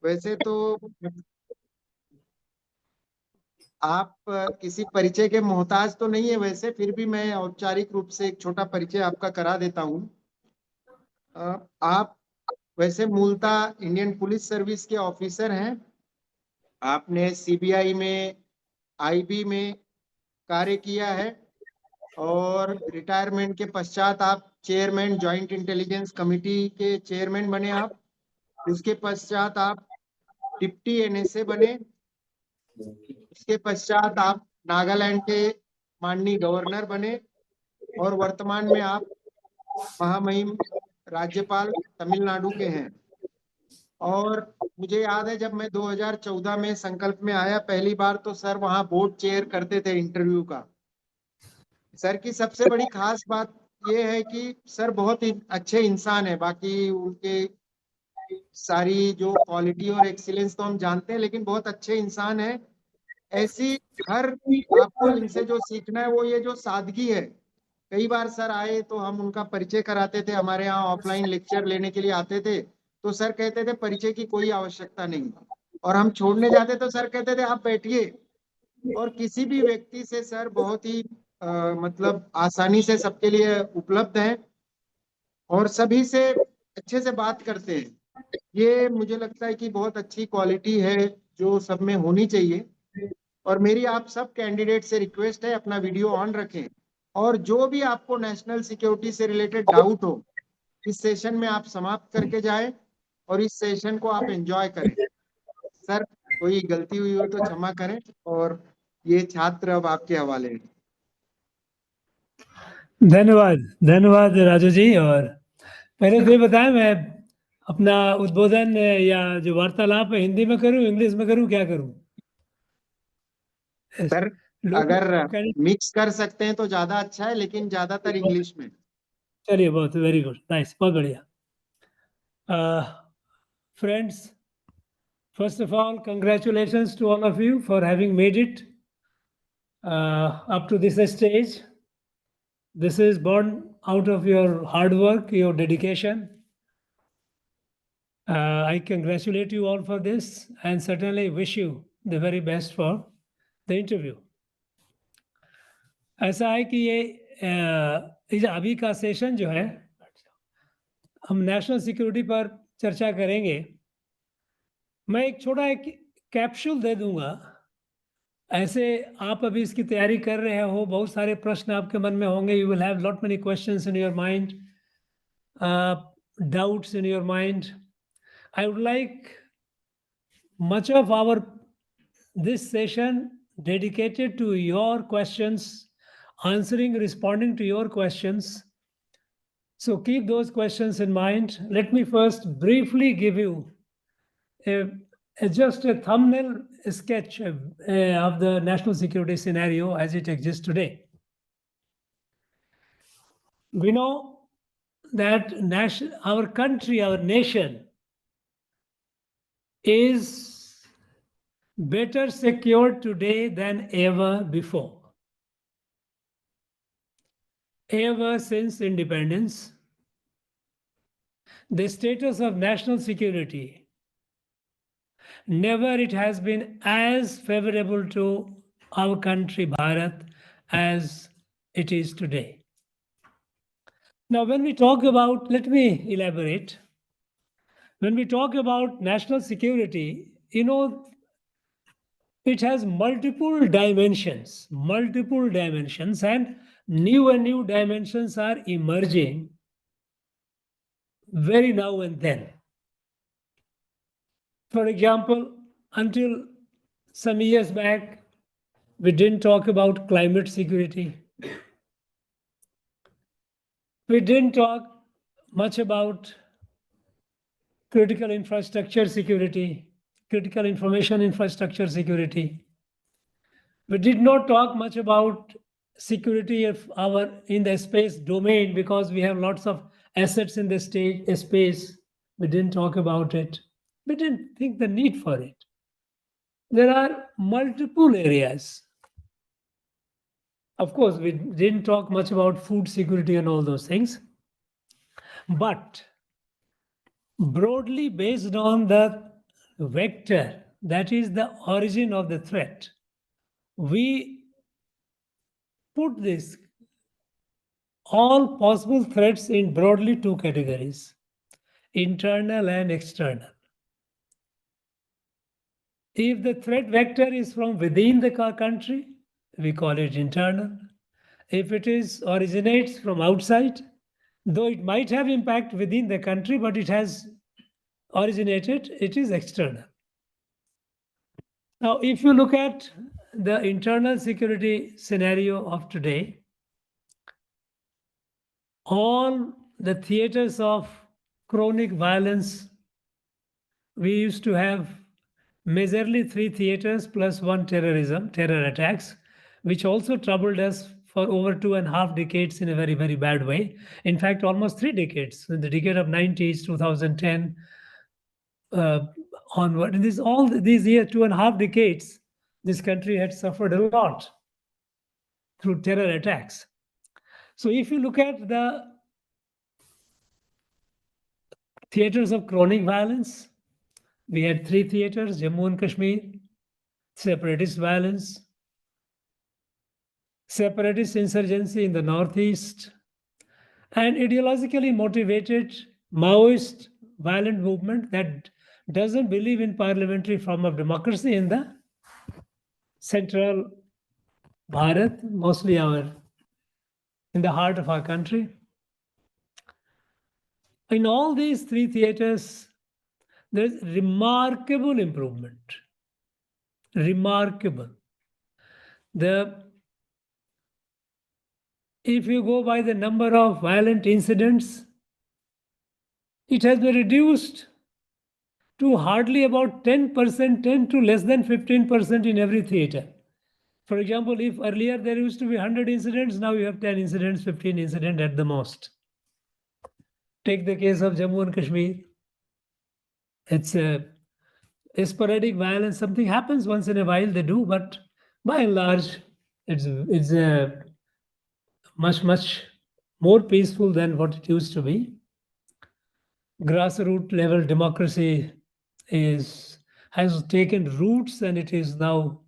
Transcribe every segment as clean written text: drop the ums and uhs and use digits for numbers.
वैसे तो आप किसी परिचय के मोहताज तो नहीं है, वैसे फिर भी मैं औपचारिक रूप से एक छोटा परिचय आपका करा देता हूँ। आप वैसे मूलतः इंडियन पुलिस सर्विस के ऑफिसर हैं। आपने सीबीआई में, आईबी में कार्य किया है, और रिटायरमेंट के पश्चात आप चेयरमैन जॉइंट इंटेलिजेंस कमिटी के चेयरमैन बने। आप उसके पश्चात आप डिप्टी एनएसए बने। उसके पश्चात आप नागालैंड के माननीय गवर्नर बने, और वर्तमान में आप महामहिम राज्यपाल तमिलनाडु के हैं। और मुझे याद है जब मैं 2014 में संकल्प में आया पहली बार, तो सर वहाँ बोर्ड चेयर करते थे इंटरव्यू का। सर की सबसे बड़ी खास बात यह है कि सर बहुत ही अच्छे इंसान है। बाकी उनके सारी जो क्वालिटी और एक्सीलेंस तो हम जानते हैं, लेकिन बहुत अच्छे इंसान है। ऐसी हर आपको इनसे जो सीखना है वो ये जो सादगी है। कई बार सर आए तो हम उनका परिचय कराते थे, हमारे यहाँ ऑफलाइन लेक्चर लेने के लिए आते थे, तो सर कहते थे परिचय की कोई आवश्यकता नहीं। और हम छोड़ने जाते तो सर कहते थे आप बैठिए। और किसी भी व्यक्ति से सर बहुत ही मतलब आसानी से सबके लिए उपलब्ध है, और सभी से अच्छे से बात करते हैं। ये मुझे लगता है कि बहुत अच्छी क्वालिटी है जो सब में होनी चाहिए। और मेरी आप सब कैंडिडेट से रिक्वेस्ट है, अपना वीडियो ऑन रखें, और जो भी आपको नेशनल सिक्योरिटी से रिलेटेड डाउट हो इस सेशन में आप समाप्त करके जाएं, और इस सेशन को आप एंजॉय करें। सर कोई गलती हुई हो तो क्षमा करें, और ये छात्र अब आपके हवाले हैं। धन्यवाद, धन्यवाद राजू जी। और पहले तो ये बताएं, मैं अपना उद्बोधन या जो वार्तालाप है हिंदी में करूं, इंग्लिश में करूं, क्या करूं? सर लोग अगर मिक्स कर सकते हैं तो ज्यादा अच्छा है, लेकिन ज्यादातर इंग्लिश में। चलिए, बहुत वेरी गुड, नाइस, बहुत बढ़िया। Friends, first of all, congratulations to all of you for having made it up to this stage. This is born out of your hard work, your dedication. I congratulate you all for this and certainly wish you the very best for the interview. ऐसा है कि ये अभी का session जो है, हम national security पर चर्चा करेंगे। मैं एक छोटा एक कैप्सूल दे दूंगा। ऐसे आप अभी इसकी तैयारी कर रहे हो, बहुत सारे प्रश्न आपके मन में होंगे, you will have lot many questions in your mind, doubts in your mind. I would like much of our this session dedicated to your questions, answering, responding to your questions. So keep those questions in mind. Let me first briefly give you just a thumbnail sketch of the national security scenario as it exists today. We know that our country, our nation is better secured today than ever before. Ever since independence, the status of national security, never it has been as favorable to our country, Bharat, as it is today. Now, when we talk about, let me elaborate. When we talk about national security, it has multiple dimensions, and new dimensions are emerging very now and then. For example, until some years back, we didn't talk about climate security. We didn't talk much about critical infrastructure security, critical information infrastructure security. We did not talk much about security of in the space domain because we have lots of assets in the space. We didn't talk about it. We didn't think the need for it. There are multiple areas. Of course, we didn't talk much about food security and all those things. But broadly based on the vector, that is the origin of the threat, we put this all possible threats in broadly two categories, internal and external. If the threat vector is from within the country, we call it internal. If it originates from outside, though it might have impact within the country, but it has originated, it is external. Now, if you look at the internal security scenario of today, all the theaters of chronic violence, we used to have majorly 3 theaters plus 1 terror attacks, which also troubled us for over 2.5 decades in a very, very bad way. In fact, almost 3 decades, in the decade of 90s, 2010, onward. In these years, 2.5 decades, this country had suffered a lot through terror attacks. So if you look at the theaters of chronic violence, we had 3 theaters: Jammu and Kashmir, separatist violence, separatist insurgency in the northeast, and ideologically motivated Maoist violent movement that doesn't believe in parliamentary form of democracy in the central Bharat, mostly in the heart of our country. In all these 3 theaters, there's remarkable improvement. Remarkable. If you go by the number of violent incidents, it has been reduced to hardly about 10%, 10 to less than 15% in every theater. For example, if earlier there used to be 100 incidents, now you have 10 incidents, 15 incidents at the most. Take the case of Jammu and Kashmir. It's a sporadic violence. Something happens once in a while, they do, but by and large, it's a much, much more peaceful than what it used to be. Grassroots level democracy has taken roots and it is now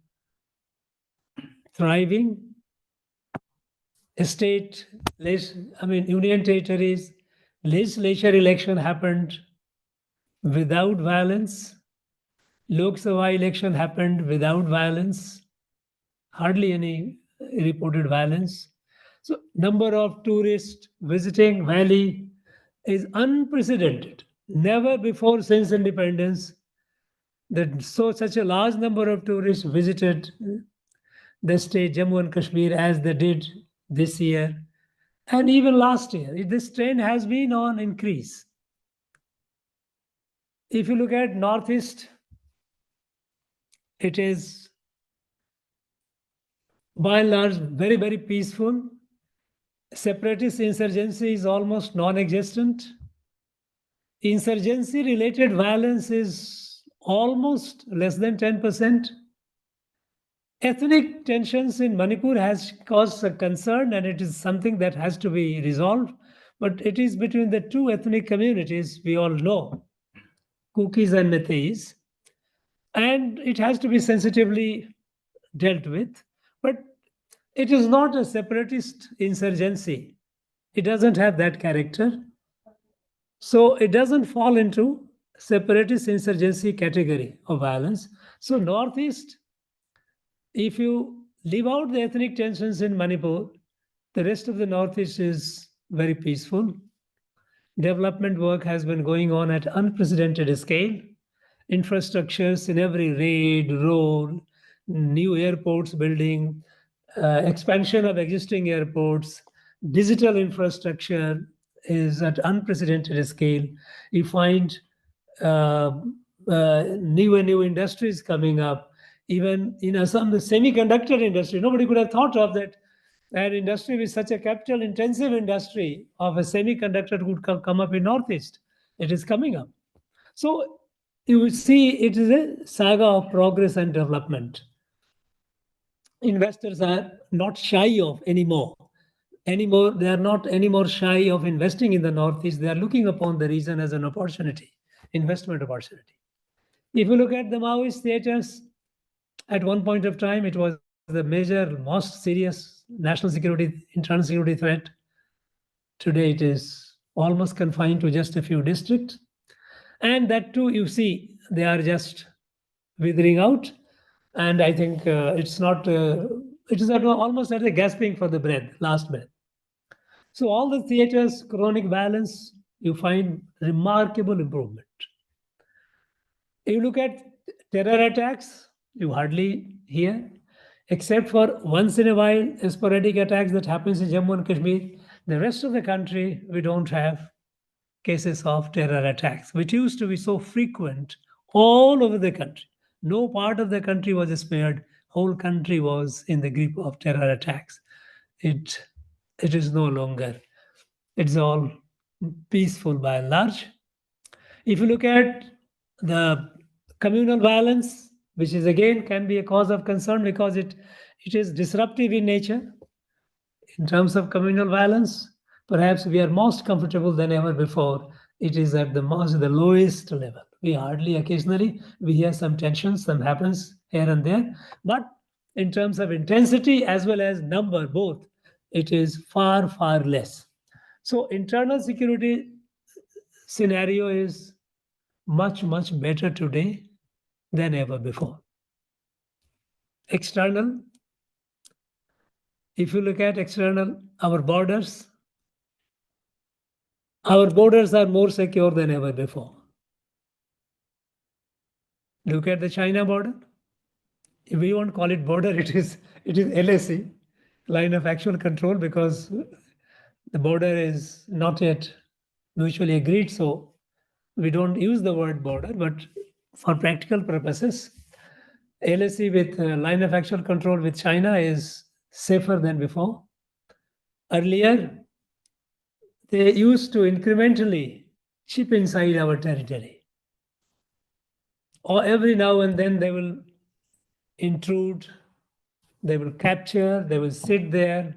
thriving. Union territories, legislature election happened without violence. Lok Sabha election happened without violence. Hardly any reported violence. So number of tourists visiting Valley is unprecedented. Never before since independence that such a large number of tourists visited the state Jammu and Kashmir as they did this year and even last year. This trend has been on increase. If you look at Northeast, it is by and large very, very peaceful. Separatist insurgency is almost non-existent. Insurgency-related violence is almost less than 10%. Ethnic tensions in Manipur has caused a concern, and it is something that has to be resolved. But it is between the 2 ethnic communities we all know, Kukis and Meiteis, and it has to be sensitively dealt with. But it is not a separatist insurgency. It doesn't have that character. So it doesn't fall into separatist insurgency category of violence. So Northeast, if you leave out the ethnic tensions in Manipur, the rest of the Northeast is very peaceful. Development work has been going on at unprecedented scale. Infrastructures in every raid, road, new airports building, expansion of existing airports, digital infrastructure is at unprecedented scale. You find new and new industries coming up. Even in Assam, the semiconductor industry, nobody could have thought of that. An industry with such a capital-intensive industry of a semiconductor would come up in Northeast. It is coming up. So you will see it is a saga of progress and development. Investors are not shy of anymore. They are not anymore shy of investing in the Northeast. They are looking upon the region as an opportunity, investment opportunity. If you look at the Maoist theaters, at one point of time, it was the major, most serious national security, internal security threat. Today, it is almost confined to just a few districts. And that too, you see, they are just withering out. And I think it's not, it is almost at a gasping for the breath, last breath. So all the theaters, chronic violence, you find remarkable improvement. You look at terror attacks, you hardly hear, except for once in a while sporadic attacks that happens in Jammu and Kashmir. The rest of the country, we don't have cases of terror attacks, which used to be so frequent all over the country. No part of the country was spared. Whole country was in the grip of terror attacks. It is no longer. It's all peaceful by and large. If you look at the communal violence, which is again can be a cause of concern because it is disruptive in nature. In terms of communal violence, perhaps we are most comfortable than ever before. It is at the lowest level. We hardly occasionally we hear some tensions, some happens here and there, but in terms of intensity as well as number, both, it is far, far less. So internal security scenario is much, much better today than ever before. External, if you look at external, our borders are more secure than ever before. Look at the China border. If we won't call it border, it is LAC, line of actual control, because the border is not yet mutually agreed. So we don't use the word border, but for practical purposes, LAC with line of actual control with China is safer than before. Earlier, they used to incrementally chip inside our territory. Or every now and then they will intrude, they will capture, they will sit there,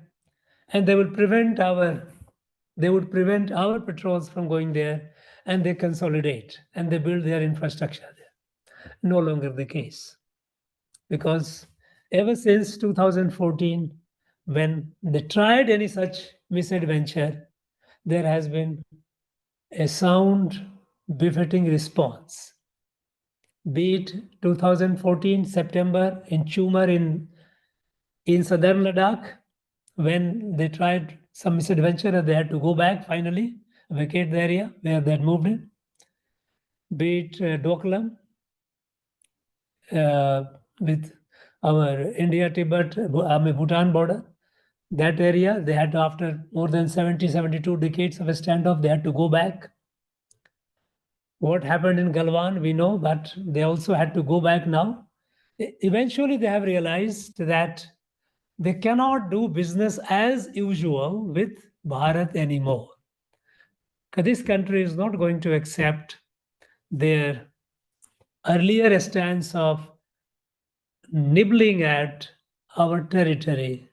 and they would prevent our patrols from going there, and they consolidate and they build their infrastructure there. No longer the case. Because ever since 2014, when they tried any such misadventure, there has been a sound, befitting response. Be it 2014 September in Chumar in southern Ladakh, when they tried some misadventure and they had to go back finally, vacate the area where they had moved in. Be it Doklam with our India-Tibet, Bhutan border, that area, they had to, after more than 72 decades of a standoff, they had to go back. What happened in Galwan, we know, but they also had to go back now. Eventually, they have realized that they cannot do business as usual with Bharat anymore. This country is not going to accept their earlier stance of nibbling at our territory.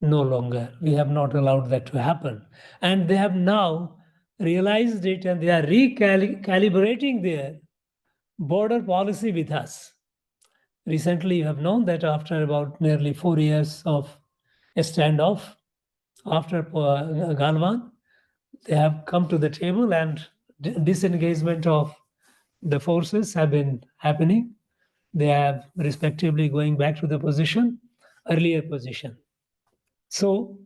No longer. We have not allowed that to happen. And they have now realized it, and they are recalibrating their border policy with us. Recently, you have known that after about nearly 4 years of a standoff, after Galwan, they have come to the table, and disengagement of the forces have been happening. They have respectively going back to the earlier position. So,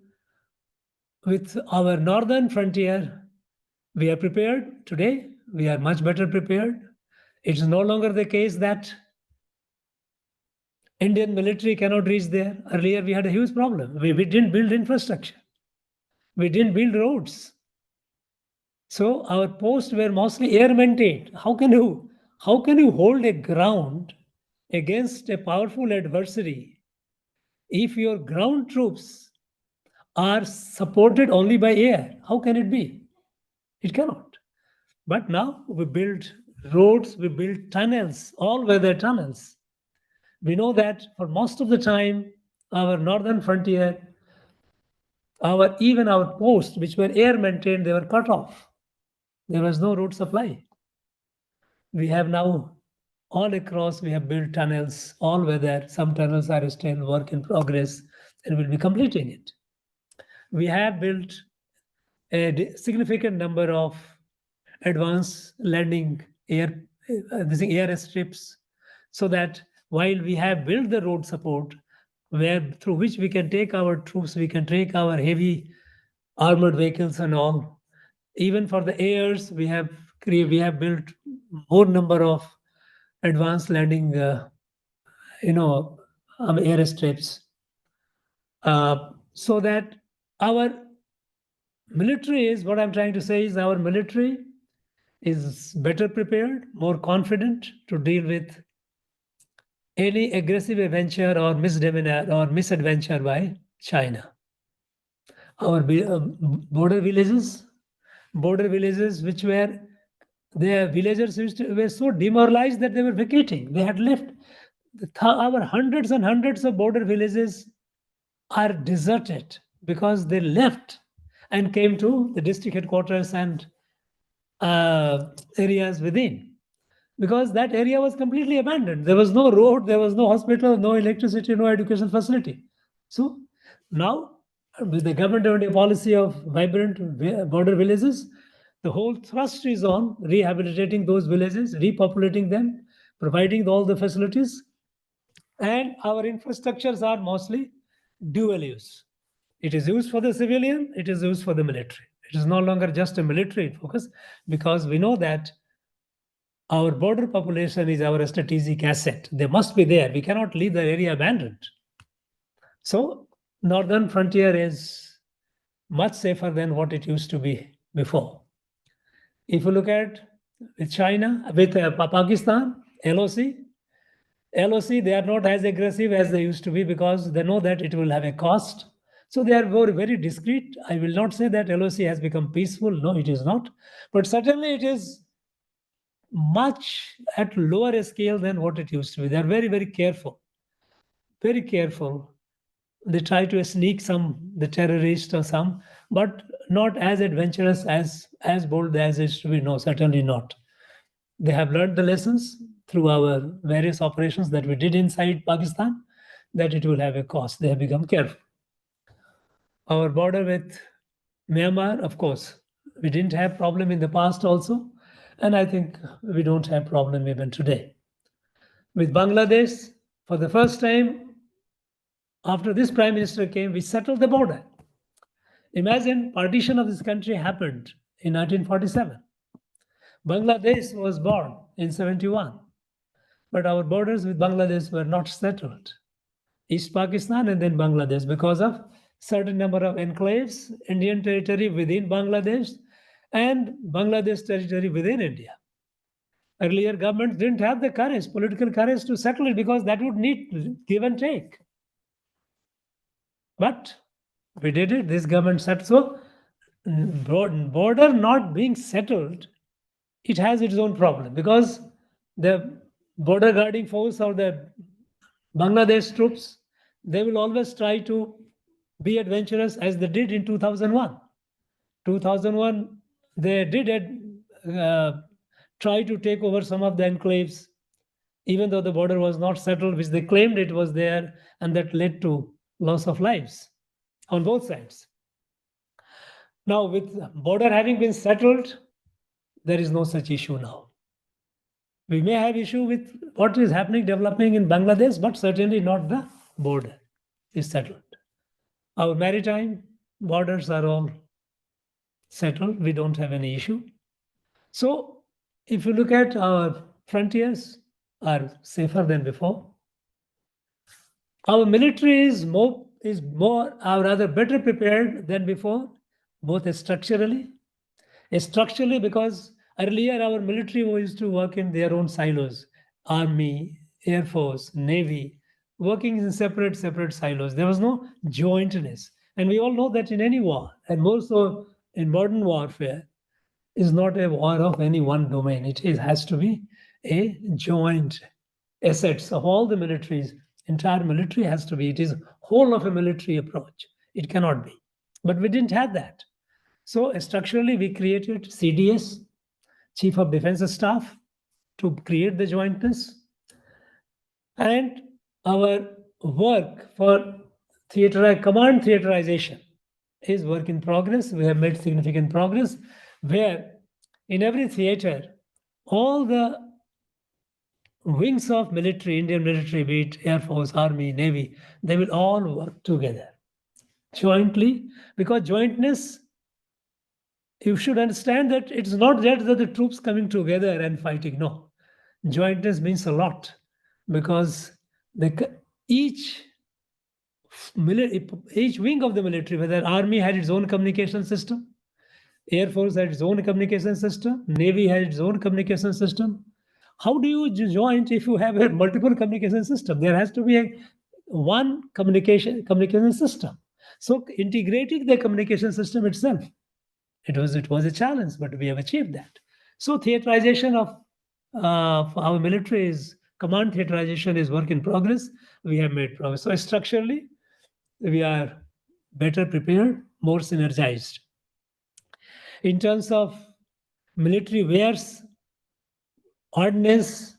with our northern frontier, we are prepared today. We are much better prepared. It is no longer the case that Indian military cannot reach there. Earlier, we had a huge problem. We didn't build infrastructure. We didn't build roads. So our posts were mostly air maintained. How can you hold a ground against a powerful adversary if your ground troops are supported only by air? How can it be? It cannot. But now we build roads, we build tunnels, all-weather tunnels. We know that for most of the time, our northern frontier, even our posts, which were air maintained, they were cut off. There was no road supply. We have now all across we have built tunnels, all weather. Some tunnels are still work in progress and we'll be completing it. We have built a significant number of advanced landing air airstrips, so that while we have built the road support where through which we can take our troops, we can take our heavy armored vehicles and all. Even for the airs, we have built more number of advanced landing, airstrips, so that our military is, what I'm trying to say is, our military is better prepared, more confident to deal with any aggressive adventure or misdemeanor or misadventure by China. Our border villages, which were, their villagers were so demoralized that they were vacating. They had left. Our hundreds and hundreds of border villages are deserted because they left and came to the district headquarters and areas within, because that area was completely abandoned. There was no road, there was no hospital, no electricity, no education facility. So now, with the government policy of vibrant border villages, the whole thrust is on rehabilitating those villages, repopulating them, providing all the facilities, and our infrastructures are mostly dual use. It is used for the civilian, it is used for the military. It is no longer just a military focus, because we know that our border population is our strategic asset. They must be there. We cannot leave the area abandoned. So northern frontier is much safer than what it used to be before. If you look at with China, with Pakistan, LOC, they are not as aggressive as they used to be, because they know that it will have a cost. So they are very, very discreet. I will not say that LOC has become peaceful. No, it is not. But certainly it is much at lower scale than what it used to be. They are very, very careful. Very careful. They try to sneak the terrorists or some, but not as adventurous, as bold as it used to be. No, certainly not. They have learned the lessons through our various operations that we did inside Pakistan, that it will have a cost. They have become careful. Our border with Myanmar, of course, we didn't have problem in the past also, and I think we don't have problem even today. With Bangladesh, for the first time, after this prime minister came, we settled the border. Imagine, partition of this country happened in 1947. Bangladesh was born in 71, but our borders with Bangladesh were not settled. East Pakistan and then Bangladesh, because of certain number of enclaves, Indian territory within Bangladesh and Bangladesh territory within India. Earlier governments didn't have the courage, political courage, to settle it, because that would need give and take. But we did it. This government said so. Border not being settled, it has its own problem, because the border guarding force or the Bangladesh troops, they will always try to be adventurous, as they did in 2001. 2001, they did try to take over some of the enclaves, even though the border was not settled, which they claimed it was there, and that led to loss of lives on both sides. Now, with border having been settled, there is no such issue now. We may have issue with what is happening, developing in Bangladesh, but certainly not the border is settled. Our maritime borders are all settled. We don't have any issue. So if you look at our frontiers are safer than before. Our military is more or rather better prepared than before, both structurally. Structurally, because earlier our military used to work in their own silos, Army, Air Force, Navy, working in separate silos. There was no jointness. And we all know that in any war, and more so in modern warfare, is not a war of any one domain. It has to be a joint assets of all the militaries. Entire military has to be. It is whole of a military approach. It cannot be. But we didn't have that. So structurally, we created CDS, Chief of Defense Staff, to create the jointness. And our work for command theaterization is work in progress. We have made significant progress where in every theater, all the wings of military, Indian military, be it Air Force, Army, Navy, they will all work together jointly, because jointness, you should understand that it's not that the troops coming together and fighting. No, jointness means a lot, because each each wing of the military, whether army had its own communication system, Air Force had its own communication system, Navy had its own communication system. How do you joint if you have a multiple communication system? There has to be a one communication system. So integrating the communication system itself, it was a challenge, but we have achieved that. So theaterization of our military's command theaterization is work in progress. We have made progress. So structurally, we are better prepared, more synergized. In terms of military wares, ordnance,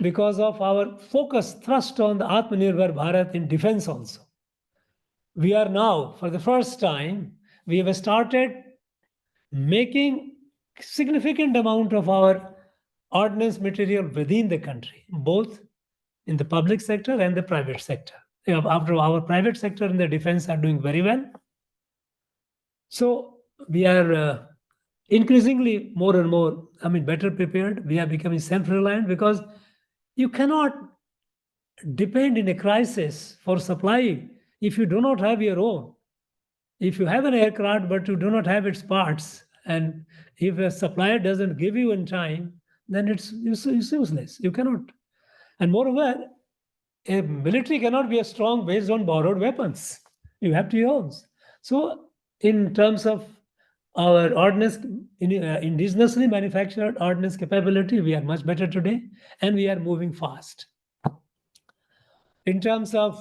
because of our focus thrust on the Atmanirbhar Bharat in defense also, we are now, for the first time, we have started making significant amount of our ordnance material within the country, both in the public sector and the private sector. After our private sector and the defense are doing very well. So we are increasingly more and more, better prepared. We are becoming self-reliant, because you cannot depend in a crisis for supply if you do not have your own. If you have an aircraft but you do not have its parts, and if a supplier doesn't give you in time, then it's useless. You cannot. And moreover, a military cannot be strong based on borrowed weapons. You have to use. So in terms of our ordnance, indigenously manufactured ordnance capability, we are much better today, and we are moving fast. In terms of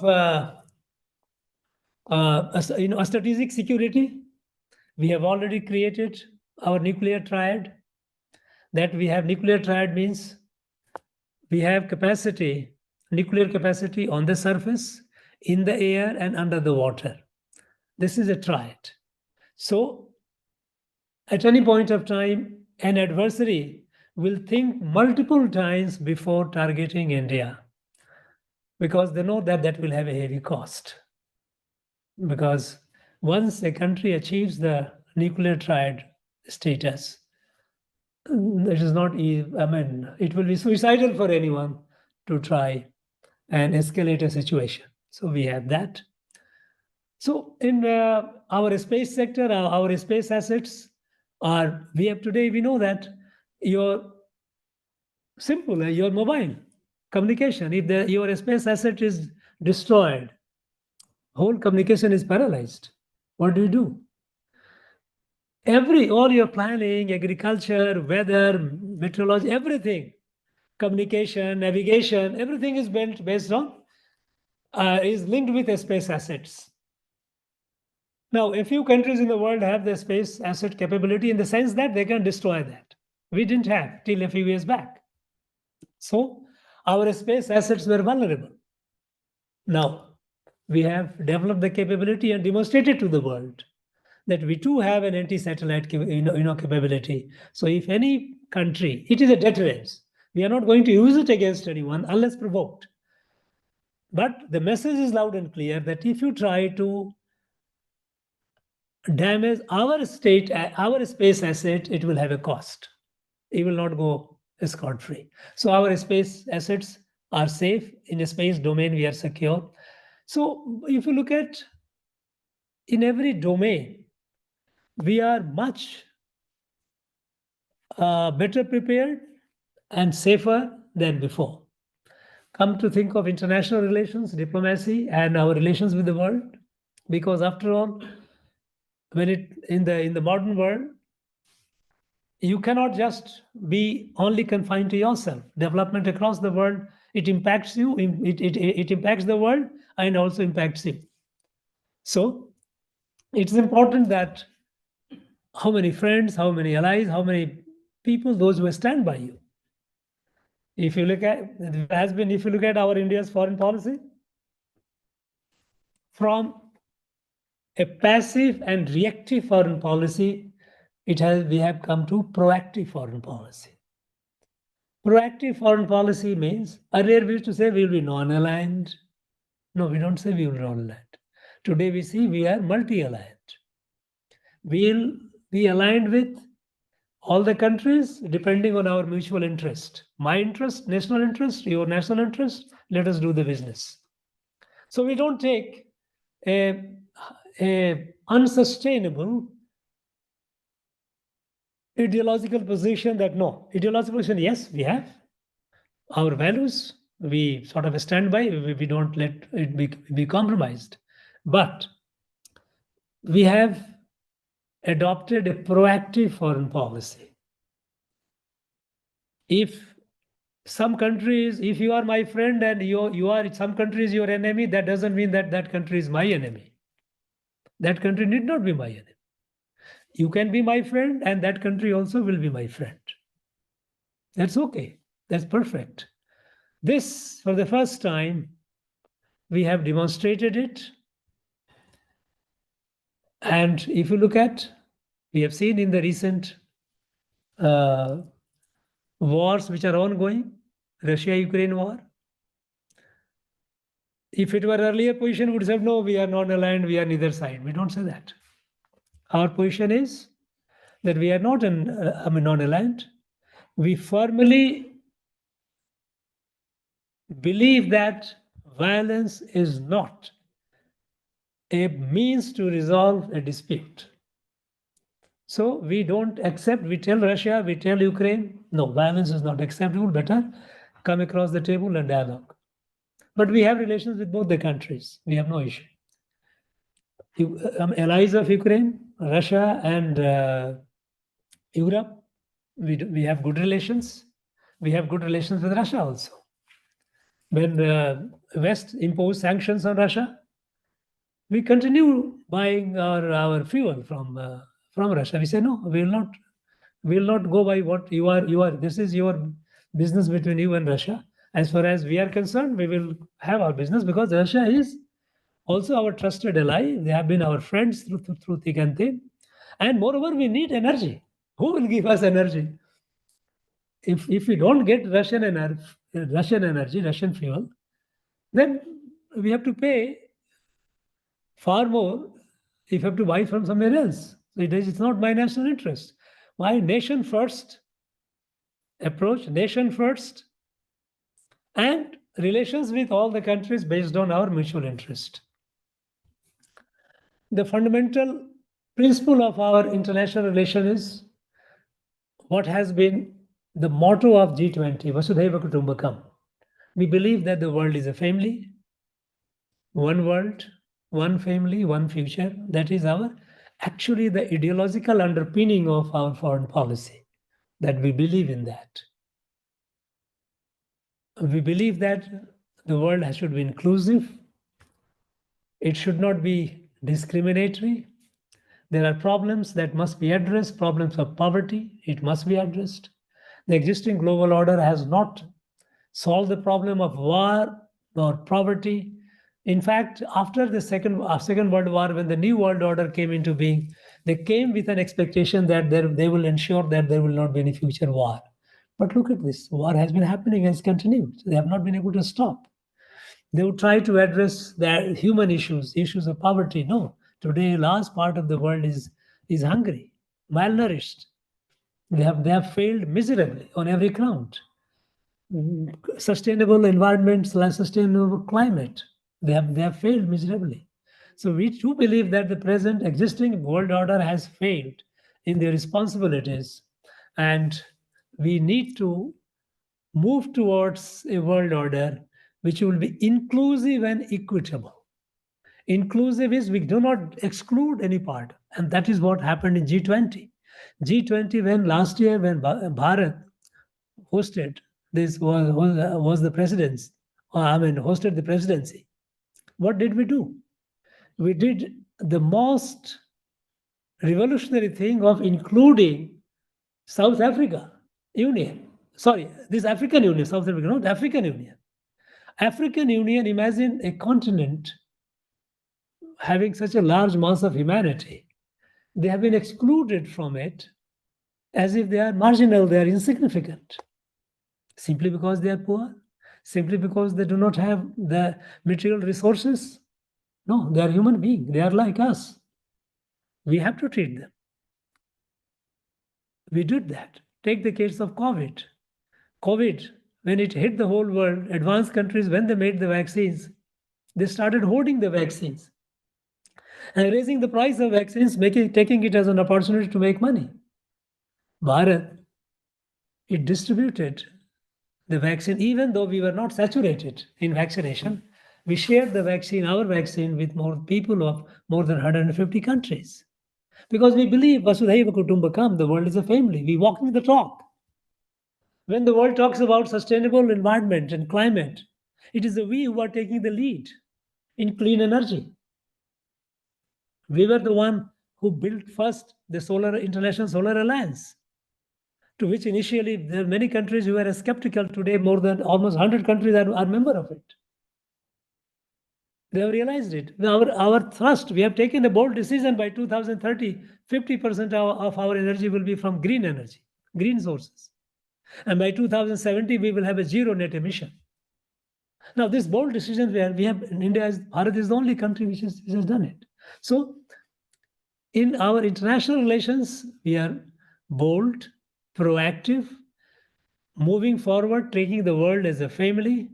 strategic security, we have already created our nuclear triad. That we have nuclear triad means we have capacity, nuclear capacity on the surface, in the air, and under the water. This is a triad. So at any point of time, an adversary will think multiple times before targeting India, because they know that that will have a heavy cost. Because once a country achieves the nuclear triad status, it is not, it will be suicidal for anyone to try and escalate a situation. So we have that. So in our space sector, our space assets are, we know that your mobile communication, if your space asset is destroyed, whole communication is paralyzed. What do? All your planning, agriculture, weather, meteorology, everything, communication, navigation, everything is built based on, is linked with space assets. Now, a few countries in the world have the space asset capability in the sense that they can destroy that. We didn't have till a few years back. So our space assets were vulnerable. Now, we have developed the capability and demonstrated to the world that we too have an anti-satellite capability. So if any country, it is a deterrence. We are not going to use it against anyone unless provoked. But the message is loud and clear that if you try to damage our space asset, it will have a cost. It will not go scot-free. So our space assets are safe. In a space domain, we are secure. So if you look at in every domain, we are much better prepared and safer than before. Come to think of international relations, diplomacy, and our relations with the world, because after all, when in the modern world, you cannot just be only confined to yourself. Development across the world, it impacts you, it impacts the world, and also impacts you. So it's important that how many friends, how many allies, how many people, those who stand by you. If you look at our India's foreign policy, from a passive and reactive foreign policy, we have come to proactive foreign policy. Proactive foreign policy means earlier we used to say we will be non-aligned. No, we don't say we will be non-aligned. Today we see we are multi-aligned. We'll be aligned with all the countries depending on our mutual interest. My interest, national interest, your national interest, let us do the business. So we don't take a unsustainable ideological position that no, ideological position, yes, we have our values, we sort of stand by, we don't let it be compromised. But we have adopted a proactive foreign policy. If some countries, if you are my friend and you are some countries your enemy, that doesn't mean that that country is my enemy. That country need not be my enemy. You can be my friend and that country also will be my friend. That's okay. That's perfect. This, for the first time, we have demonstrated it. And if you look at, we have seen in the recent wars which are ongoing, Russia-Ukraine war. If it were earlier position, we would say, no, we are not aligned, we are neither side. We don't say that. Our position is that we are not non-aligned. We firmly believe that violence is not a means to resolve a dispute. So we don't accept, we tell Russia, we tell Ukraine, no, violence is not acceptable, better come across the table and dialogue. But we have relations with both the countries. We have no issue. Allies of Ukraine, Russia and Europe, we have good relations. We have good relations with Russia also. When the West imposed sanctions on Russia, we continue buying our fuel from Russia. We say, no, we will not go by what you are. This is your business between you and Russia. As far as we are concerned, we will have our business because Russia is also our trusted ally. They have been our friends through thick and thin. And moreover, we need energy. Who will give us energy? If we don't get Russian energy, Russian fuel, then we have to pay far more if you have to buy from somewhere else. It's not my national interest. My nation first approach, nation first, and relations with all the countries based on our mutual interest. The fundamental principle of our international relation is what has been the motto of G20, Vasudhaiva Kutumbakam. We believe that the world is a family, one world, one family, one future. That is actually the ideological underpinning of our foreign policy, that we believe in that. We believe that the world should be inclusive. It should not be discriminatory. There are problems that must be addressed, problems of poverty, it must be addressed. The existing global order has not solved the problem of war or poverty. In fact, after the Second World War, when the New World Order came into being, they came with an expectation that they will ensure that there will not be any future war. But look at this, war has been happening and has continued. They have not been able to stop. They would try to address their human issues of poverty. No, today, large part of the world is hungry, malnourished. They have failed miserably on every count. Sustainable environment, sustainable climate, they have failed miserably. So we too believe that the present existing world order has failed in their responsibilities, and we need to move towards a world order which will be inclusive and equitable. Inclusive is we do not exclude any part, and that is what happened in G20. G20, when last year when Bharat hosted this was the presidency, hosted the presidency. What did we do? We did the most revolutionary thing of including South Africa Union sorry, this African Union, South Africa, not African Union. African Union, imagine a continent having such a large mass of humanity. They have been excluded from it as if they are marginal, they are insignificant, simply because they are poor, simply because they do not have the material resources. No, they are human beings, they are like us. We have to treat them. We did that. Take the case of COVID. COVID, when it hit the whole world, advanced countries, when they made the vaccines, they started hoarding the vaccines and raising the price of vaccines, taking it as an opportunity to make money. Bharat, it distributed the vaccine, even though we were not saturated in vaccination. We shared the vaccine, our vaccine, with more people of more than 150 countries. Because we believe Vasudhaiva Kutumbakam, the world is a family. We walk the talk. When the world talks about sustainable environment and climate, it is we who are taking the lead in clean energy. We were the one who built first the International Solar Alliance, to which initially there are many countries who are skeptical. Today, more than almost 100 countries are member of it. They have realized it. Our thrust, we have taken a bold decision by 2030, 50% of our energy will be from green energy, green sources. And by 2070, we will have a zero net emission. Now, this bold decision we have in India, Bharat is the only country which has done it. So, in our international relations, we are bold, proactive, moving forward, taking the world as a family,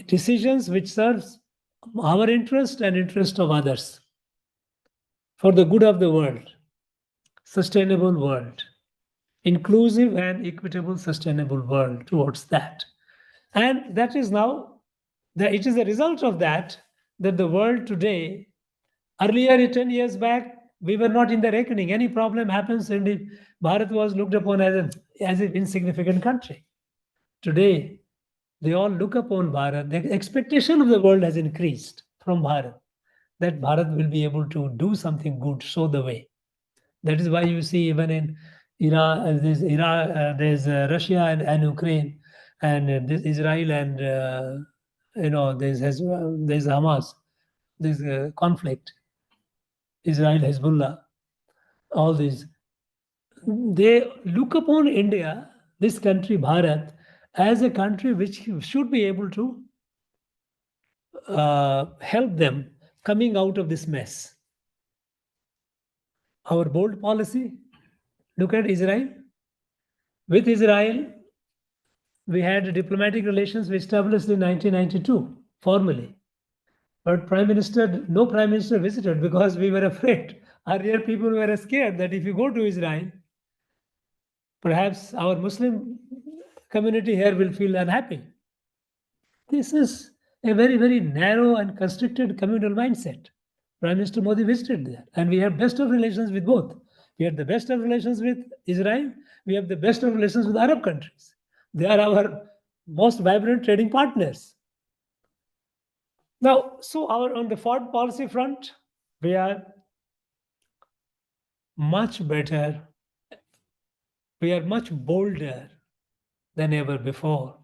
decisions which serves our interest and interest of others for the good of the world, sustainable world, inclusive and equitable sustainable world towards that. And that is now, it is a result of that the world today, earlier 10 years back, we were not in the reckoning. Any problem happens, and Bharat was looked upon as an insignificant country. Today, they all look upon Bharat. The expectation of the world has increased from Bharat, that Bharat will be able to do something good, show the way. That is why you see even in Iran, there's Russia and Ukraine, and this Israel and there's Hamas, there's conflict, Israel, Hezbollah, all these. They look upon India, this country, Bharat, as a country which should be able to help them coming out of this mess. Our bold policy, look at Israel. With Israel, we had diplomatic relations we established in 1992, formally. But no prime minister visited because we were afraid. Earlier, people were scared that if you go to Israel, perhaps our Muslim community here will feel unhappy. This is a very, very narrow and constricted communal mindset. Prime Minister Modi visited there, and we have best of relations with both. We have the best of relations with Israel. We have the best of relations with Arab countries. They are our most vibrant trading partners. Now, so on the foreign policy front, we are much better. We are much bolder than ever before,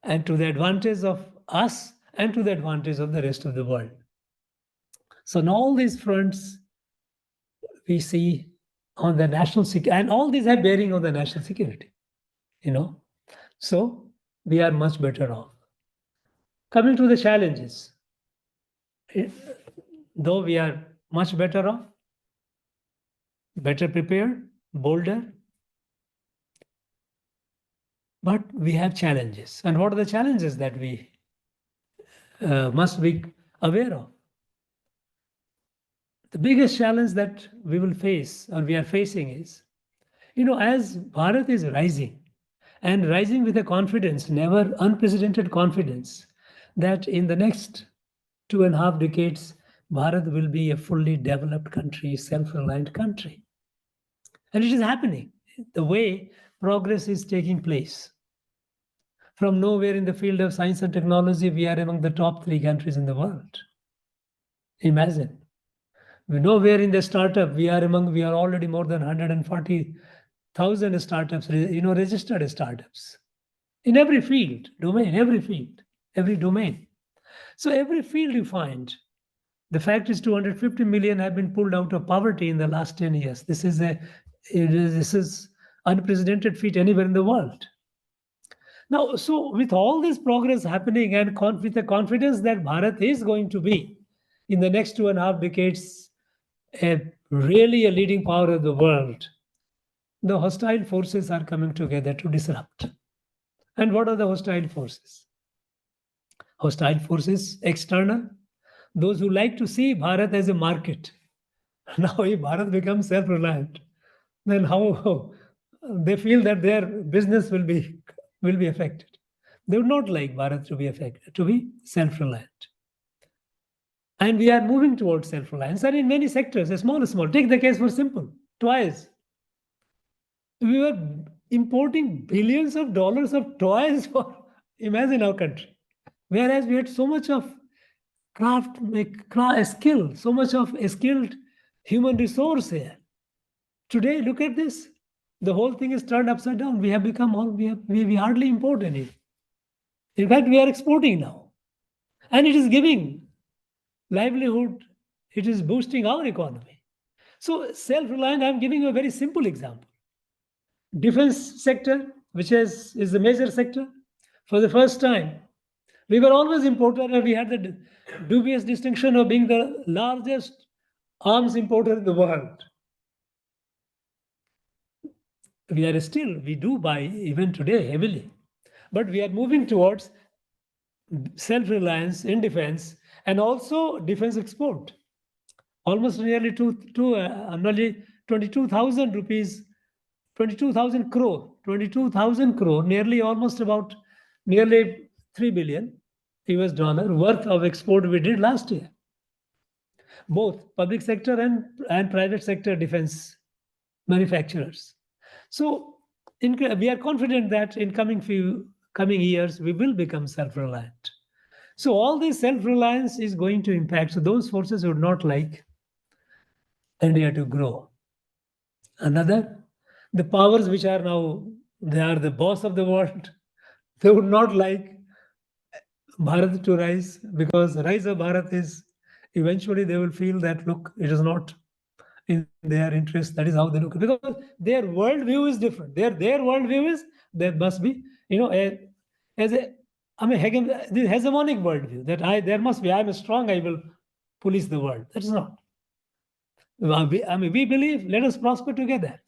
and to the advantage of us and to the advantage of the rest of the world. So on all these fronts, we see on the national security, and all these have bearing on the national security, So we are much better off. Coming to the challenges, though we are much better off, better prepared, bolder, but we have challenges. And what are the challenges that we must be aware of? The biggest challenge that we will face, or we are facing, is, as Bharat is rising, and rising with a confidence, never unprecedented confidence, that in the next 2.5 decades, Bharat will be a fully developed country, self-reliant country. And it is happening. The way progress is taking place. From nowhere in the field of science and technology, we are among the top 3 countries in the world. Imagine. We nowhere in the startup, we are already more than 140,000 1,000 startups, registered startups in every field, domain, every domain. So every field you find, the fact is 250 million have been pulled out of poverty in the last 10 years. This is unprecedented feat anywhere in the world. Now, so with all this progress happening and with the confidence that Bharat is going to be in the next 2.5 decades really a leading power of the world, the hostile forces are coming together to disrupt. And what are the hostile forces? Hostile forces, external, those who like to see Bharat as a market. Now, if Bharat becomes self-reliant, then how they feel that their business will be affected. They would not like Bharat to be affected, to be self-reliant. And we are moving towards self-reliance, and in many sectors, small. Take the case for simple toys. We were importing billions of dollars of toys for imagine our country, whereas we had so much of craft skill, so much of a skilled human resource here. Today, look at this. The whole thing is turned upside down. We have become we hardly import any. In fact, we are exporting now. And it is giving livelihood. It is boosting our economy. So self-reliant, I'm giving you a very simple example. Defense sector, which is the major sector, for the first time, we were always importer and we had the dubious distinction of being the largest arms importer in the world. We do buy even today heavily, but we are moving towards self-reliance in defense and also defense export. Almost nearly 22,000 rupees, 22,000 crore, nearly almost about nearly 3 billion US dollar worth of export we did last year. Both public sector and private sector defense manufacturers. So we are confident that in coming years, we will become self-reliant. So all this self-reliance is going to impact. So those forces would not like India to grow. Another, the powers which are now, they are the boss of the world. They would not like Bharat to rise, because rise of Bharat is eventually they will feel that, look, it is not in their interest. That is how they look, because their worldview is different. Their worldview is there must be, the hegemonic worldview that I'm strong, I will police the world. That is not. We believe, let us prosper together.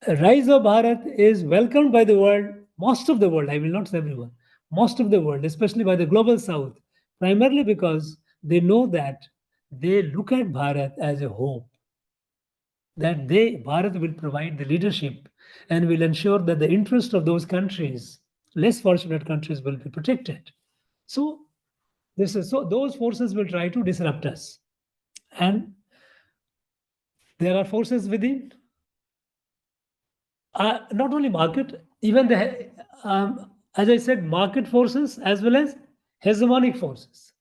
Rise of Bharat is welcomed by the world, most of the world, I will not say everyone, most of the world, especially by the global south, primarily because they know that they look at Bharat as a hope, that Bharat will provide the leadership and will ensure that the interest of those countries, less fortunate countries, will be protected. So those forces will try to disrupt us. And there are forces within, not only market, even as I said, market forces as well as hegemonic forces.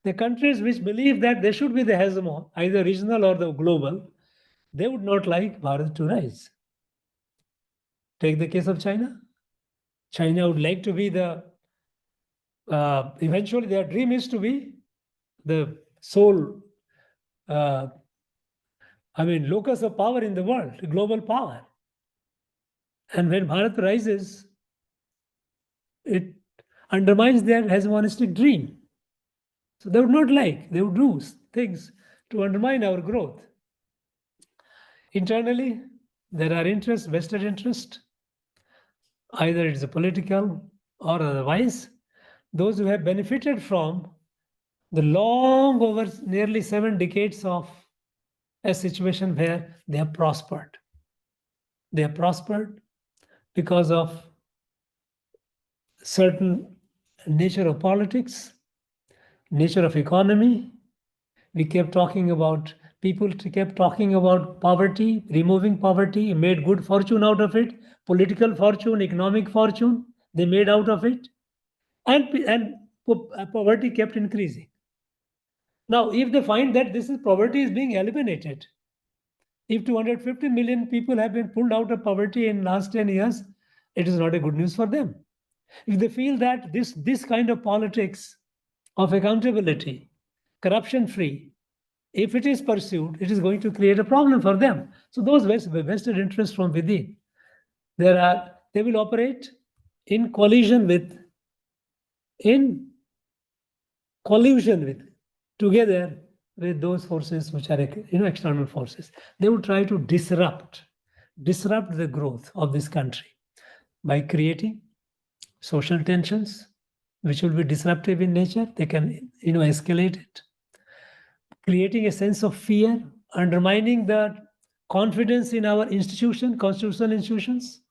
The countries which believe that they should be the hegemon, either regional or the global, they would not like Bharat to rise. Take the case of China. China would like to be eventually their dream is to be the sole, locus of power in the world, global power. And when Bharat rises, it undermines their hegemonistic dream. So they would not like, they would do things to undermine our growth. Internally, there are interests, vested interest, either it's a political or otherwise, those who have benefited from the long over nearly 7 decades of a situation where they have prospered. They have prospered because of certain nature of politics, nature of economy. We kept talking about, people kept talking about poverty, removing poverty, made good fortune out of it, political fortune, economic fortune, they made out of it, and poverty kept increasing. Now, if they find that poverty is being eliminated, If 250 million people have been pulled out of poverty in last 10 years, it is not a good news for them. If they feel that this kind of politics of accountability, corruption free, if it is pursued, it is going to create a problem for them. So those vested interests from within, they will operate in collusion with, together with those forces which are external forces. They will try to disrupt the growth of this country by creating social tensions, which will be disruptive in nature. They can escalate it, creating a sense of fear, undermining the confidence in our constitutional institutions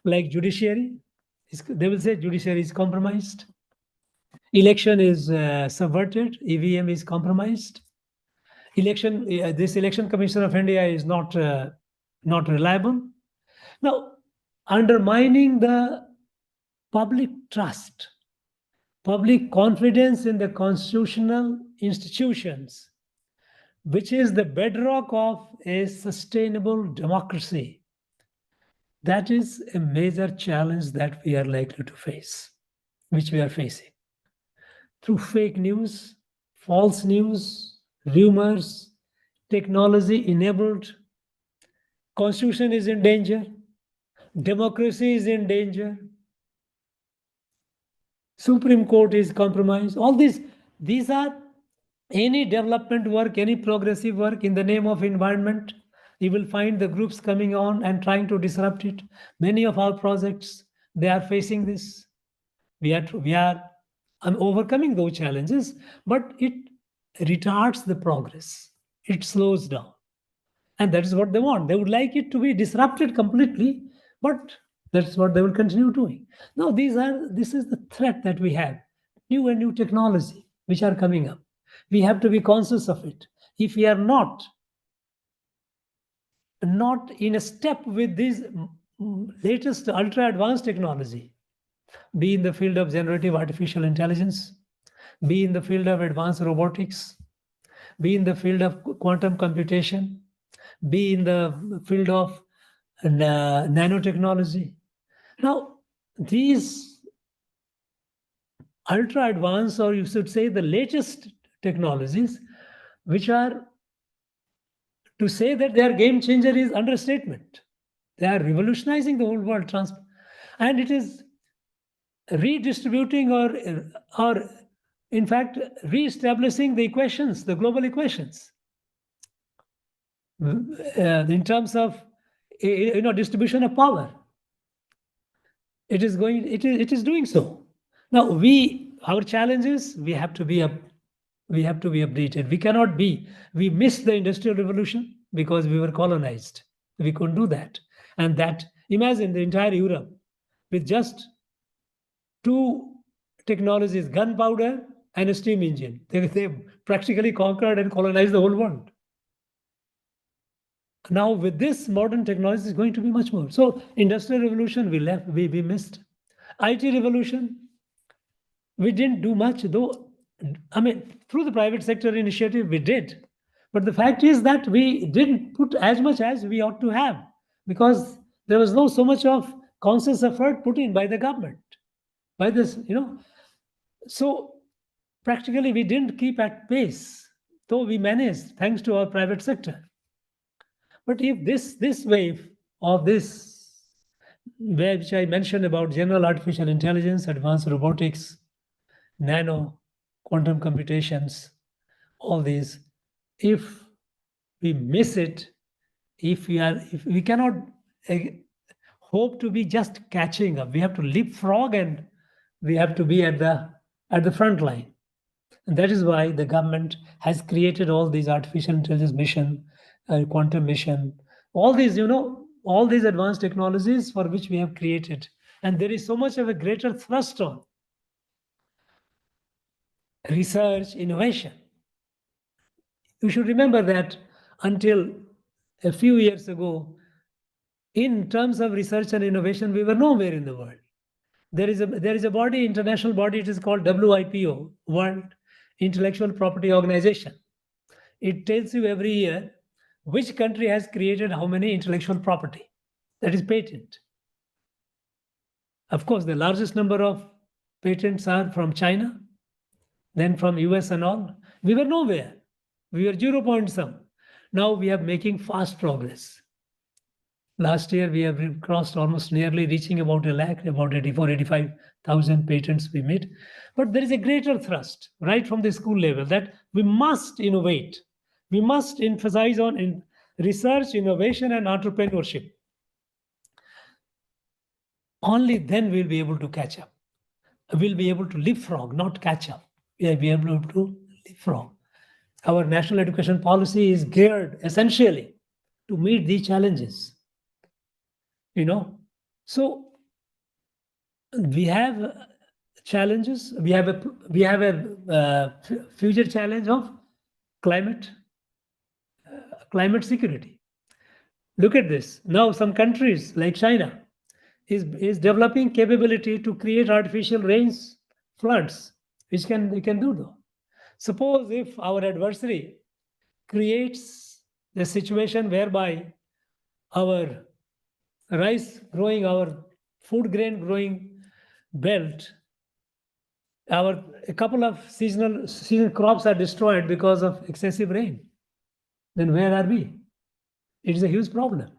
like judiciary. They will say judiciary is compromised, election is subverted, EVM is compromised, this election commission of India is not reliable. Now, undermining the public trust, public confidence in the constitutional institutions, which is the bedrock of a sustainable democracy. That is a major challenge that we are likely to face, which we are facing. Through fake news, false news, rumors, technology-enabled, constitution is in danger, democracy is in danger, Supreme Court is compromised. All these are any development work, any progressive work in the name of environment. You will find the groups coming on and trying to disrupt it. Many of our projects, they are facing this. We are overcoming those challenges, but it retards the progress. It slows down. And that is what they want. They would like it to be disrupted completely, but that's what they will continue doing. Now, this is the threat that we have. New and new technology which are coming up. We have to be conscious of it. If we are not in a step with this latest ultra advanced technology, be in the field of generative artificial intelligence, be in the field of advanced robotics, be in the field of quantum computation, be in the field of nanotechnology. Now, these ultra advanced, or you should say the latest technologies, which are, to say that they are game changer is understatement. They are revolutionizing the whole world, and it is redistributing or in fact re-establishing the equations, the global equations, in terms of distribution of power. It is doing so. Now our challenge is we have to be updated. We missed the Industrial Revolution because we were colonized. We couldn't do that. And that, imagine the entire Europe with just two technologies, gunpowder and a steam engine. They practically conquered and colonized the whole world. Now with this modern technology is going to be much more. So Industrial Revolution we missed. IT revolution, we didn't do much, though. I mean, through the private sector initiative, we did. But the fact is that we didn't put as much as we ought to have, because there was no so much of conscious effort put in by the government, by this, So practically we didn't keep at pace, though we managed thanks to our private sector. But if this wave of this, which I mentioned about general artificial intelligence, advanced robotics, nano, quantum computations, all these, if we miss it, if we cannot hope to be just catching up, we have to leapfrog and we have to be at the front line. And that is why the government has created all these artificial intelligence mission, quantum mission, all these advanced technologies for which we have created. And there is so much of a greater thrust on research, innovation. You should remember that until a few years ago, in terms of research and innovation, we were nowhere in the world. There is a body, international body, it is called WIPO, World Intellectual Property Organization. It tells you every year which country has created how many intellectual property? That is patent. Of course, the largest number of patents are from China, then from US and all. We were nowhere. We were 0 point some. Now we are making fast progress. Last year, we have crossed almost nearly reaching about 1 lakh, about 85,000 patents we made. But there is a greater thrust right from the school level that we must innovate. We must emphasize on research, innovation, and entrepreneurship. Only then we'll be able to catch up. We'll be able to leapfrog, not catch up. We'll be able to leapfrog. Our national education policy is geared essentially to meet these challenges. So we have challenges. We have a future challenge of climate security. Look at this. Now some countries like China is developing capability to create artificial rains, floods, which they can do though. Suppose if our adversary creates a situation whereby our rice growing, our food grain growing belt, a couple of seasonal crops are destroyed because of excessive rain, then where are we? It is a huge problem.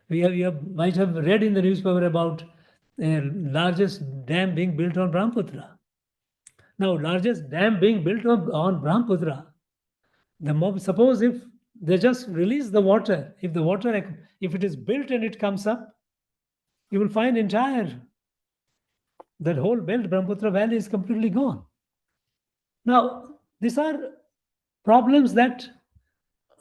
You might have read in the newspaper about the largest dam being built on Brahmaputra. Now, largest dam being built on Brahmaputra, suppose if they just release the water, if it is built and it comes up, you will find that whole belt, Brahmaputra Valley, is completely gone. Now, these are problems that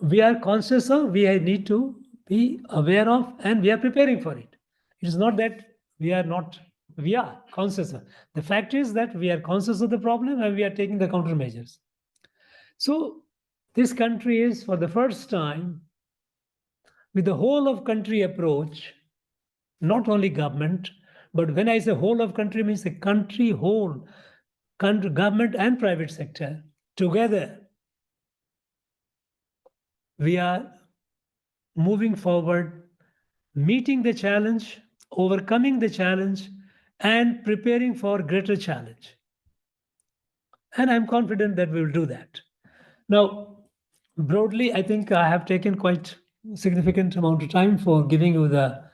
we are conscious of, we need to be aware of, and we are preparing for it. It is not that we are conscious of. The fact is that we are conscious of the problem and we are taking the countermeasures. So this country is, for the first time, with the whole of country approach, not only government, but when I say whole of country, means the country whole, government and private sector together, we are moving forward, meeting the challenge, overcoming the challenge, and preparing for greater challenge. And I'm confident that we will do that. Now, broadly, I think I have taken quite significant amount of time for giving you the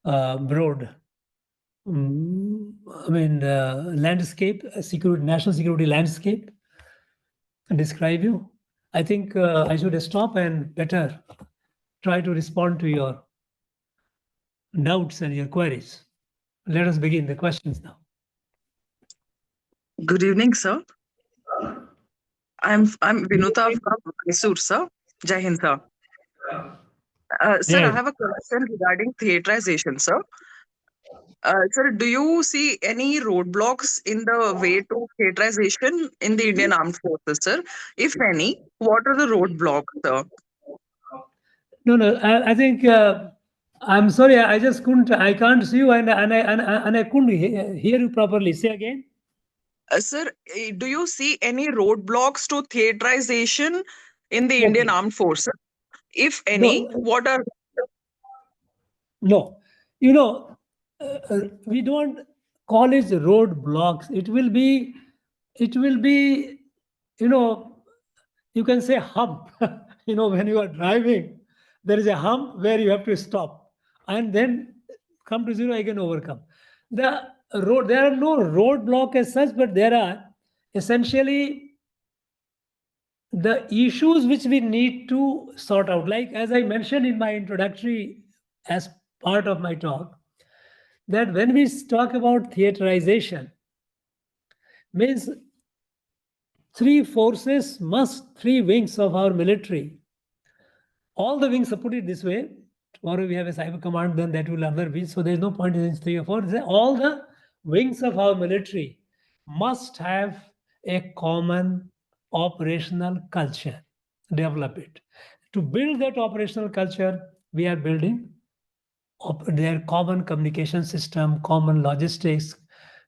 broad landscape, national security landscape, and describe you. I think I should stop and better try to respond to your doubts and your queries. Let us begin the questions now. Good evening, sir. I'm Vinuta from Mysore, sir. Jai Hind, sir. Sir, I have a question regarding theaterization, sir. Sir, do you see any roadblocks in the way to theaterization in the Indian Armed Forces, sir? If any, what are the roadblocks, sir? No. I think I'm sorry. I can't see you, and I couldn't hear you properly. Say again. Sir, do you see any roadblocks to theaterization in the Indian Armed Forces? If any, what are? No, we don't call it roadblocks. It will be, you can say hump. When you are driving, there is a hump where you have to stop and then come to zero again, overcome. There are no roadblock as such, but there are essentially the issues which we need to sort out. Like, as I mentioned in my introductory as part of my talk, that when we talk about theaterization, means three wings of our military. All the wings, put it this way, tomorrow we have a cyber command, then that will other wings. So there's no point in 3 or 4. All the wings of our military must have a common operational culture, develop it. To build that operational culture, we are building their common communication system, common logistics,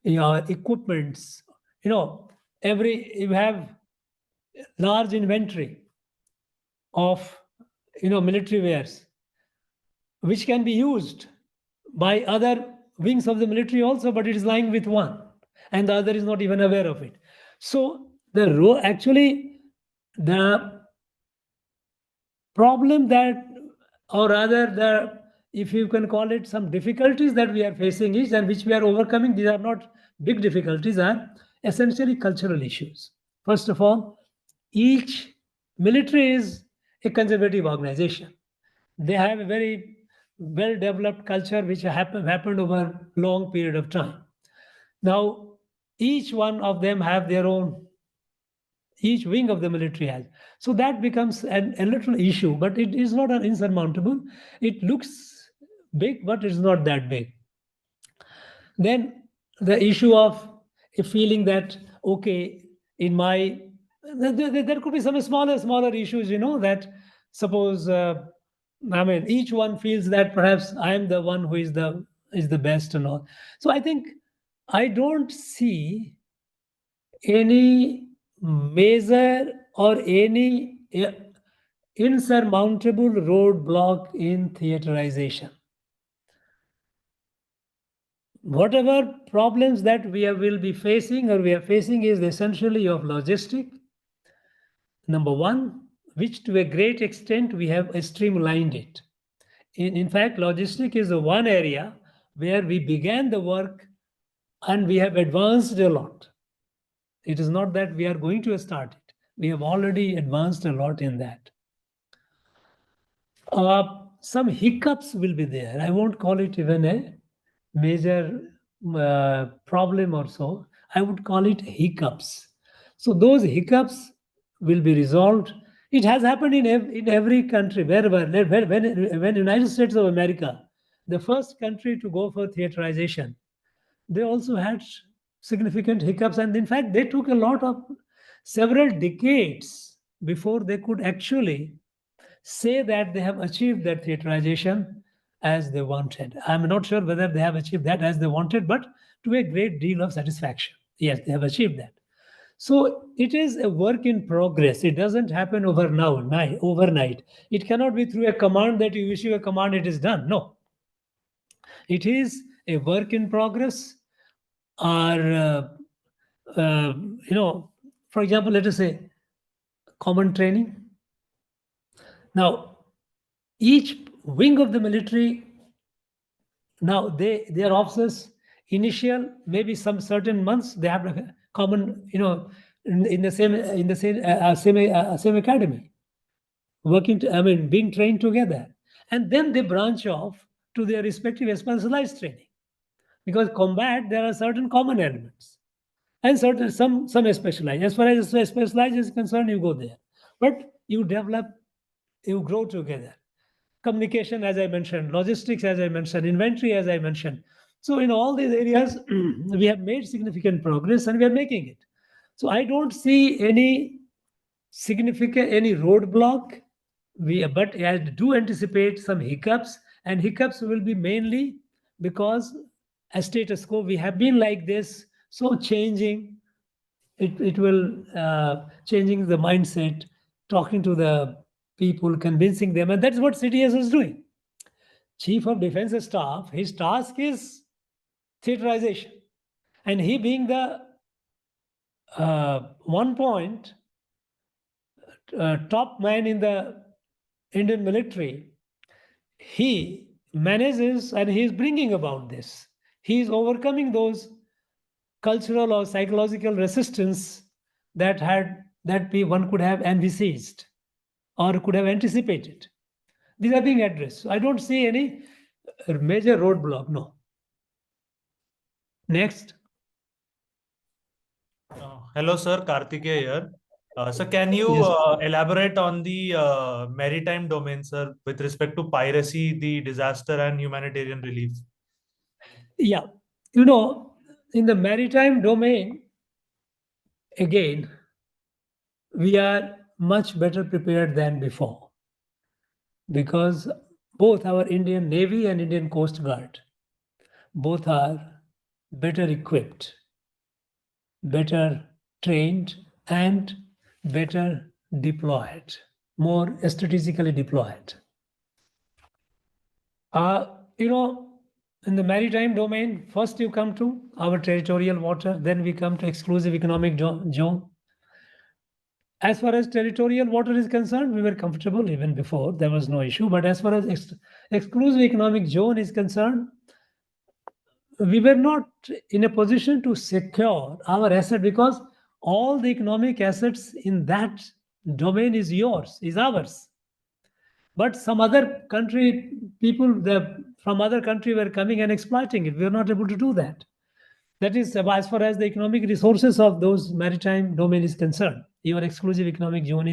equipments. You have large inventory of military wares, which can be used by other wings of the military also, but it is lying with one, and the other is not even aware of it. So actually the problem that, or rather if you can call it, some difficulties that we are facing is, and which we are overcoming, these are not big difficulties, are essentially cultural issues. First of all, each military is a conservative organization. They have a very well developed culture which happened over a long period of time. Now, each one of them have their own, each wing of the military has. So that becomes a little issue, but it is not an insurmountable. It looks big, but it's not that big. Then the issue of a feeling that, okay, in my, there could be some smaller issues, that suppose, each one feels that perhaps I am the one who is the best and all. So I think I don't see any major or any insurmountable roadblock in theaterization. Whatever problems that will be facing or we are facing is essentially of logistic. Number one, which to a great extent we have streamlined it. In fact, logistic is the one area where we began the work and we have advanced a lot. It is not that we are going to start it. We have already advanced a lot in that. Some hiccups will be there. I won't call it even a major problem or so. I would call it hiccups. So those hiccups will be resolved. It has happened in every country, wherever. When United States of America, the first country to go for theaterization, they also had significant hiccups, and in fact they took several decades before they could actually say that they have achieved that theaterization as they wanted. I'm not sure whether they have achieved that as they wanted, but to a great deal of satisfaction. Yes, they have achieved that. So it is a work in progress. It doesn't happen overnight. It cannot be through a command that you issue a command, it is done. No. It is a work in progress. Or, for example, let us say common training. Now, each wing of the military, now their officers, initial, maybe some certain months, they have a common, in the same academy, being trained together. And then they branch off to their respective specialized training. Because combat, there are certain common elements. And some specialized. As far as specialized is concerned, you go there. But you develop, you grow together. Communication, as I mentioned, logistics, as I mentioned, inventory, as I mentioned. So in all these areas, we have made significant progress and we are making it. So I don't see any roadblock. But I do anticipate some hiccups, and hiccups will be mainly because a status quo, we have been like this, so changing it will changing the mindset, talking to the people, convincing them, and that's what CDS is doing. Chief of Defense Staff, his task is theaterization, and he being the top man in the Indian military, he manages and he is bringing about this. He is overcoming those cultural or psychological resistance that one could have envisaged or could have anticipated. These are being addressed. So I don't see any major roadblock, no. Next. Hello, sir. Kartikeya here. So can you Yes. elaborate on the maritime domain, sir, with respect to piracy, the disaster and humanitarian relief? Yeah. In the maritime domain, again, we are much better prepared than before, because both our Indian Navy and Indian Coast Guard, both are better equipped, better trained, and better deployed. more strategically deployed. In the maritime domain, first you come to our territorial water, then we come to exclusive economic zone. As far as territorial water is concerned, we were comfortable even before, there was no issue. But as far as exclusive economic zone is concerned, we were not in a position to secure our asset because all the economic assets in that domain is ours. But some other country, people from other country were coming and exploiting it. We were not able to do that. That is as far as the economic resources of those maritime domain is concerned. Your exclusive economic zone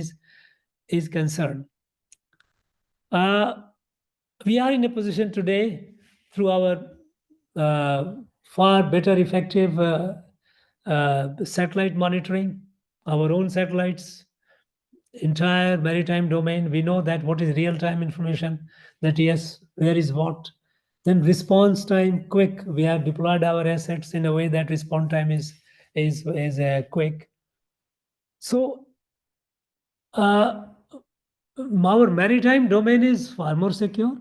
is concerned. We are in a position today through our far better effective satellite monitoring, our own satellites, entire maritime domain. We know that what is real-time information, that yes, where is what. Then response time quick. We have deployed our assets in a way that response time is quick. So our maritime domain is far more secure.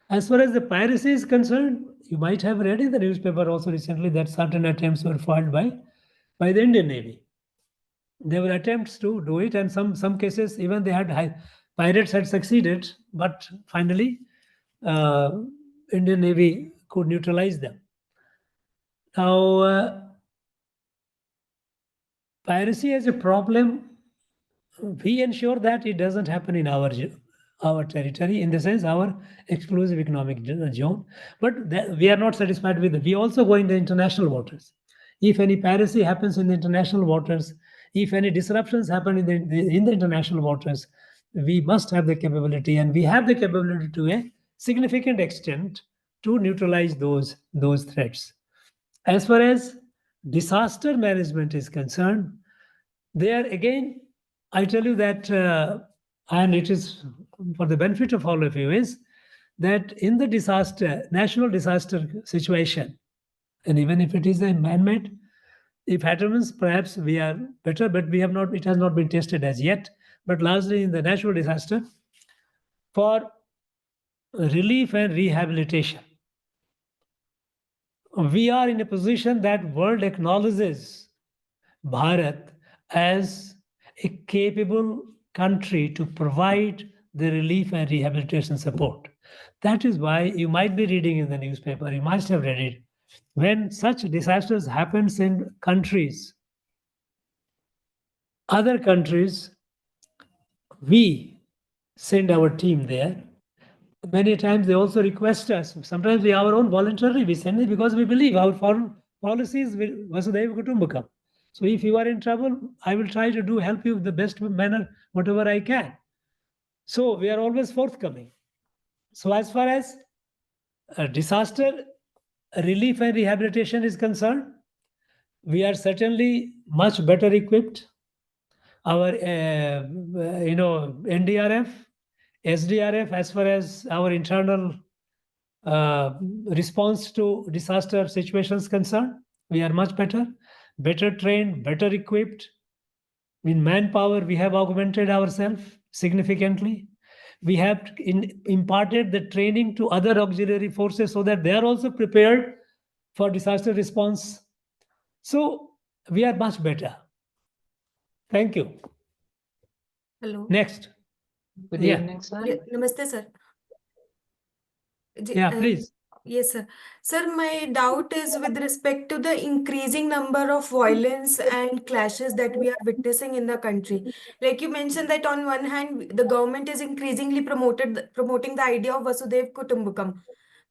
As far as the piracy is concerned, you might have read in the newspaper also recently that certain attempts were foiled by the Indian Navy. There were attempts to do it, and some cases even they had pirates had succeeded, but finally Indian Navy could neutralize them. Now, piracy as a problem, we ensure that it doesn't happen in our territory, in the sense our exclusive economic zone. But we are not satisfied with it. We also go in the international waters. If any piracy happens in the international waters, if any disruptions happen in the international waters, we must have the capability, and we have the capability to a significant extent to neutralize those threats. As far as disaster management is concerned, there again, I tell you that, and it is for the benefit of all of you, is that in the national disaster situation, and even if it is a man-made, if happens, perhaps we are better, but it has not been tested as yet. But largely in the natural disaster, for relief and rehabilitation, we are in a position that world acknowledges Bharat as a capable country to provide the relief and rehabilitation support. That is why you might be reading in the newspaper, you must have read it, when such disasters happens in countries, other countries, we send our team there. Many times they also request us. Sometimes we our own voluntarily we send it because we believe our foreign policies will Vasudhaiva Kutumbakam. So if you are in trouble, I will try to help you in the best manner, whatever I can. So we are always forthcoming. So as far as disaster relief and rehabilitation is concerned, we are certainly much better equipped. Our NDRF, SDRF, as far as our internal response to disaster situations concerned, we are much better trained, better equipped. In manpower, we have augmented ourselves significantly. We have imparted the training to other auxiliary forces so that they are also prepared for disaster response. So we are much better. Thank you. Hello. Next. Good Yeah. evening, sir. Namaste, sir. Yeah, please. Yes, sir. Sir, my doubt is with respect to the increasing number of violence and clashes that we are witnessing in the country. Like you mentioned that on one hand, the government is increasingly promoting the idea of Vasudhaiva Kutumbakam.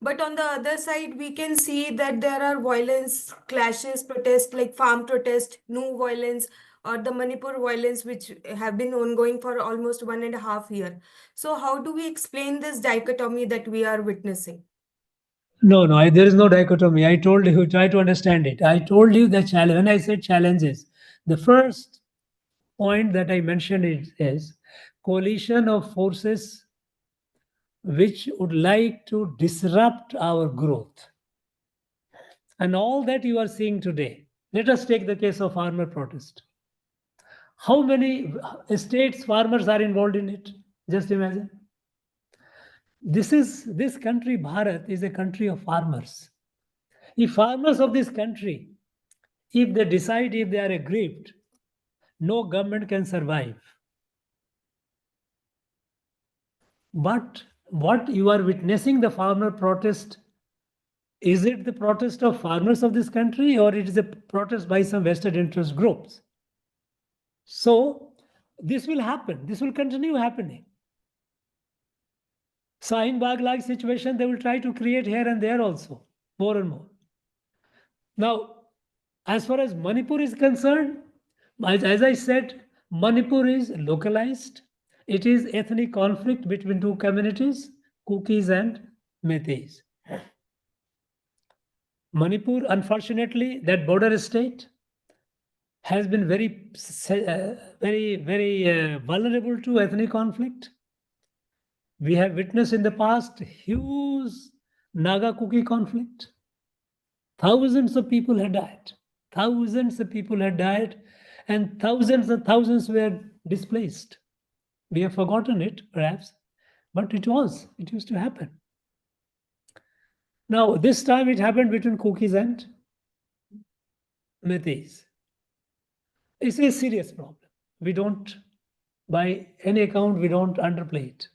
But on the other side, we can see that there are violence, clashes, protests like farm protest, no violence, or the Manipur violence, which have been ongoing for almost 1.5 years. So how do we explain this dichotomy that we are witnessing? No, there is no dichotomy. I told you, try to understand it. I told you the challenge. When I said challenges, the first point that I mentioned is coalition of forces which would like to disrupt our growth. And all that you are seeing today, let us take the case of farmer protest. How many states farmers are involved in it? Just imagine. This country, Bharat, is a country of farmers. If farmers of this country, if they decide, if they are aggrieved, no government can survive. But what you are witnessing, the farmer protest, is it the protest of farmers of this country, or it is a protest by some vested interest groups? So this will happen. This will continue happening. Shaheen Bagh-like situation, they will try to create here and there also, more and more. Now, as far as Manipur is concerned, as I said, Manipur is localized. It is ethnic conflict between two communities, Kukis and Meiteis. Manipur, unfortunately, that border state has been very vulnerable to ethnic conflict. We have witnessed in the past huge Naga-Kuki conflict. Thousands of people had died. Thousands of people had died, and thousands were displaced. We have forgotten it, perhaps, but it used to happen. Now, this time it happened between Kukis and Meiteis. It's a serious problem. We don't, by any account, we don't underplay it.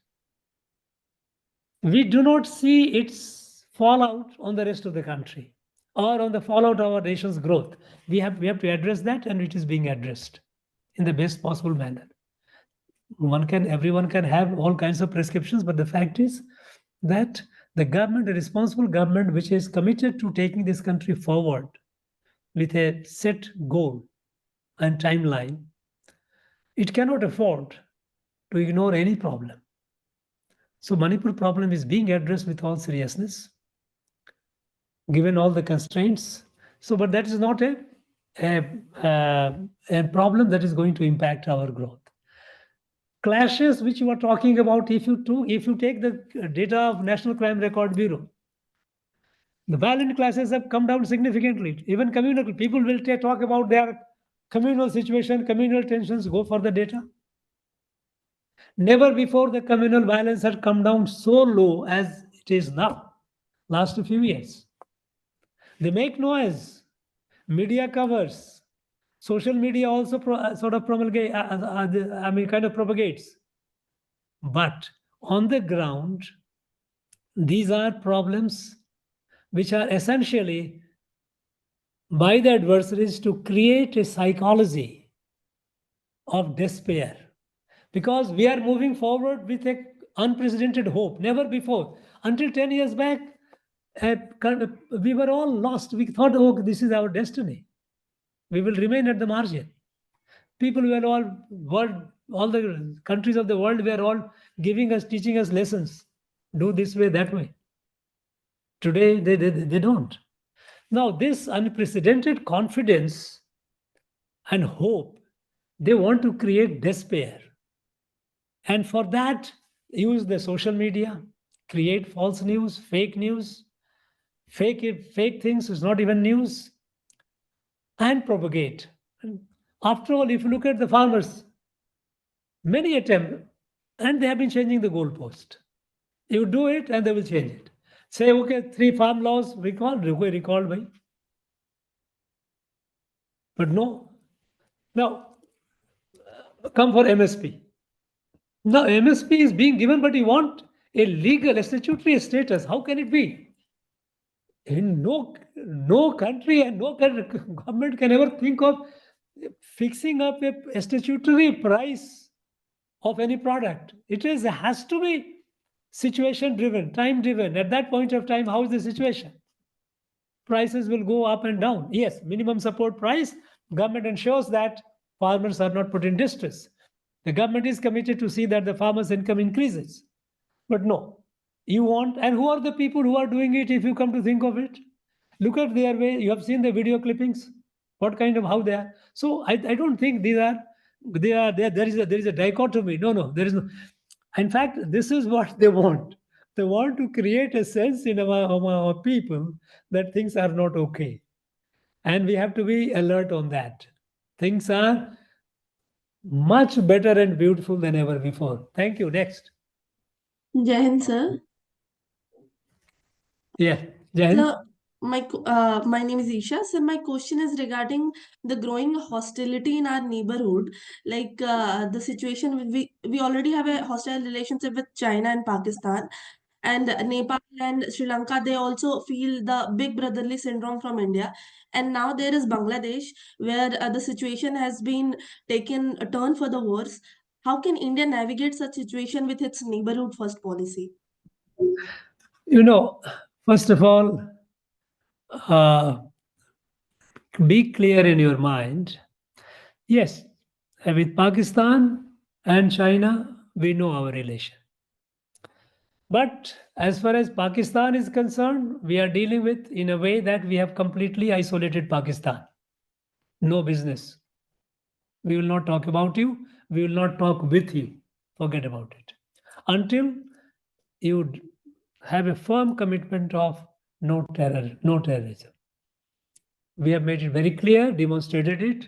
We do not see its fallout on the rest of the country or on the fallout of our nation's growth. We have to address that, and it is being addressed in the best possible manner. Everyone can have all kinds of prescriptions, but the fact is that the government, a responsible government, which is committed to taking this country forward with a set goal and timeline, it cannot afford to ignore any problem. So Manipur problem is being addressed with all seriousness, given all the constraints. So, but that is not a problem that is going to impact our growth. Clashes which you are talking about, if you take the data of National Crime Record Bureau, the violent clashes have come down significantly. Even communal people will talk about their communal situation, communal tensions, go for the data. Never before the communal violence had come down so low as it is now, last few years. They make noise, media covers, social media also propagates. But on the ground, these are problems which are essentially by the adversaries to create a psychology of despair. Because we are moving forward with an unprecedented hope, never before. Until 10 years back, we were all lost. We thought, oh, this is our destiny. We will remain at the margin. People were all the countries of the world were all teaching us lessons. Do this way, that way. Today, they don't. Now, this unprecedented confidence and hope, they want to create despair. And for that, use the social media, create false news, fake things is not even news, and propagate. After all, if you look at the farmers, many attempt, and they have been changing the goalpost. You do it, and they will change it. Say, okay, 3 farm laws recalled by. But no. Now, come for MSP. Now, MSP is being given, but you want a legal, a statutory status. How can it be? In no country and no government can ever think of fixing up a statutory price of any product. It has to be situation driven, time driven. At that point of time, how is the situation? Prices will go up and down. Yes, minimum support price, government ensures that farmers are not put in distress. The government is committed to see that the farmers' income increases. But no, you want, and who are the people who are doing it if you come to think of it? Look at their way. You have seen the video clippings, what kind of, how they are. So I don't think there is a dichotomy. No, there is no. In fact, this is what they want. They want to create a sense in our people that things are not okay. And we have to be alert on that. Things are much better and beautiful than ever before. Thank you. Next. Jai Hind, sir. Yeah, Jai Hind. Sir, my name is Isha. So my question is regarding the growing hostility in our neighborhood. Like the situation, we already have a hostile relationship with China and Pakistan, and Nepal and Sri Lanka. They also feel the big brotherly syndrome from India. And now there is Bangladesh, where the situation has been taken a turn for the worse. How can India navigate such situation with its neighborhood first policy? You know, first of all, be clear in your mind. Yes, with Pakistan and China, we know our relation. But as far as Pakistan is concerned, we are dealing with in a way that we have completely isolated Pakistan. No business. We will not talk about you. We will not talk with you. Forget about it. Until you have a firm commitment of no terror, no terrorism. We have made it very clear, demonstrated it,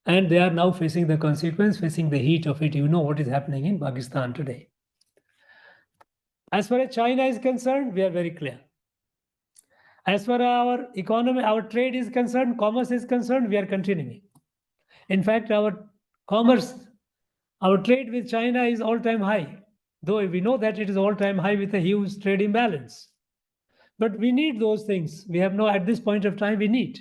and they are now facing the consequence, facing the heat of it. You know what is happening in Pakistan today. As far as China is concerned, we are very clear. As far as our economy, our trade is concerned, commerce is concerned, we are continuing. In fact, our commerce, our trade with China is all-time high, though we know that it is all-time high with a huge trade imbalance. But we need those things. We have no, at this point of time, we need.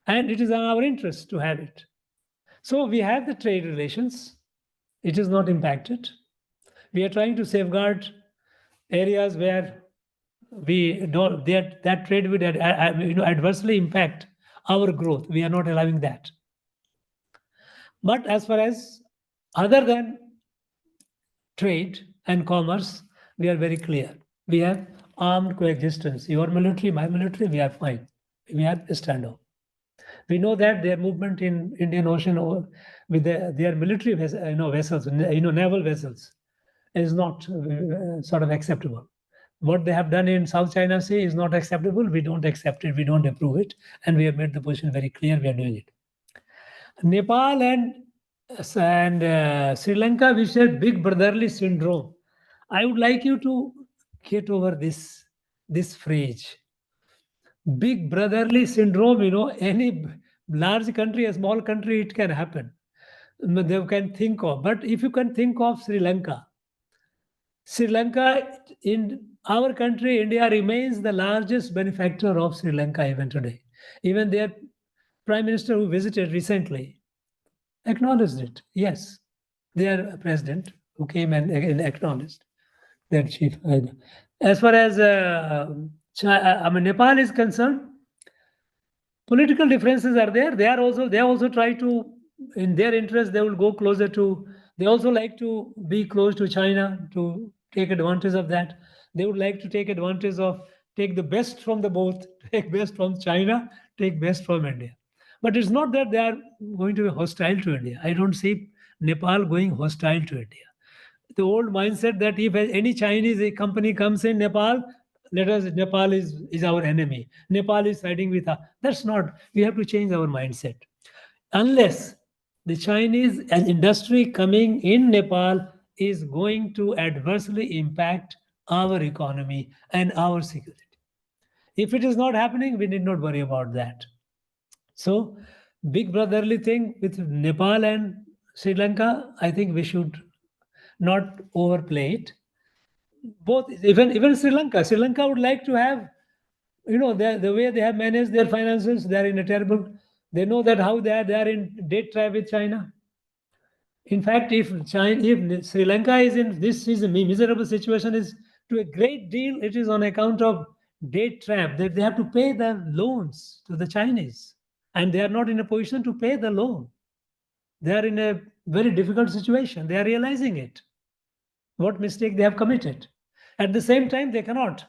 And it is in our interest to have it. So we have the trade relations. It is not impacted. We are trying to safeguard areas where we don't, that trade would adversely impact our growth. We are not allowing that. But as far as other than trade and commerce, we are very clear. We have armed coexistence. Your military, my military, we are fine. We have a standoff. We know that their movement in Indian Ocean or with their military vessels, naval vessels, is not sort of acceptable. What they have done in South China Sea is not acceptable. We don't accept it. We don't approve it. And we have made the position very clear. We are doing it. Nepal and Sri Lanka, we said big brotherly syndrome. I would like you to get over this phrase. Big brotherly syndrome, any large country, a small country, it can happen. They can think of. But if you can think of Sri Lanka, in our country, India remains the largest benefactor of Sri Lanka even today. Even their prime minister who visited recently acknowledged it. Yes, their president who came and acknowledged their chief. As far as Nepal is concerned, political differences are there. They also try to, in their interest, they will go closer to. They also like to be close to China to take advantage of that. They would like to take advantage of, take the best from the both, take best from China, take best from India. But it's not that they are going to be hostile to India. I don't see Nepal going hostile to India. The old mindset that if any Chinese company comes in Nepal, Nepal is our enemy. Nepal is siding with us. That's not, we have to change our mindset. Unless the Chinese industry coming in Nepal is going to adversely impact our economy and our security. If it is not happening, we need not worry about that. So, big brotherly thing with Nepal and Sri Lanka, I think we should not overplay it. Both, even Sri Lanka would like to have, the way they have managed their finances, they are in a terrible. They know that how they are in debt trap with China. In fact, if Sri Lanka is in this is a miserable situation, is to a great deal, it is on account of debt trap that they have to pay the loans to the Chinese, and they are not in a position to pay the loan. They are in a very difficult situation. They are realizing it, what mistake they have committed. At the same time, they cannot.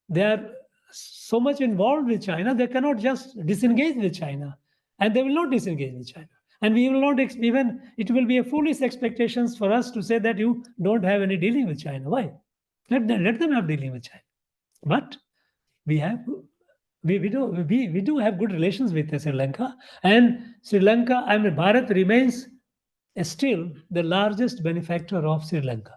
They are so much involved with China, they cannot just disengage with China, and they will not disengage with China. And we will not even, it will be a foolish expectations for us to say that you don't have any dealing with China. Why? Let them have dealing with China. But we have we do have good relations with Sri Lanka, and Sri Lanka, I mean, Bharat remains still the largest benefactor of Sri Lanka.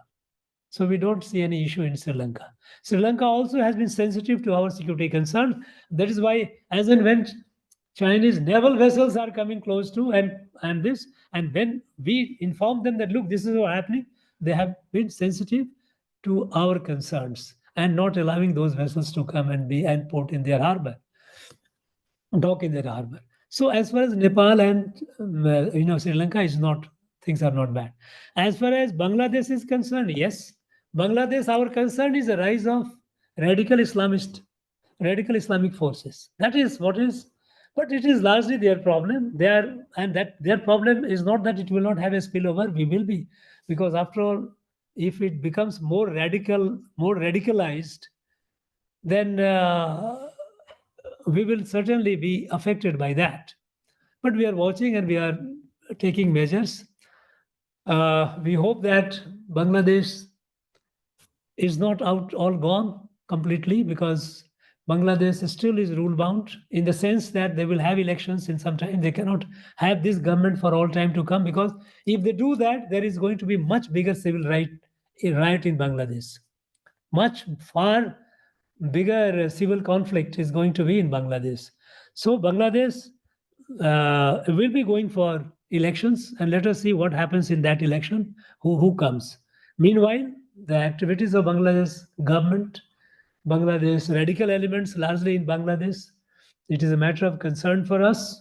So we don't see any issue in Sri Lanka. Sri Lanka also has been sensitive to our security concerns. That is why, as and when Chinese naval vessels are coming close to and when we inform them that look, this is what's happening, they have been sensitive to our concerns and not allowing those vessels to come and port in their harbor, dock in their harbor. So as far as Nepal and Sri Lanka is not, things are not bad. As far as Bangladesh is concerned, yes, Bangladesh, our concern is the rise of radical Islamic forces. That is what is, but it is largely their problem. Their problem is not that it will not have a spillover. We will be, because after all, if it becomes more radicalized, then we will certainly be affected by that. But we are watching and we are taking measures. We hope that Bangladesh is not all gone completely, because Bangladesh still is rule bound in the sense that they will have elections in some time. They cannot have this government for all time to come, because if they do that, there is going to be much bigger civil riot in Bangladesh. Much far bigger civil conflict is going to be in Bangladesh. So Bangladesh will be going for elections, and let us see what happens in that election, who comes. Meanwhile, the activities of Bangladesh government, Bangladesh radical elements largely in Bangladesh, it is a matter of concern for us,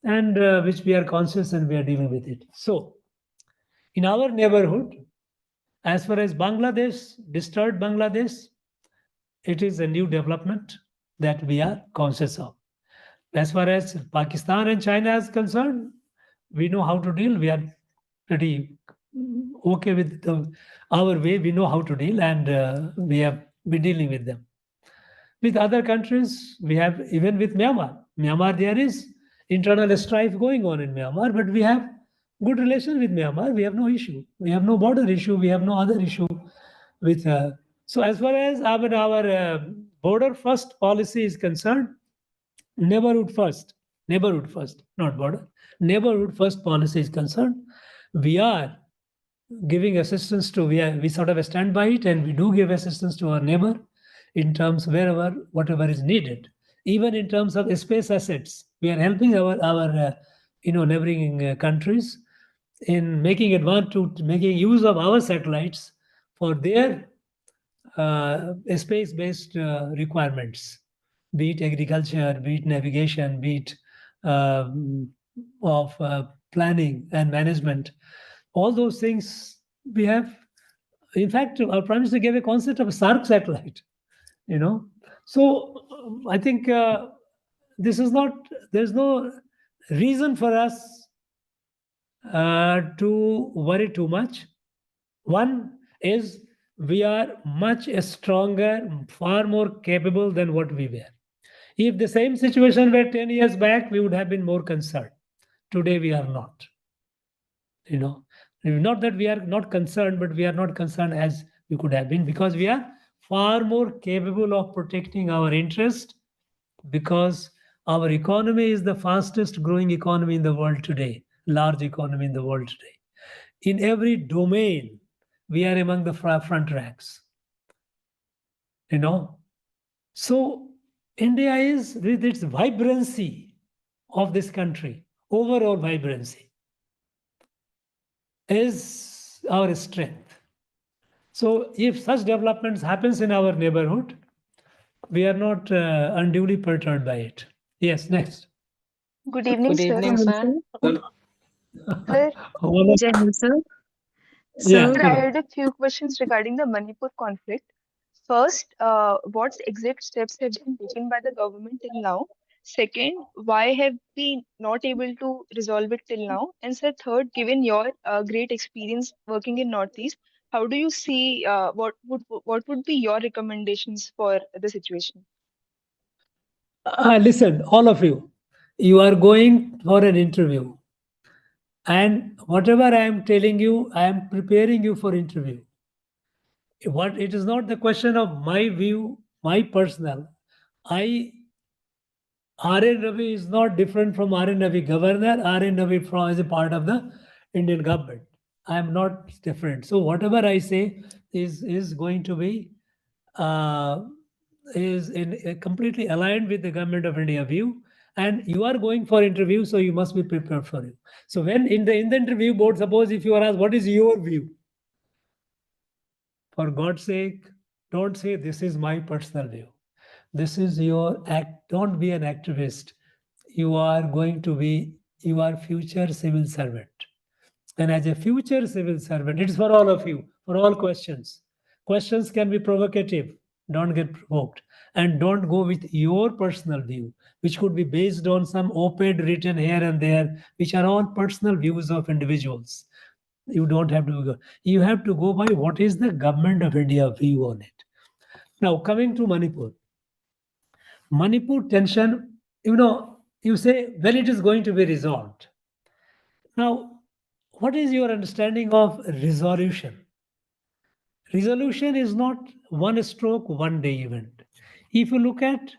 and which we are conscious and we are dealing with it. So in our neighborhood, as far as Bangladesh, disturbed Bangladesh, it is a new development that we are conscious of. As far as Pakistan and China is concerned, we know how to deal. We are pretty okay with our way. We know how to deal, and we have been dealing with them. With other countries, we have, even with Myanmar. Myanmar, there is internal strife going on in Myanmar, but we have good relations with Myanmar. We have no issue. We have no border issue. We have no other issue with. So as far as our border first policy is concerned, neighborhood first, not border. Neighborhood first policy is concerned, we are giving assistance to, we sort of stand by it, and we do give assistance to our neighbor in terms whatever is needed. Even in terms of space assets, we are helping our neighboring countries in making use of our satellites for their space-based requirements, be it agriculture, be it navigation, be it of planning and management. All those things we have. In fact, our Prime Minister gave a concept of a SARC satellite, So I think there's no reason for us to worry too much. One is we are much stronger, far more capable than what we were. If the same situation were 10 years back, we would have been more concerned. Today, we are not. Not that we are not concerned, but we are not concerned as we could have been, because we are far more capable of protecting our interest, because our economy is the fastest growing economy in the world today, large economy in the world today. In every domain, we are among the front ranks. So India is, with its vibrancy of this country, overall vibrancy, is our strength. So if such developments happens in our neighborhood, we are not unduly perturbed by it. Yes, next. Good evening, sir. sir. Sir, Jai Hind, sir. Yeah, sir, I had a few questions regarding the Manipur conflict. First, what exact steps have been taken by the government till now? Second, why have we not able to resolve it till now? And sir, third, given your great experience working in Northeast, how do you see what would be your recommendations for the situation? Listen, all of you, you are going for an interview. And whatever I am telling you, I am preparing you for interview. It is not the question of my view, my personal. I R.N. Ravi is not different from R.N. Ravi governor. R.N. Ravi is a part of the Indian government. I am not different. So whatever I say is going to be completely aligned with the government of India view. And you are going for interview, so you must be prepared for it. So when in the interview board, suppose if you are asked, what is your view? For God's sake, don't say this is my personal view. This is your act. Don't be an activist. You are future civil servant. And as a future civil servant, it is for all of you, for all questions. Questions can be provocative. Don't get provoked. And don't go with your personal view, which could be based on some op-ed written here and there, which are all personal views of individuals. You don't have to go. You have to go by what is the government of India view on it. Now, coming to Manipur. Manipur tension, you say when it is going to be resolved. Now, what is your understanding of resolution? Resolution is not one stroke, one day event. If you look at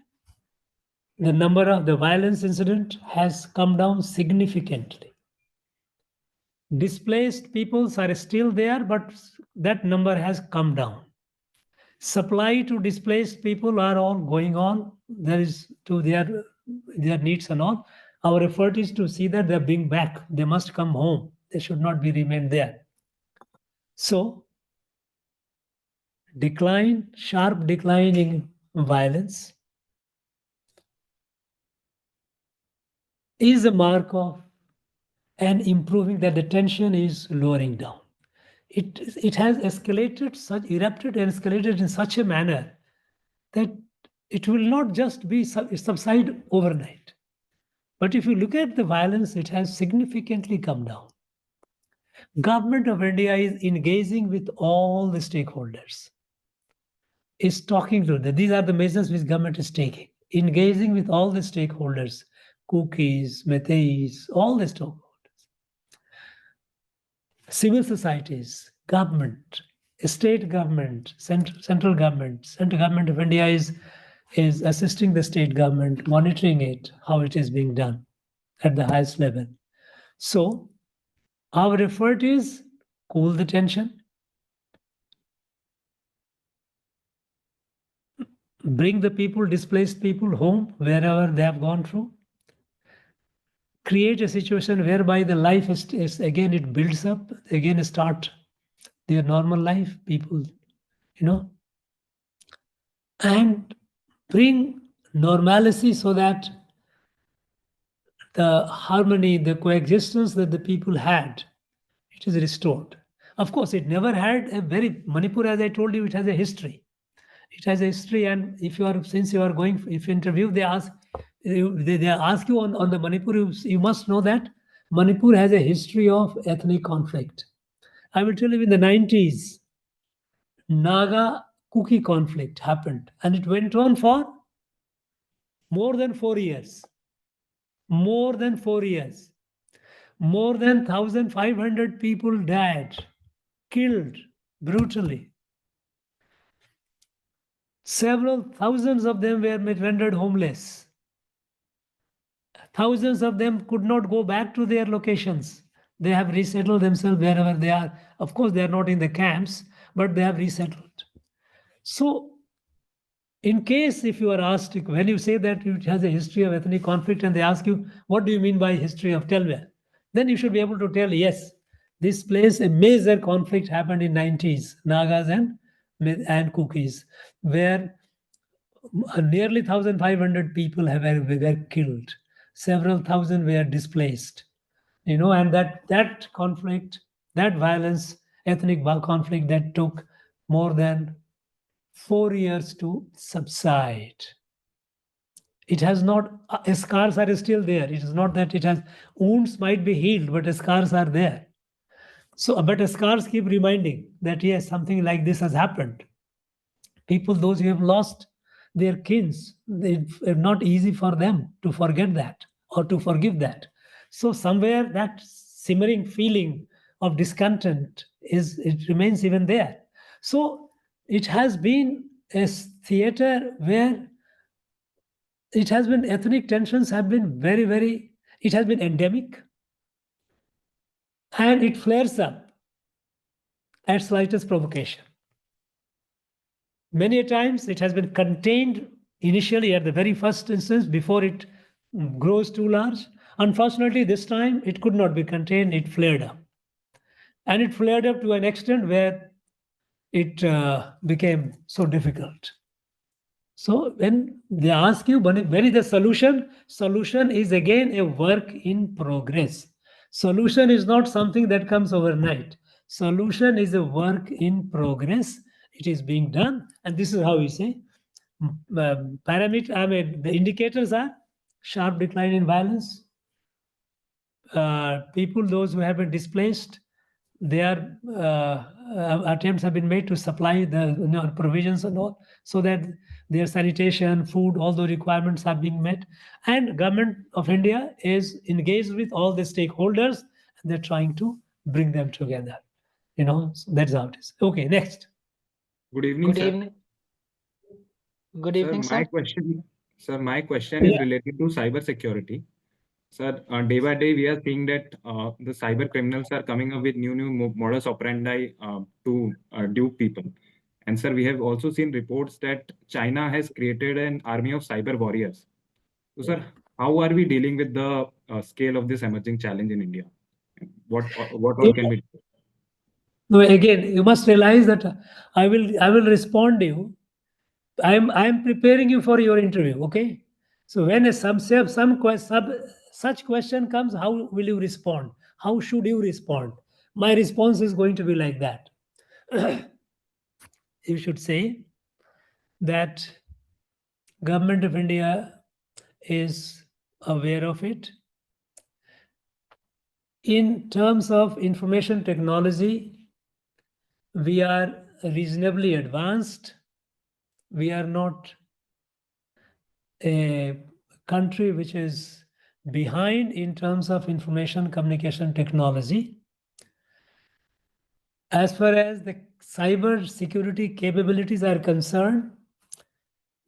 the number of the violence incident has come down significantly. Displaced peoples are still there, but that number has come down. Supply to displaced people are all going on. There is to their needs and all. Our effort is to see that they're being back. They must come home. They should not be remain there. So, sharp decline in violence is a mark of and improving that the tension is lowering down. It has erupted and escalated in such a manner that it will not just be subside overnight. But if you look at the violence, it has significantly come down. Government of India is engaging with all the stakeholders. Is talking to them. These are the measures which government is taking. Engaging with all the stakeholders, Kukis, Meiteis, all the stakeholders. Civil societies, government, state government, central government of India is assisting the state government, monitoring it, how it is being done at the highest level. So our effort is cool the tension, bring the displaced people home wherever they have gone through, create a situation whereby the life is again, it builds up, again start their normal life, people, and bring normalcy so that the harmony, the coexistence that the people had, it is restored. Of course, it never had Manipur, as I told you, it has a history. It has a history, and if you interview, they ask you on the Manipur, you must know that Manipur has a history of ethnic conflict. I will tell you, in the 90s, Naga-Kuki conflict happened, and it went on for more than 4 years. More than 4 years. More than 1,500 people died, killed brutally. Several thousands of them were rendered homeless. Thousands of them could not go back to their locations. They have resettled themselves wherever they are. Of course, they are not in the camps, but they have resettled. So, in case if you are asked, when you say that it has a history of ethnic conflict and they ask you, what do you mean by history of Telva? Then you should be able to tell, yes, this place, a major conflict happened in 90s, Nagas and Kukis, where nearly 1,500 people were killed. Several thousand were displaced. And that conflict, that violence, ethnic conflict that took more than 4 years to subside. It has not, scars are still there. It is not that it has, wounds might be healed, but scars are there. So, but scars keep reminding that yes, something like this has happened. People, those who have lost their kins, it's not easy for them to forget that or to forgive that. So somewhere that simmering feeling of discontent it remains even there. So it has been a theater where ethnic tensions have been it has been endemic, and it flares up at slightest provocation. Many a times it has been contained initially at the very first instance before it grows too large. Unfortunately, this time it could not be contained, it flared up. And it flared up to an extent where it became so difficult. So when they ask you, where is the solution? Solution is again a work in progress. Solution is not something that comes overnight. Solution is a work in progress. It is being done. And this is how we say, the indicators are sharp decline in violence. People, those who have been displaced, their attempts have been made to supply the provisions and all, so that their sanitation, food, all the requirements are being met. And Government of India is engaged with all the stakeholders, and they're trying to bring them together. So that's how it is. Okay, next. Good evening, Good sir. evening. Good evening, My sir. question is related to cyber security. Sir, day by day, we are seeing that the cyber criminals are coming up with new modus operandi to dupe people. And sir, we have also seen reports that China has created an army of cyber warriors. So, sir, how are we dealing with the scale of this emerging challenge in India? What all can we do? No, again, you must realize that I will respond to you. I'm preparing you for your interview. Okay, so when such question comes, how will you respond? How should you respond? My response is going to be like that. You should say that Government of India is aware of it. In terms of information technology, we are reasonably advanced. We are not a country which is behind in terms of information communication technology. As far as the cyber security capabilities are concerned,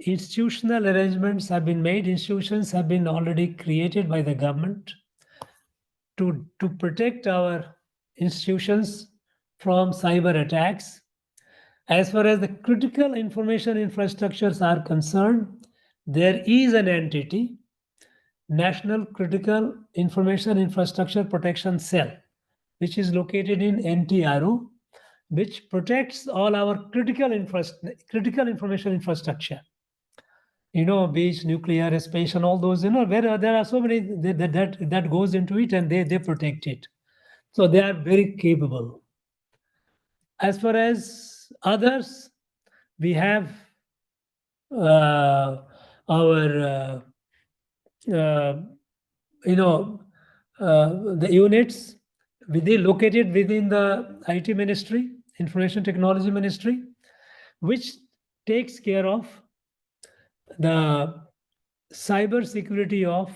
institutional arrangements have been made. Institutions have been already created by the government to protect our institutions from cyber attacks. As far as the critical information infrastructures are concerned, there is an entity, National Critical Information Infrastructure Protection Cell, which is located in NTRO, which protects all our critical information infrastructure. Beach, nuclear, space, and all those, where there are so many that goes into it, and they protect it. So they are very capable. As far as others, we have our the units located within the IT Ministry, Information Technology Ministry, which takes care of the cyber security of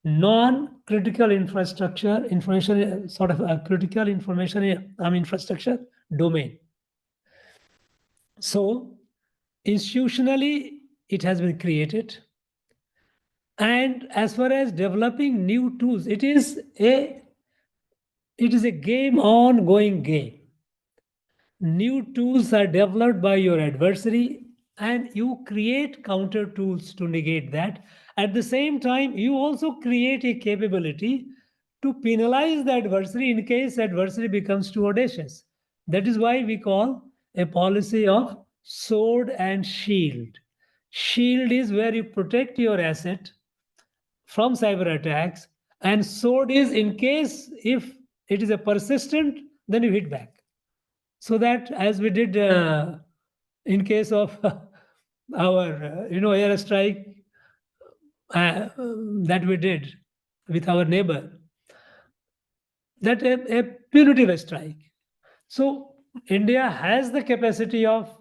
non-critical infrastructure, critical information infrastructure domain. So institutionally, it has been created. And as far as developing new tools, it is a ongoing game. New tools are developed by your adversary, and you create counter tools to negate that. At the same time, you also create a capability to penalize the adversary in case adversary becomes too audacious. That is why we call a policy of sword and shield. Shield is where you protect your asset from cyber attacks, and sword is in case if it is a persistent, then you hit back. So that, as we did in case of our airstrike that we did with our neighbor, that a punitive strike. So India has the capacity of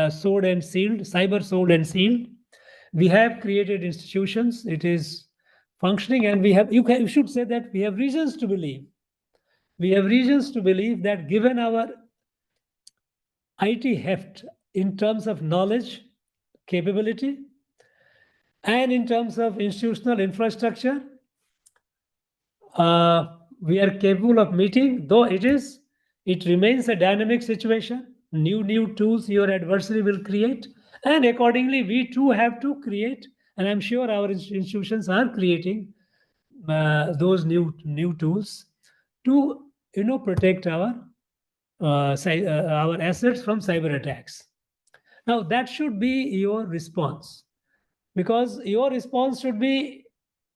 sword and shield, cyber sword and shield. We have created institutions. It is functioning, and you should say that we have reasons to believe. We have reasons to believe that given our IT heft in terms of knowledge, capability, And in terms of institutional infrastructure, we are capable of meeting, though it remains a dynamic situation. New tools your adversary will create, and accordingly, we too have to create. And I'm sure our institutions are creating those new tools to protect our assets from cyber attacks. Now that should be your response, because your response should be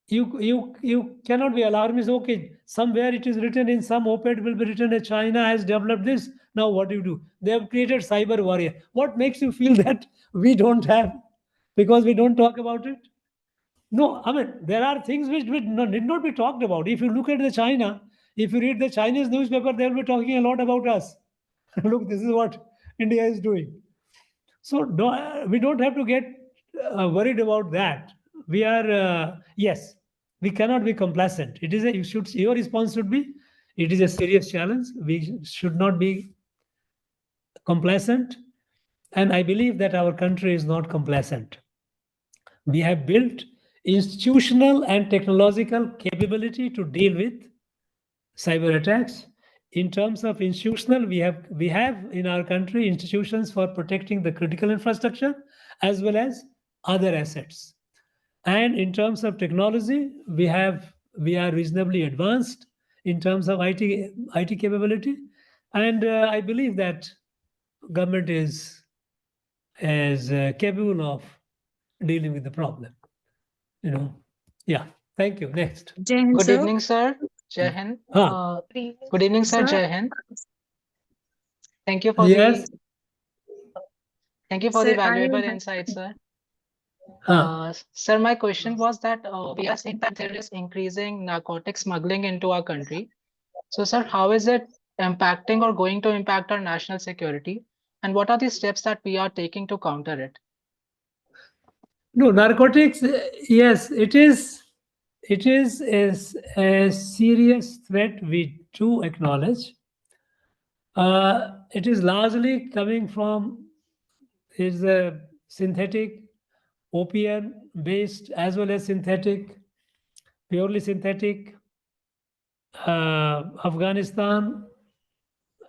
you cannot be alarmist. Okay, somewhere it is written in some op-ed will be written that China has developed this. Now what do? They have created cyber warrior. What makes you feel that we don't have, because we don't talk about it? No, I mean, there are things which need not be talked about. If you look at the China, if you read the Chinese newspaper, they'll be talking a lot about us. Look, this is what India is doing. So we don't have to get worried about that. We are, yes, we cannot be complacent. Your response should be, it is a serious challenge. We should not be complacent. And I believe that our country is not complacent. We have built institutional and technological capability to deal with cyber attacks. In terms of institutional, we have in our country institutions for protecting the critical infrastructure as well as other assets. And in terms of technology, we are reasonably advanced in terms of IT capability, and I believe that government is capable of dealing with the problem. Yeah. Thank you. Next. Jai Hind, Good sir. evening, sir. Jai Hind. Huh. Good evening, sir. Sir. Jai Hind. Thank you for Yes. the Sir, valuable insight, sir. Sir, my question was that we are seeing that there is increasing narcotic smuggling into our country. So, sir, how is it impacting or going to impact our national security? And what are the steps that we are taking to counter it? No, narcotics, yes, it is a serious threat, we do acknowledge. It is largely coming from a synthetic opium based as well as synthetic, purely synthetic. Afghanistan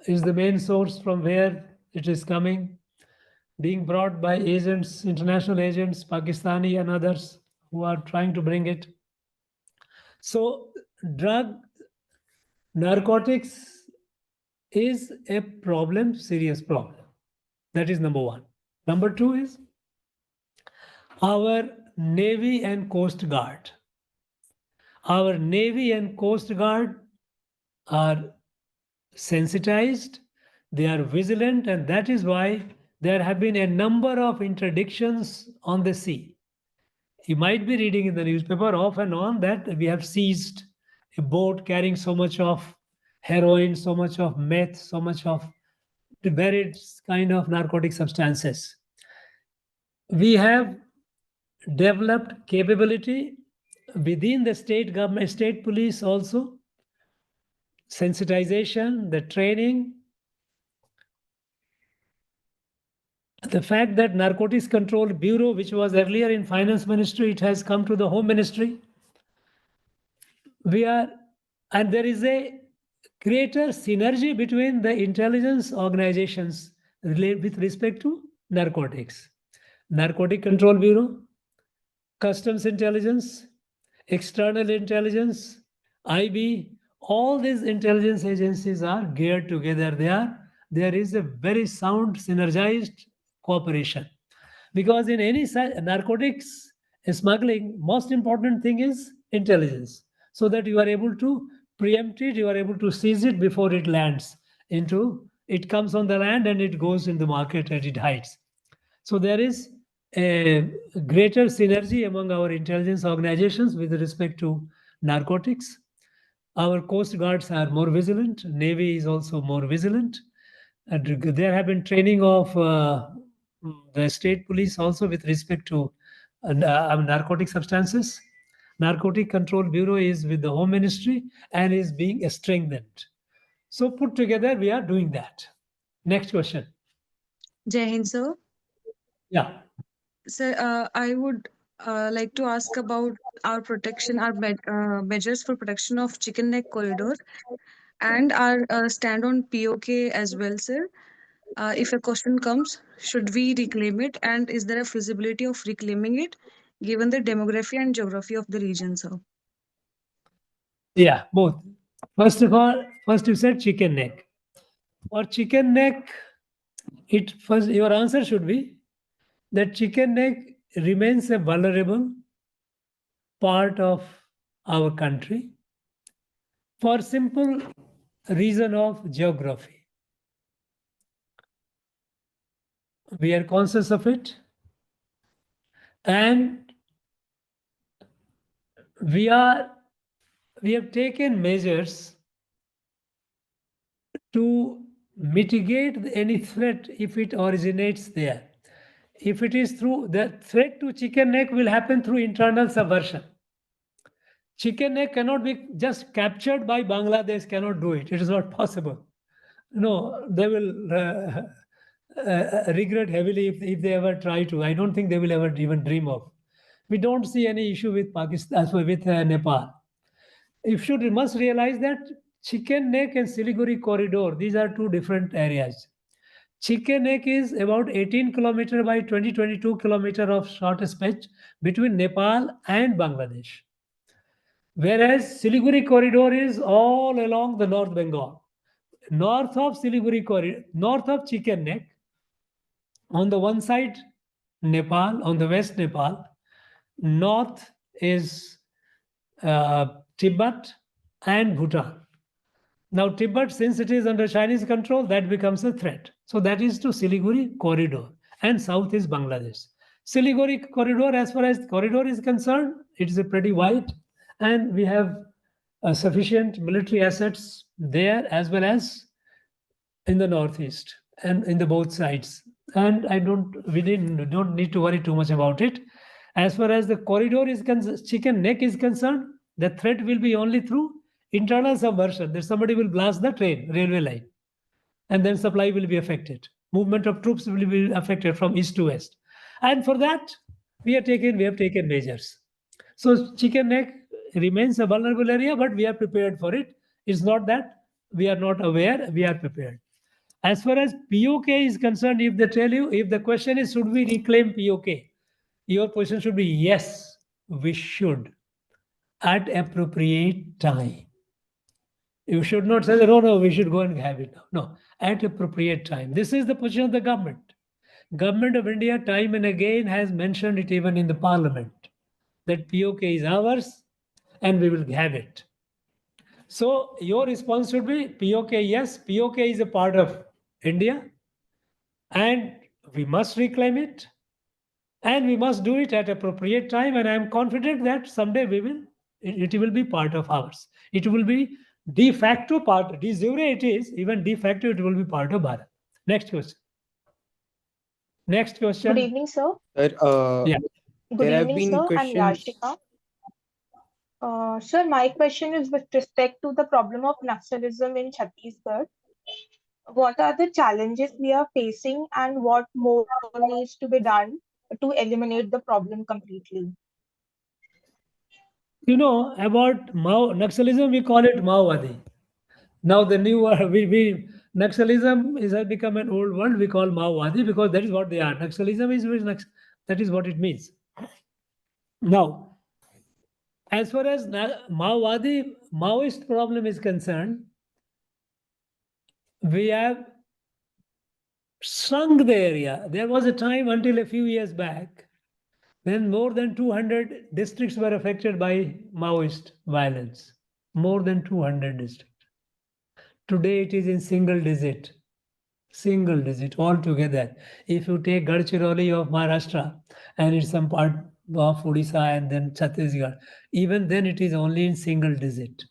is the main source from where it is coming, being brought by agents, international agents, Pakistani and others who are trying to bring it. So narcotics is a problem, serious problem. That is number one. Number two is our Navy and Coast Guard. Our Navy and Coast Guard are sensitized, they are vigilant, and that is why there have been a number of interdictions on the sea. You might be reading in the newspaper off and on that we have seized a boat carrying so much of heroin, so much of meth, so much of the various kind of narcotic substances. We have developed capability within the state government, state police also, sensitization, the training. The fact that Narcotics Control Bureau, which was earlier in Finance Ministry, it has come to the Home Ministry. And there is a greater synergy between the intelligence organizations with respect to narcotics. Narcotic Control Bureau, Customs Intelligence, External Intelligence, IB, all these intelligence agencies are geared together. There is a very sound synergized cooperation, because in any narcotics smuggling, most important thing is intelligence, so that you are able to preempt it, you are able to seize it before it it comes on the land and it goes in the market and it hides. So there is a greater synergy among our intelligence organizations with respect to narcotics. Our coast guards are more vigilant. Navy is also more vigilant. And there have been training of the state police also with respect to narcotic substances. Narcotic Control Bureau is with the Home Ministry and is being strengthened. So put together, we are doing that. Next question. Jai Hind, sir. Yeah. Sir, I would like to ask about our protection, our measures for protection of chicken neck corridor and our stand on POK as well, sir. If a question comes, should we reclaim it? And is there a feasibility of reclaiming it given the demography and geography of the region, sir? Yeah, both. First of all, first you said chicken neck. For chicken neck, your answer should be that chicken neck remains a vulnerable part of our country for simple reason of geography. We are conscious of it, and we have taken measures to mitigate any threat if it originates there. If it is through the threat to chicken neck will happen through internal subversion. Chicken neck cannot be just captured by Bangladesh, cannot do it. It is not possible. No, they will regret heavily if they ever try to. I don't think they will ever even dream of. We don't see any issue with Pakistan, with Nepal. You must realize that chicken neck and Siliguri corridor, these are two different areas. Chicken neck is about 18 kilometer by 22 kilometer of short stretch between Nepal and Bangladesh. Whereas Siliguri corridor is all along the North Bengal. North of Siliguri corridor, north of chicken neck, on the one side Nepal, on the west Nepal, north is Tibet and Bhutan. Now Tibet, since it is under Chinese control, that becomes a threat. So that is to Siliguri corridor, and south is Bangladesh. Siliguri corridor, as far as corridor is concerned, it is a pretty wide, and we have sufficient military assets there as well as in the northeast and in the both sides. And we don't need to worry too much about it. As far as the corridor is concerned, chicken neck is concerned, the threat will be only through internal subversion, that somebody will blast the railway line, and then supply will be affected. Movement of troops will be affected from east to west. And for that, we have taken measures. So chicken neck remains a vulnerable area, but we are prepared for it. It's not that we are not aware, we are prepared. As far as POK is concerned, if they tell you, if the question is, should we reclaim POK? Your question should be, yes, we should, at appropriate time. You should not say, no, we should go and have it now. No, at appropriate time. This is the position of the government. Government of India time and again has mentioned it even in the parliament, that POK is ours and we will have it. So your response should be POK, yes, POK is a part of India and we must reclaim it and we must do it at appropriate time. And I am confident that someday it will be part of ours. It will be de facto part, de jure it is, even de facto it will be part of Bharat. Next question. Next question. Good evening, sir. Yeah. Good evening, sir. I'm Yashika. Sir, my question is with respect to the problem of Naxalism in Chhattisgarh. What are the challenges we are facing and what more needs to be done to eliminate the problem completely? You know, about Naxalism, we call it Maowadi. Now the new Naxalism has become an old word. We call Maowadi because that is what they are. Naxalism is that is what it means. Now, as far as Maoist problem is concerned, we have shrunk the area. There was a time until a few years back when more than 200 districts were affected by Maoist violence. More than 200 districts. Today it is in single digit altogether. If you take Gadchiroli of Maharashtra and it's some part of Odisha and then Chhattisgarh, even then it is only in single digit.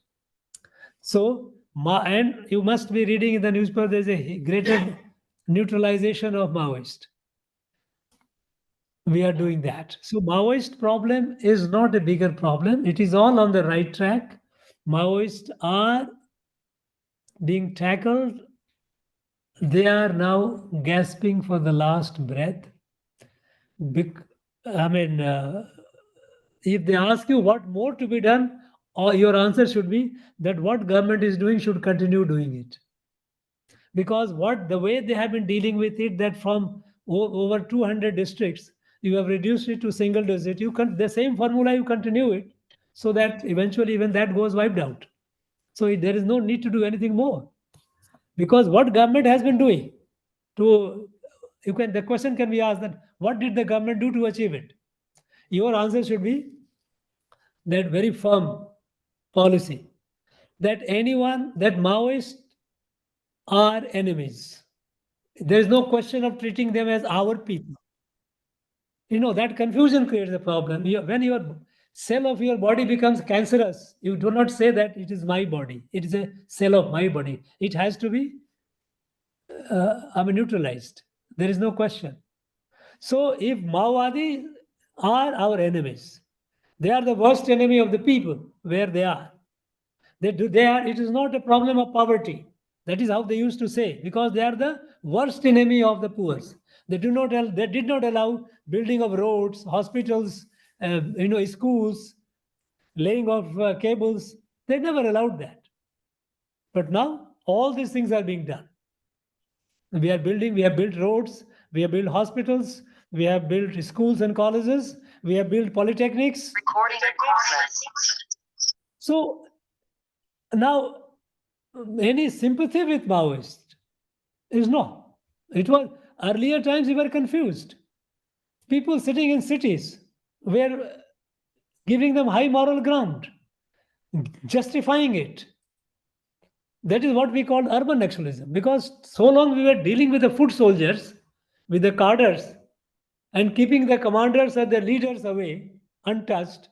So, and you must be reading in the newspaper, there's a greater neutralization of Maoist. We are doing that. So Maoist problem is not a bigger problem. It is all on the right track. Maoists are being tackled. They are now gasping for the last breath. if they ask you what more to be done, or your answer should be that what government is doing should continue doing it. Because the way they have been dealing with it, that from over 200 districts, you have reduced it to single digit. The same formula, you continue it, so that eventually even that goes wiped out. So there is no need to do anything more. Because what government has been doing the question can be asked that what did the government do to achieve it? Your answer should be that very firm policy that Maoists are enemies. There is no question of treating them as our people. That confusion creates a problem. When your cell of your body becomes cancerous, you do not say that it is my body. It is a cell of my body. It has to be neutralized. There is no question. So if Maowadis are our enemies, they are the worst enemy of the people where they are. It is not a problem of poverty. That is how they used to say, because they are the worst enemy of the poor. They did not allow building of roads, hospitals, schools, laying of cables. They never allowed that. But now all these things are being done. We have built roads, we have built hospitals, we have built schools and colleges, we have built polytechnics. Recording in progress. So now any sympathy with Maoist is no. It was earlier times we were confused. People sitting in cities were giving them high moral ground, justifying it. That is what we call urban nationalism, because so long we were dealing with the foot soldiers, with the cadres, and keeping the commanders and the leaders away, untouched,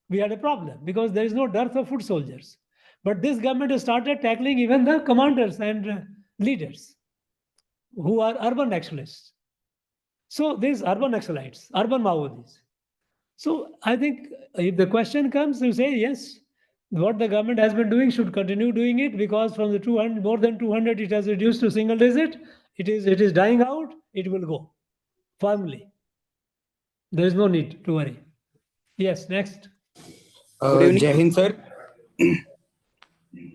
we had a problem because there is no dearth of foot soldiers. But this government has started tackling even the commanders and leaders who are urban nationalists. So these urban nationalites, urban Maowadis. So I think if the question comes, you say yes, what the government has been doing should continue doing it, because from the more than 200 it has reduced to single digit. It is dying out. It will go firmly. There is no need to worry. Yes, next. Jai Hind, sir.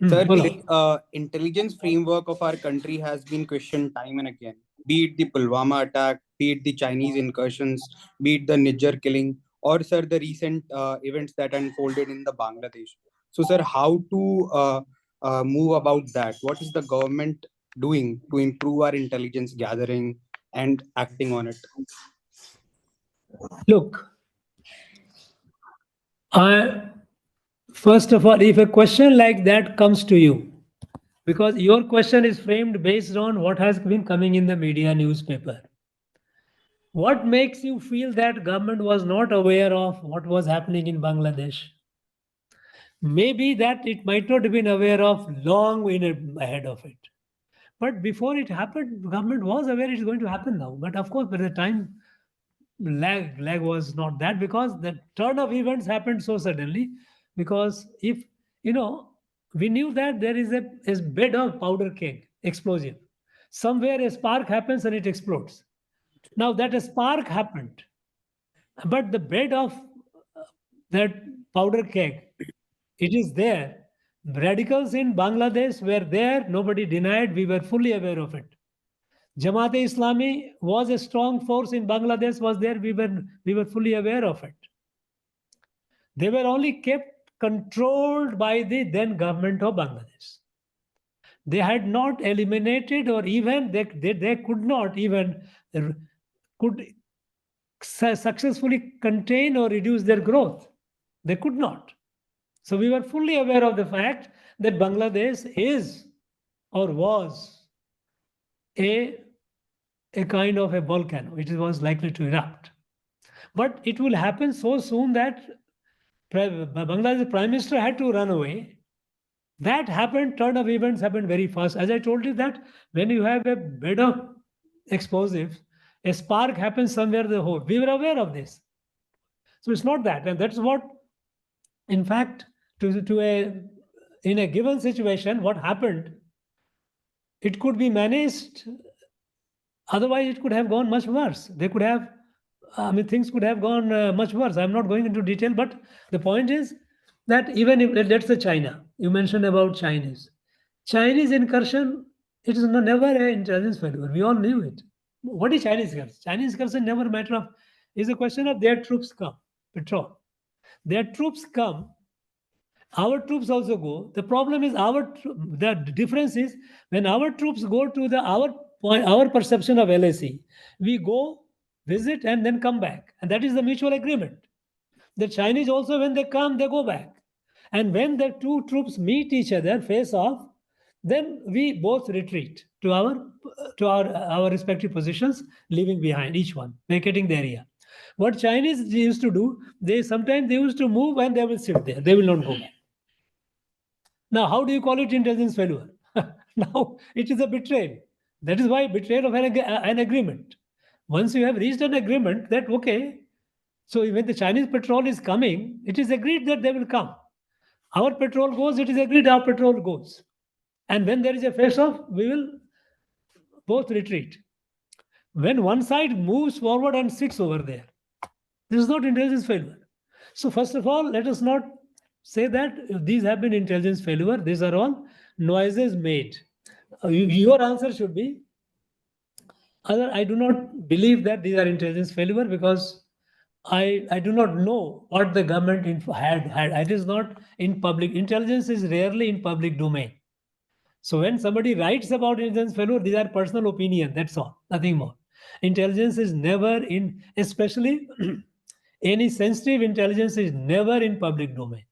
Sir, Hello. the intelligence framework of our country has been questioned time and again. Be it the Pulwama attack, be it the Chinese incursions, be it the Niger killing, or sir, the recent events that unfolded in the Bangladesh. So, sir, how to move about that? What is the government doing to improve our intelligence gathering and acting on it? Look, first of all, if a question like that comes to you, because your question is framed based on what has been coming in the media, newspaper, what makes you feel that government was not aware of what was happening in Bangladesh? Maybe that it might not have been aware of long ahead of it. But before it happened, government was aware it's going to happen now. But of course, by the time lag was not that, because the turn of events happened so suddenly. Because if we knew that there is a bed of powder keg, explosive. Somewhere a spark happens and it explodes. Now that a spark happened, but the bed of that powder keg, it is there. Radicals in Bangladesh were there. Nobody denied. We were fully aware of it. Jamaat-e-Islami was a strong force in Bangladesh, was there. We were fully aware of it. They were only kept controlled by the then government of Bangladesh. They had not eliminated, or even they could not even successfully contain or reduce their growth. They could not. So we were fully aware of the fact that Bangladesh is or was a kind of a volcano. It was likely to erupt. But it will happen so soon that Bangladesh Prime Minister had to run away. That happened, turn of events happened very fast. As I told you that when you have a bed of explosives, a spark happens somewhere the whole. We were aware of this. So it's not that. And that's what, in fact, in a given situation, what happened, it could be managed. Otherwise, it could have gone much worse. They could have I mean, things could have gone much worse. I'm not going into detail, but the point is that even if, let's say China, you mentioned about Chinese incursion, it is never an intelligence failure. We all knew it. What is Chinese incursion? Chinese incursion never a matter of, is a question of their troops come, patrol. Their troops come, our troops also go. The problem is the difference is when our troops go to our perception of LAC, we go, visit, and then come back. And that is the mutual agreement. The Chinese also, when they come, they go back. And when the two troops meet each other, face off, then we both retreat to our respective positions, leaving behind each one, vacating the area. What Chinese used to do, sometimes they used to move and they will sit there. They will not go back. Now, how do you call it intelligence failure? Now, it is a betrayal. That is why betrayal of an agreement. Once you have reached an agreement that, okay, so when the Chinese patrol is coming, it is agreed that they will come. Our patrol goes, it is agreed our patrol goes. And when there is a face-off, we will both retreat. When one side moves forward and sits over there, this is not intelligence failure. So first of all, let us not say that these have been intelligence failure. These are all noises made. Your answer should be, I do not believe that these are intelligence failure because I do not know what the government had. It is not in public. Intelligence is rarely in public domain. So when somebody writes about intelligence failure, these are personal opinion. That's all, nothing more. Intelligence is never in, especially any sensitive intelligence is never in public domain.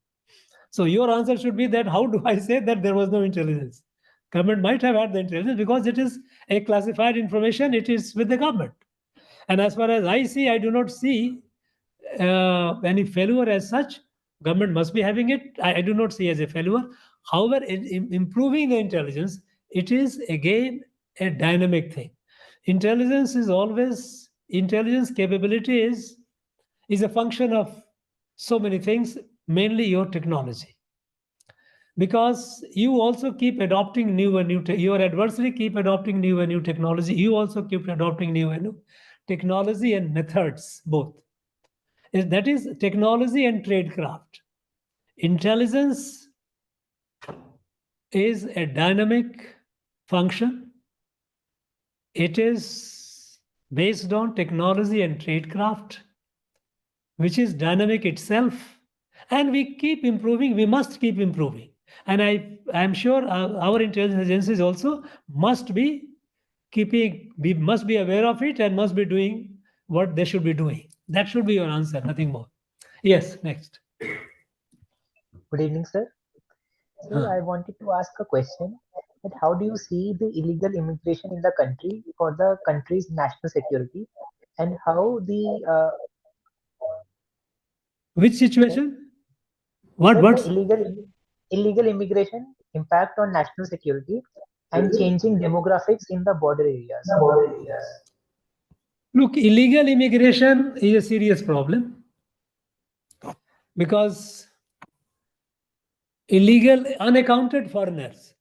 So your answer should be that how do I say that there was no intelligence? Government might have had the intelligence because it is a classified information. It is with the government. And as far as I see, I do not see any failure as such. Government must be having it. I do not see as a failure. However, in improving the intelligence, it is again a dynamic thing. Intelligence capability is a function of so many things, mainly your technology. Because you also keep adopting your adversary keep adopting new and new technology. You also keep adopting new and new technology and methods, both. That is technology and tradecraft. Intelligence is a dynamic function. It is based on technology and tradecraft, which is dynamic itself. And we keep improving. We must keep improving. And I'm sure our intelligence agencies also must be aware of it and must be doing what they should be doing. That should be your answer, nothing more. Yes, next. Good evening, sir. Sir, I wanted to ask a question that how do you see the illegal immigration in the country for the country's national security, and how the which situation? What The illegal immigration impact on national security and changing demographics in the border areas? Look, illegal immigration is a serious problem because unaccounted foreigners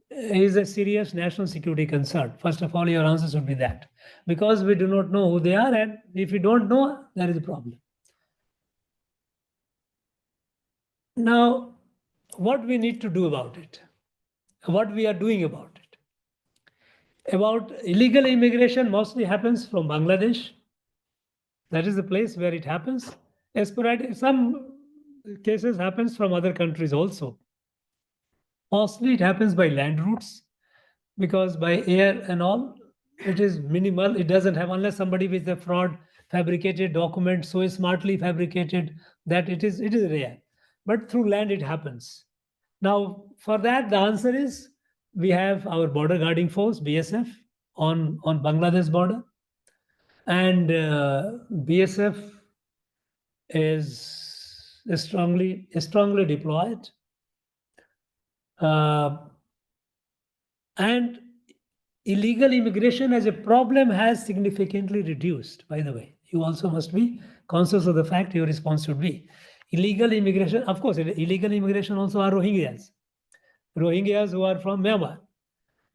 is a serious national security concern. First of all, your answer should be that, because we do not know who they are, and if we don't know, there is a problem. Now, what we need to do about it, what we are doing about it. About illegal immigration mostly happens from Bangladesh. That is the place where it happens. Some cases happens from other countries also. Mostly it happens by land routes, because by air and all, it is minimal. It doesn't have, unless somebody with a fraud fabricated document, so smartly fabricated that it is rare. But through land it happens. Now, for that, the answer is we have our border guarding force, BSF, on Bangladesh border. And BSF is strongly deployed. And illegal immigration as a problem has significantly reduced, by the way. You also must be conscious of the fact your response should be. Illegal immigration, of course, illegal immigration also are Rohingyas who are from Myanmar.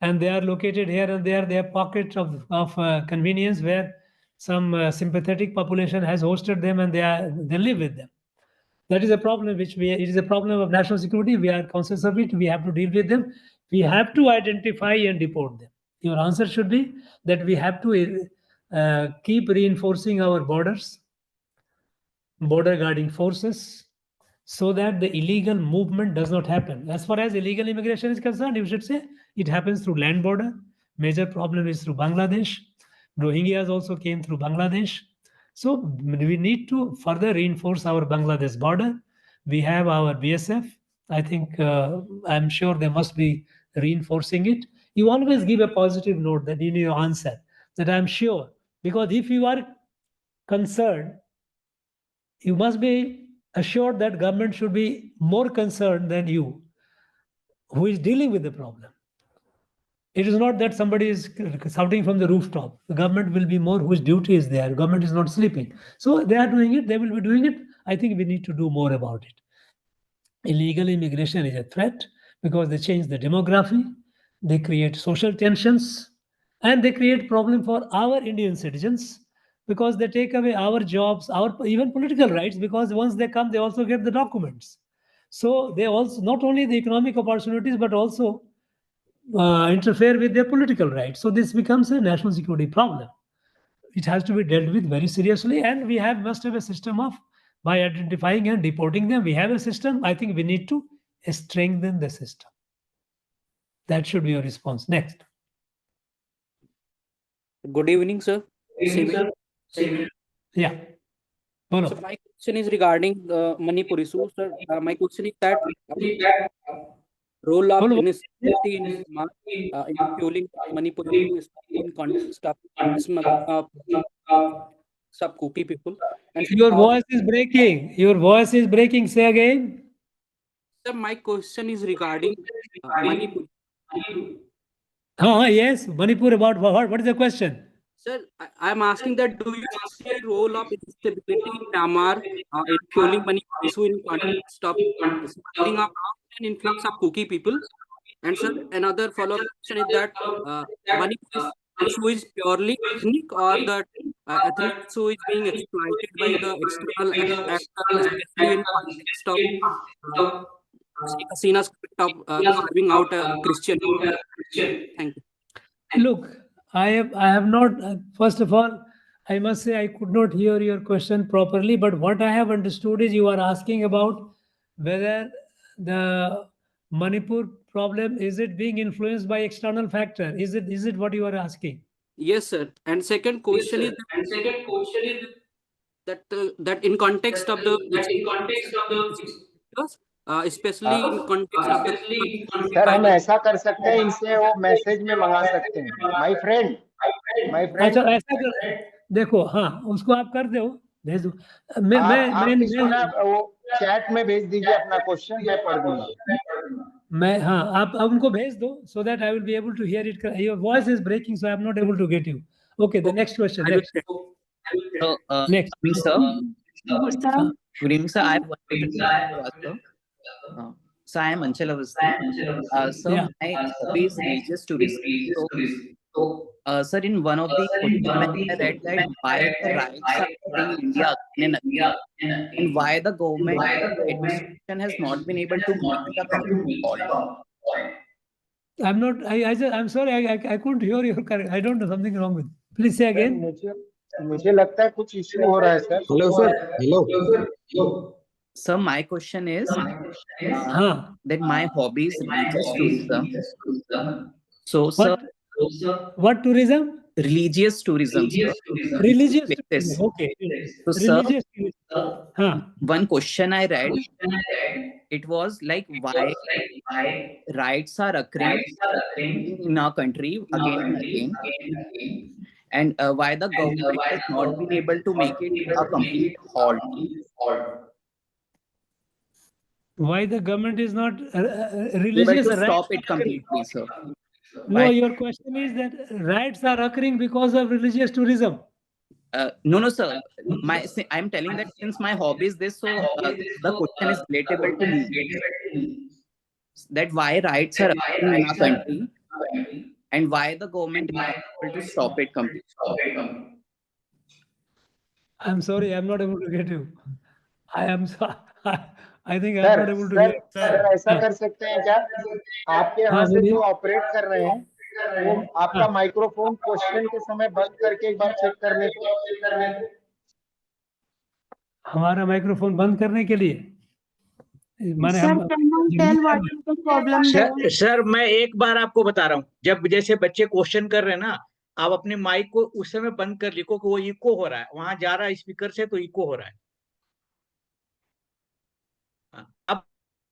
And they are located here and there. They have pockets of convenience where some sympathetic population has hosted them and they live with them. That is a problem it is a problem of national security. We are conscious of it. We have to deal with them. We have to identify and deport them. Your answer should be that we have to keep reinforcing our borders, border guarding forces, so that the illegal movement does not happen. As far as illegal immigration is concerned, you should say it happens through land border. Major problem is through Bangladesh. Rohingyas also came through Bangladesh. So we need to further reinforce our Bangladesh border. We have our BSF. I think I'm sure they must be reinforcing it. You always give a positive note that in your answer, that I'm sure, because if you are concerned, you must be assured that government should be more concerned than you, who is dealing with the problem. It is not that somebody is shouting from the rooftop. The government will be more whose duty is there. Government is not sleeping. So they are doing it. They will be doing it. I think we need to do more about it. Illegal immigration is a threat because they change the demography. They create social tensions and they create problem for our Indian citizens because they take away our jobs, our even political rights, because once they come, they also get the documents. So they also, not only the economic opportunities, but also interfere with their political rights. So this becomes a national security problem. It has to be dealt with very seriously, and we must have a system of, by identifying and deporting them, we have a system. I think we need to strengthen the system. That should be your response. Next. Good evening, sir. Yeah. Bolo. So my question is regarding Manipuri. So, sir, my question is that role of instability in fueling Manipuri in context of sub Kuki people. And Your voice is breaking. Your voice is breaking. Say again. Sir, my question is regarding Manipur. Yes, Manipur. About what is the question? Sir, I am asking that do you see a role of instability in Myanmar in fueling Manipur issue in context of spreading of and influx of Kuki people? And sir, another follow-up question is that Manipur issue is purely ethnic, or that ethnic issue is being exploited by the external actors, especially in context of Sheikh Hasina's carving out a Christian. Thank you. Look, I have not, first of all, I must say I could not hear your question properly, but what I have understood is you are asking about whether the Manipur problem, is it being influenced by external factor? Is it what you are asking? Yes, sir. And second question is that in context of the especially in context of the sir हम ऐसा कर सकते हैं, इनसे वो message में मंगा सकते हैं, माय फ्रेंड अच्छा ऐसा कर, देखो हाँ उसको आप कर दो, भेज दो। मैं वो चैट में भेज दीजिए अपना क्वेश्चन, मैं पढ़ दूंगा। मैं आप उनको भेज दो, so that I will be able to hear it. Your voice is breaking, so I am not able to get you. Okay, the next question. Next. Next. Good evening, sir. I have one question. So I am Anchal Avasthi. So Yeah. my hobby is religious tourism. So, sir, in one of the questions I read that why the rights are in India again and again, and why the government administration has not been able to make a complete halt. I'm not. I'm sorry. I couldn't hear you. I don't know, something wrong with. Please say again. मुझे लगता है कुछ issue हो रहा है sir. Hello, sir. Hello. So my question is that my hobby is religious tourism. So, sir, what tourism? Religious tourism. Religious tourism. Okay. So, sir, Religious tourism. One question I read, it was like why riots are occurring in our country again and again, and why the government has not been able to make it a complete halt. Why the government is not religious? Able to stop it completely, sir. No, your question is that riots are occurring because of religious tourism. No, sir. I'm telling that since my hobby is this, so the question is relatable to me. That why riots are occurring in our country, and why the government is not able to stop it completely. I'm sorry, I'm not able to get you. I am so, I think I'm not able to sir get. Sir ऐसा हाँ, कर सकते हैं क्या, आपके यहाँ हाँ से बोलिए। जो ऑपरेट कर रहे हैं वो आपका हाँ, माइक्रोफोन क्वेश्चन के समय बंद करके एक बार चेक कर ले तो। हमारा माइक्रोफोन बंद करने के लिए माने Sir, हम can you tell what is the problem there? Sir मैं एक बार आपको बता रहा हूँ, जब जैसे बच्चे क्वेश्चन कर रहे हैं ना, आप अपने माइक को उस समय बंद कर लिखो कि वो इको हो रहा है, वहां जा रहा है स्पीकर से तो इको हो रहा है। हाँ, अब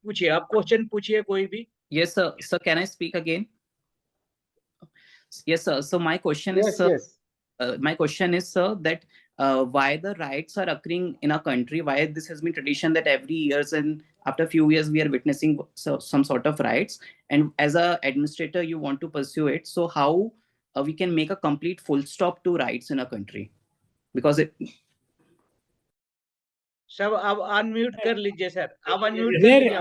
पूछिए, आप क्वेश्चन पूछिए कोई भी। Yes, sir. Sir, can I speak again? Yes, sir. So my question is, Yes, sir, yes. my question is, sir, that why the riots are occurring in our country? Why this has been tradition that every years and after a few years we are witnessing some sort of riots, and as a administrator you want to pursue it. So how we can make a complete full stop to riots in our country? Because it. सब अब unmute कर लीजिए sir, अब unmute कर Where, लीजिए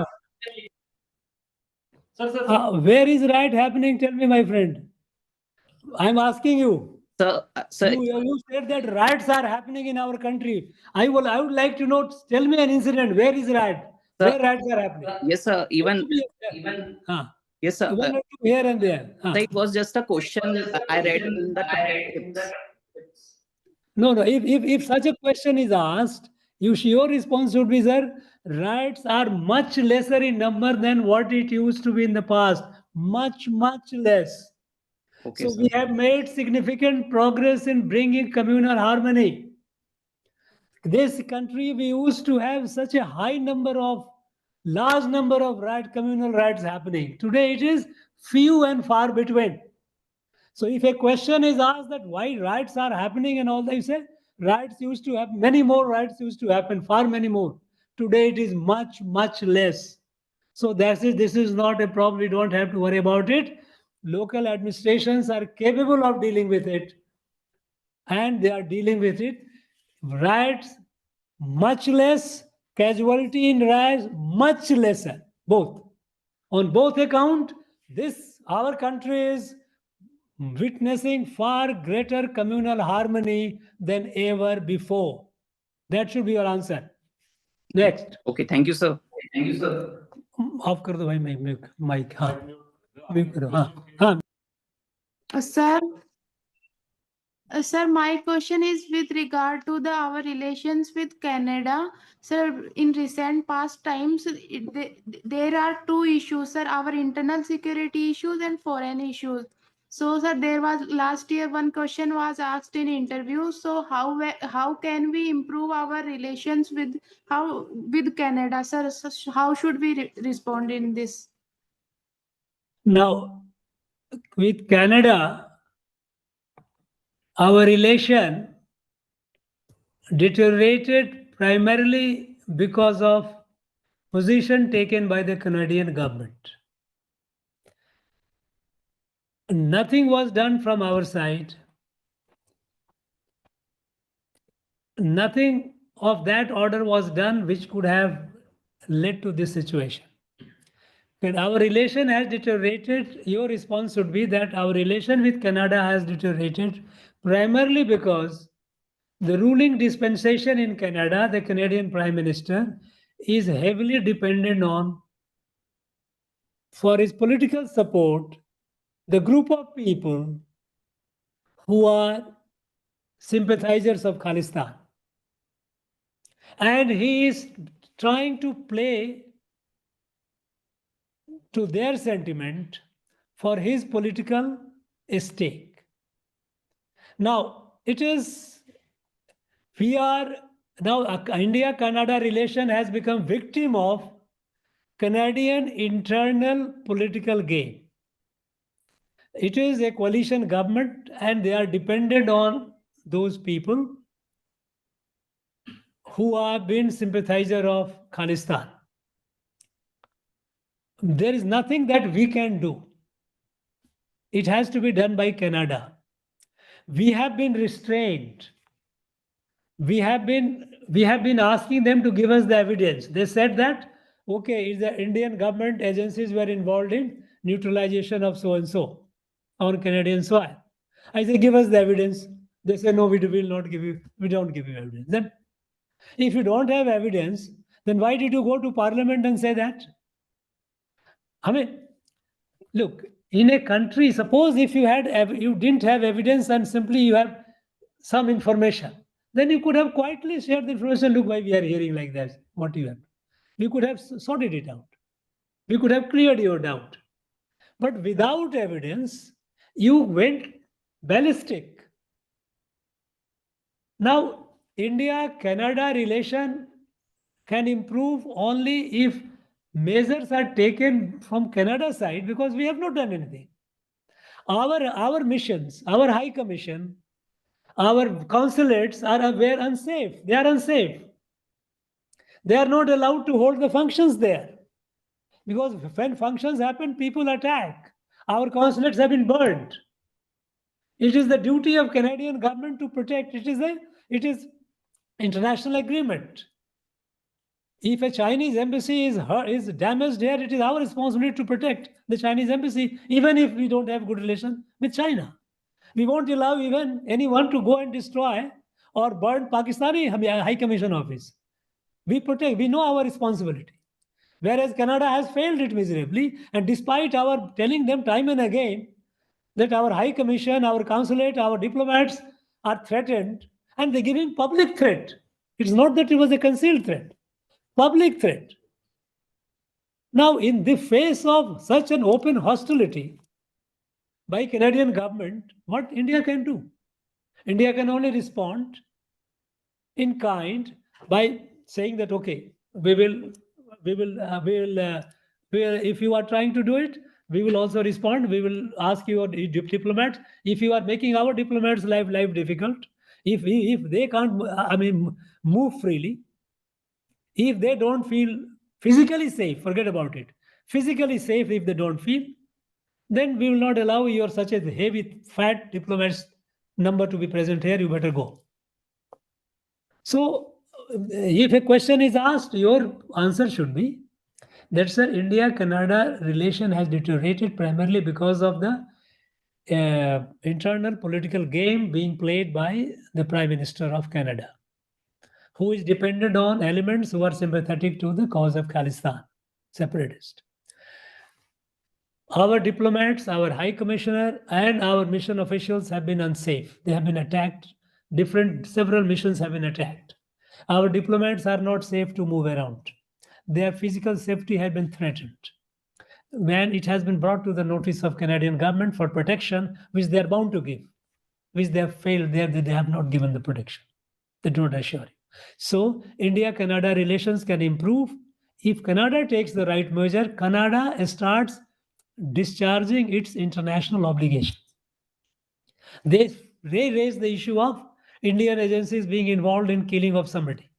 आप। where is riot happening? Tell me, my friend. I'm asking you. Sir, You said that riots are happening in our country. I would like to know. Tell me an incident. Where is riot? Where riots are happening? Yes, sir. Even. Yes, sir. One or two here and there. So it was just a question I read in the tips. No. If such a question is asked, your response should be, sir, riots are much lesser in number than what it used to be in the past. Much less. Okay, So sir. we have made significant progress in bringing communal harmony. This country, we used to have such a large number of communal riots happening. Today it is few and far between. So if a question is asked that why riots are happening and all that, you say riots used to happen, many more riots used to happen, far many more. Today it is much less. So this is not a problem. We don't have to worry about it. Local administrations are capable of dealing with it, and they are dealing with it. Riots much less, casualty in riots much lesser. Both. On both account, our country is witnessing far greater communal harmony than ever before. That should be your answer. Next. Okay, thank you, sir. Thank you, sir. Off कर दो भाई mic. हाँ. Mute करो. हाँ. Sir, my question is with regard to our relations with Canada. Sir, in recent past times, there are two issues, sir, our internal security issues and foreign issues. So, sir, there was last year one question was asked in interview. So, how can we improve our relations with Canada, sir? So how should we respond in this? Now, with Canada, our relation deteriorated primarily because of position taken by the Canadian government. Nothing was done from our side. Nothing of that order was done which could have led to this situation. When our relation has deteriorated, your response should be that our relation with Canada has deteriorated primarily because the ruling dispensation in Canada, the Canadian Prime Minister, is heavily dependent on, for his political support, the group of people who are sympathizers of Khalistan. And he is trying to play to their sentiment for his political stake. Now, India-Canada relation has become victim of Canadian internal political game. It is a coalition government and they are dependent on those people who have been sympathizer of Khalistan. There is nothing that we can do. It has to be done by Canada. We have been restrained. We have been asking them to give us the evidence. They said that, okay, the Indian government agencies were involved in neutralization of so-and-so on Canadian soil. I say, give us the evidence. They say, no, we will not give you, we don't give you evidence. Then if you don't have evidence, then why did you go to parliament and say that? I mean, look, in a country, suppose if you didn't have evidence and simply you have some information, then you could have quietly shared the information. Look, why we are hearing like that? What you have? We could have sorted it out. We could have cleared your doubt. But without evidence, you went ballistic. Now, India-Canada relation can improve only if measures are taken from Canada side, because we have not done anything. Our missions, our High Commission, our consulates were unsafe. They are unsafe. They are not allowed to hold the functions there. Because when functions happen, people attack. Our consulates have been burned. It is the duty of Canadian government to protect. It is international agreement. If a Chinese embassy is damaged here, it is our responsibility to protect the Chinese embassy, even if we don't have good relation with China. We won't allow even anyone to go and destroy or burn Pakistani High Commission office. We protect, we know our responsibility. Whereas Canada has failed it miserably, and despite our telling them time and again that our High Commission, our consulate, our diplomats are threatened, and they're giving public threat. It's not that it was a concealed threat, public threat. Now, in the face of such an open hostility by Canadian government, what India can do? India can only respond in kind by saying that, okay, if you are trying to do it, we will also respond. We will ask your diplomats. If you are making our diplomats' life difficult, if they can't, move freely, if they don't feel physically safe, forget about it. Physically safe, if they don't feel, then we will not allow your such a heavy, fat diplomats number to be present here. You better go. So, if a question is asked, your answer should be that, sir, India-Canada relation has deteriorated primarily because of the internal political game being played by the Prime Minister of Canada, who is dependent on elements who are sympathetic to the cause of Khalistan, separatist. Our diplomats, our High Commissioner, and our mission officials have been unsafe. They have been attacked. Several missions have been attacked. Our diplomats are not safe to move around. Their physical safety has been threatened. When it has been brought to the notice of Canadian government for protection, which they are bound to give, which they have failed, they have not given the protection. They don't assure you. So, India-Canada relations can improve if Canada takes the right measure. Canada starts discharging its international obligations. They raise the issue of Indian agencies being involved in killing of somebody,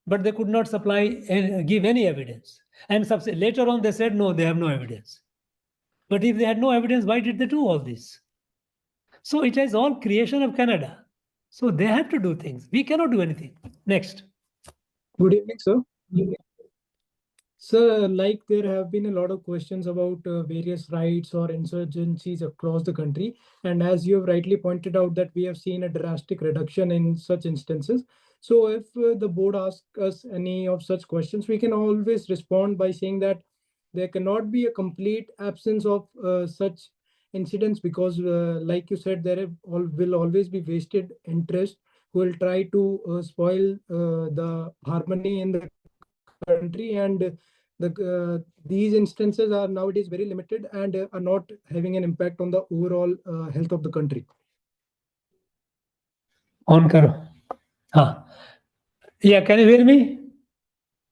but they could not supply and give any evidence. And later on, they said, no, they have no evidence. But if they had no evidence, why did they do all this? So it is all creation of Canada. So they have to do things. We cannot do anything. Next. Good evening, sir. Sir, like there have been a lot of questions about various riots or insurgencies across the country. And as you have rightly pointed out that we have seen a drastic reduction in such instances. So if the board asks us any of such questions, we can always respond by saying that there cannot be a complete absence of such incidents because like you said, there will always be vested interest who will try to spoil the harmony in the country, and these instances are nowadays very limited and are not having an impact on the overall health of the country. On karo. Yeah, can you hear me?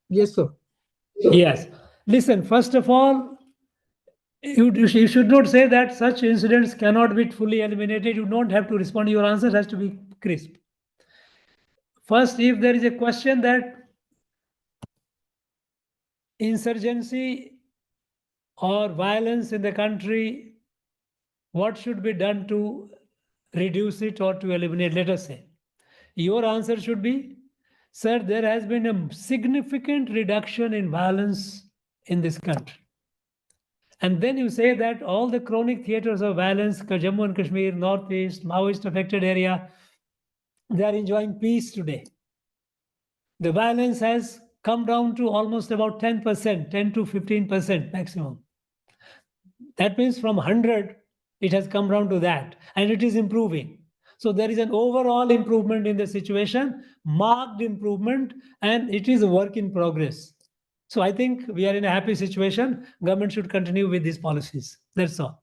Yes, sir. Yes. Listen, first of all, you should not say that such incidents cannot be fully eliminated. You don't have to respond. Your answer has to be crisp. First, if there is a question that insurgency or violence in the country, what should be done to reduce it or to eliminate, let us say, your answer should be, sir, there has been a significant reduction in violence in this country. And then you say that all the chronic theaters of violence, Jammu and Kashmir, Northeast, Maoist affected area, they are enjoying peace today. The violence has come down to almost about 10%, 10 to 15% maximum. That means from 100, it has come down to that, and it is improving. So there is an overall improvement in the situation, marked improvement, and it is a work in progress. So I think we are in a happy situation. Government should continue with these policies. That's all.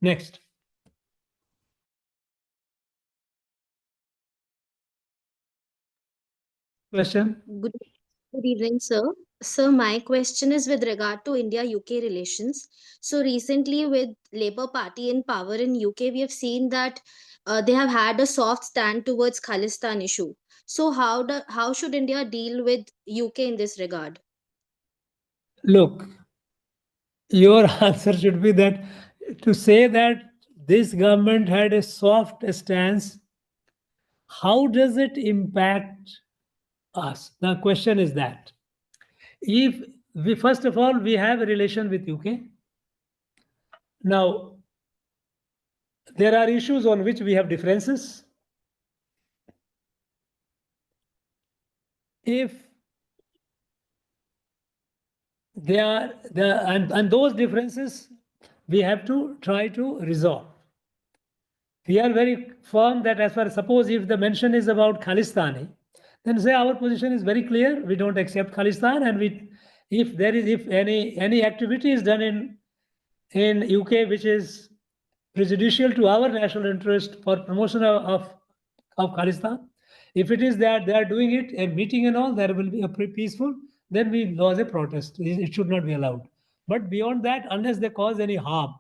Next. Question? Good evening, sir. Sir, my question is with regard to India-UK relations. So recently with Labour Party in power in UK, we have seen that they have had a soft stand towards Khalistan issue. So how should India deal with UK in this regard? Look, your answer should be that to say that this government had a soft stance, how does it impact us? The question is that if we, first of all, we have a relation with UK. Now, there are issues on which we have differences. If they are and those differences we have to try to resolve. We are very firm that as far as, suppose if the mention is about Khalistani, then say our position is very clear. We don't accept Khalistan, and if any activity is done in UK which is prejudicial to our national interest for promotion of Khalistan, if it is that they are doing it, a meeting and all, there will be a peaceful, then we lodge a protest. It should not be allowed. But beyond that, unless they cause any harm,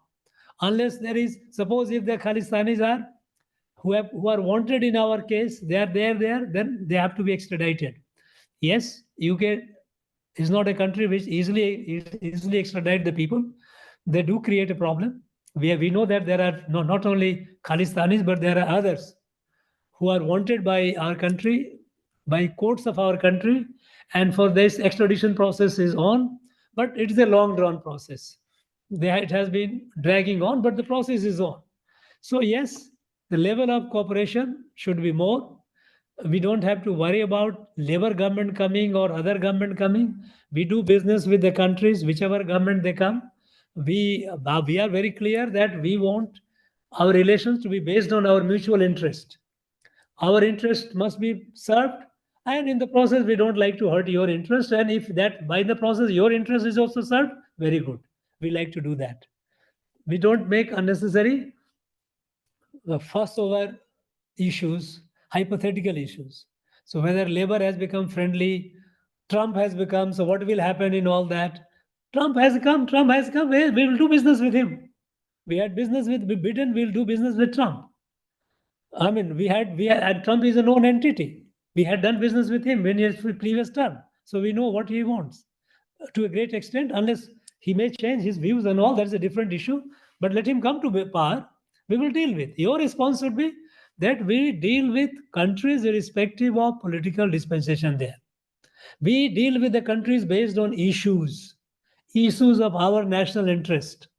unless there is, suppose if the Khalistanis are who are wanted in our case, they are there, then they have to be extradited. Yes, UK is not a country which easily extradite the people. They do create a problem. We know that there are not only Khalistanis, but there are others who are wanted by our country, by courts of our country, and for this extradition process is on, but it is a long drawn process. It has been dragging on, but the process is on. So yes, the level of cooperation should be more. We don't have to worry about Labour government coming or other government coming. We do business with the countries, whichever government they come. We are very clear that we want our relations to be based on our mutual interest. Our interest must be served, and in the process, we don't like to hurt your interest. And if that by the process your interest is also served, very good. We like to do that. We don't make unnecessary fuss over issues, hypothetical issues. So whether Labour has become friendly, Trump has become, so what will happen in all that? Trump has come, we will do business with him. We had business with Biden, we'll do business with Trump. I mean, we had Trump is a known entity. We had done business with him when he was previous term. So we know what he wants to a great extent, unless he may change his views and all, that's a different issue. But let him come to power, we will deal with. Your response would be that we deal with countries irrespective of political dispensation there. We deal with the countries based on issues of our national interest.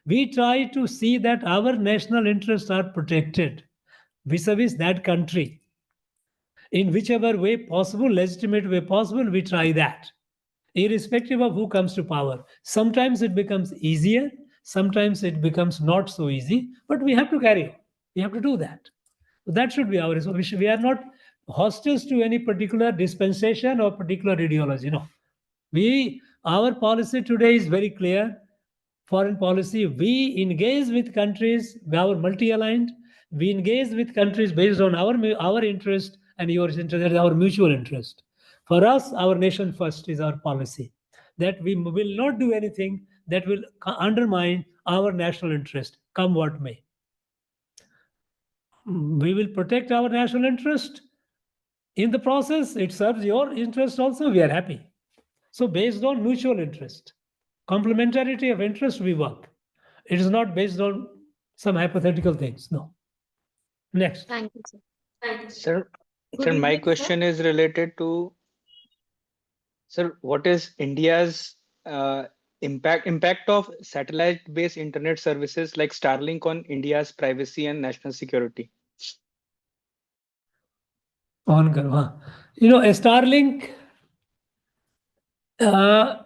We try to see that our national interests are protected vis-a-vis that country. In whichever way possible, legitimate way possible, we try that, irrespective of who comes to power. Sometimes it becomes easier, sometimes it becomes not so easy, but we have to carry on. We have to do that. That should be our resolution. We are not hostages to any particular dispensation or particular ideology. No. Our policy today is very clear. Foreign policy, we engage with countries, our multi-aligned, we engage with countries based on our interest and yours interest, our mutual interest. For us, our nation first is our policy. That we will not do anything that will undermine our national interest, come what may. We will protect our national interest. In the process, it serves your interest also, we are happy. So based on mutual interest, complementarity of interest, we work. It is not based on some hypothetical things, no. Next. Thank you, sir. Sir, Good sir, my evening, question is related to, sir, what is India's impact of satellite-based internet services like Starlink on India's privacy and national security. On karo, हाँ. You know, a Starlink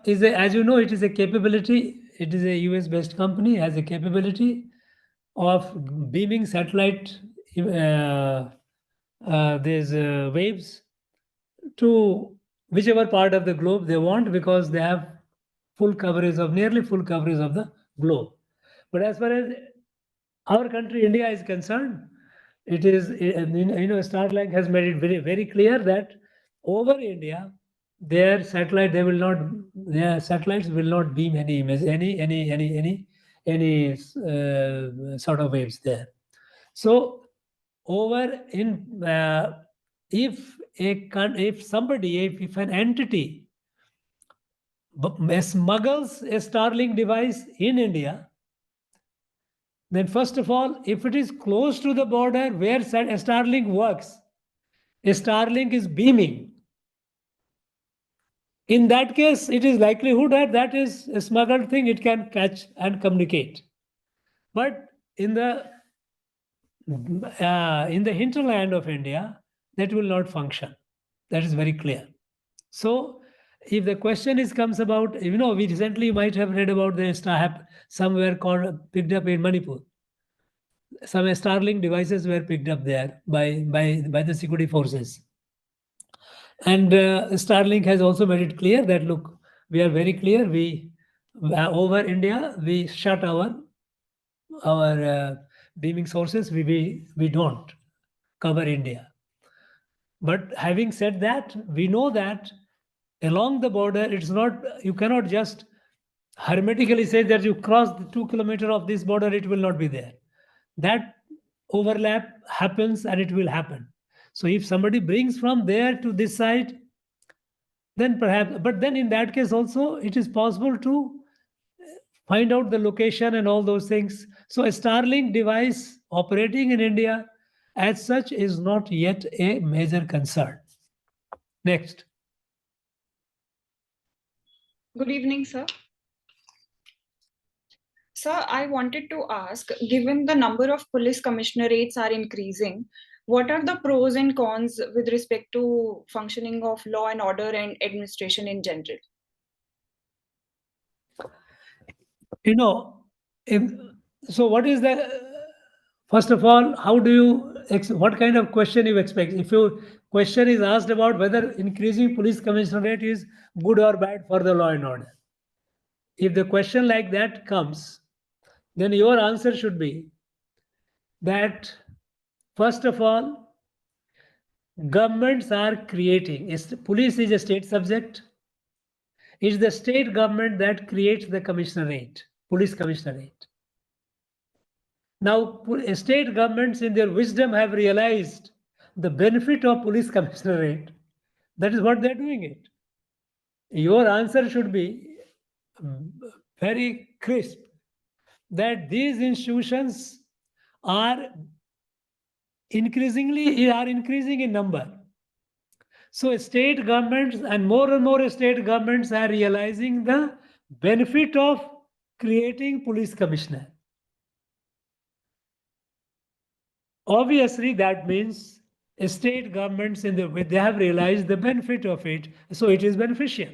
is a, as you know, it is a capability. It is a US-based company, has a capability of beaming satellite these waves to whichever part of the globe they want, because they have nearly full coverage of the globe. But as far as our country, India, is concerned, it is, Starlink has made it very, very clear that over India, their satellites will not beam any image, any sort of waves there. So over in if an entity smuggles a Starlink device in India, then first of all, if it is close to the border where Starlink works, Starlink is beaming. In that case, it is likelihood that is a smuggled thing, it can catch and communicate. But in the hinterland of India, that will not function. That is very clear. So if the question comes about, we recently might have read about the somewhere picked up in Manipur. Some Starlink devices were picked up there by the security forces. And Starlink has also made it clear that, look, we are very clear. We over India, we shut our beaming sources. We don't cover India. But having said that, we know that along the border, it's not, you cannot just hermetically say that you cross the 2 kilometers of this border, it will not be there. That overlap happens and it will happen. So if somebody brings from there to this side, then perhaps, but then in that case also, it is possible to find out the location and all those things. So a Starlink device operating in India as such is not yet a major concern. Next. Good evening, sir. Sir, I wanted to ask, given the number of police commissionerates are increasing, what are the pros and cons with respect to functioning of law and order and administration in general? So what is the, first of all, what kind of question you expect? If your question is asked about whether increasing police commissionerate is good or bad for the law and order, if the question like that comes, then your answer should be that, first of all, governments are creating, police is a state subject. It's the state government that creates the commissionerate, police commissionerate. Now, state governments in their wisdom have realized the benefit of police commissionerate. That is what they're doing it. Your answer should be very crisp, that these institutions are increasing in number. So state governments and more state governments are realizing the benefit of creating police commissioner. Obviously, that means state governments they have realized the benefit of it, so it is beneficial.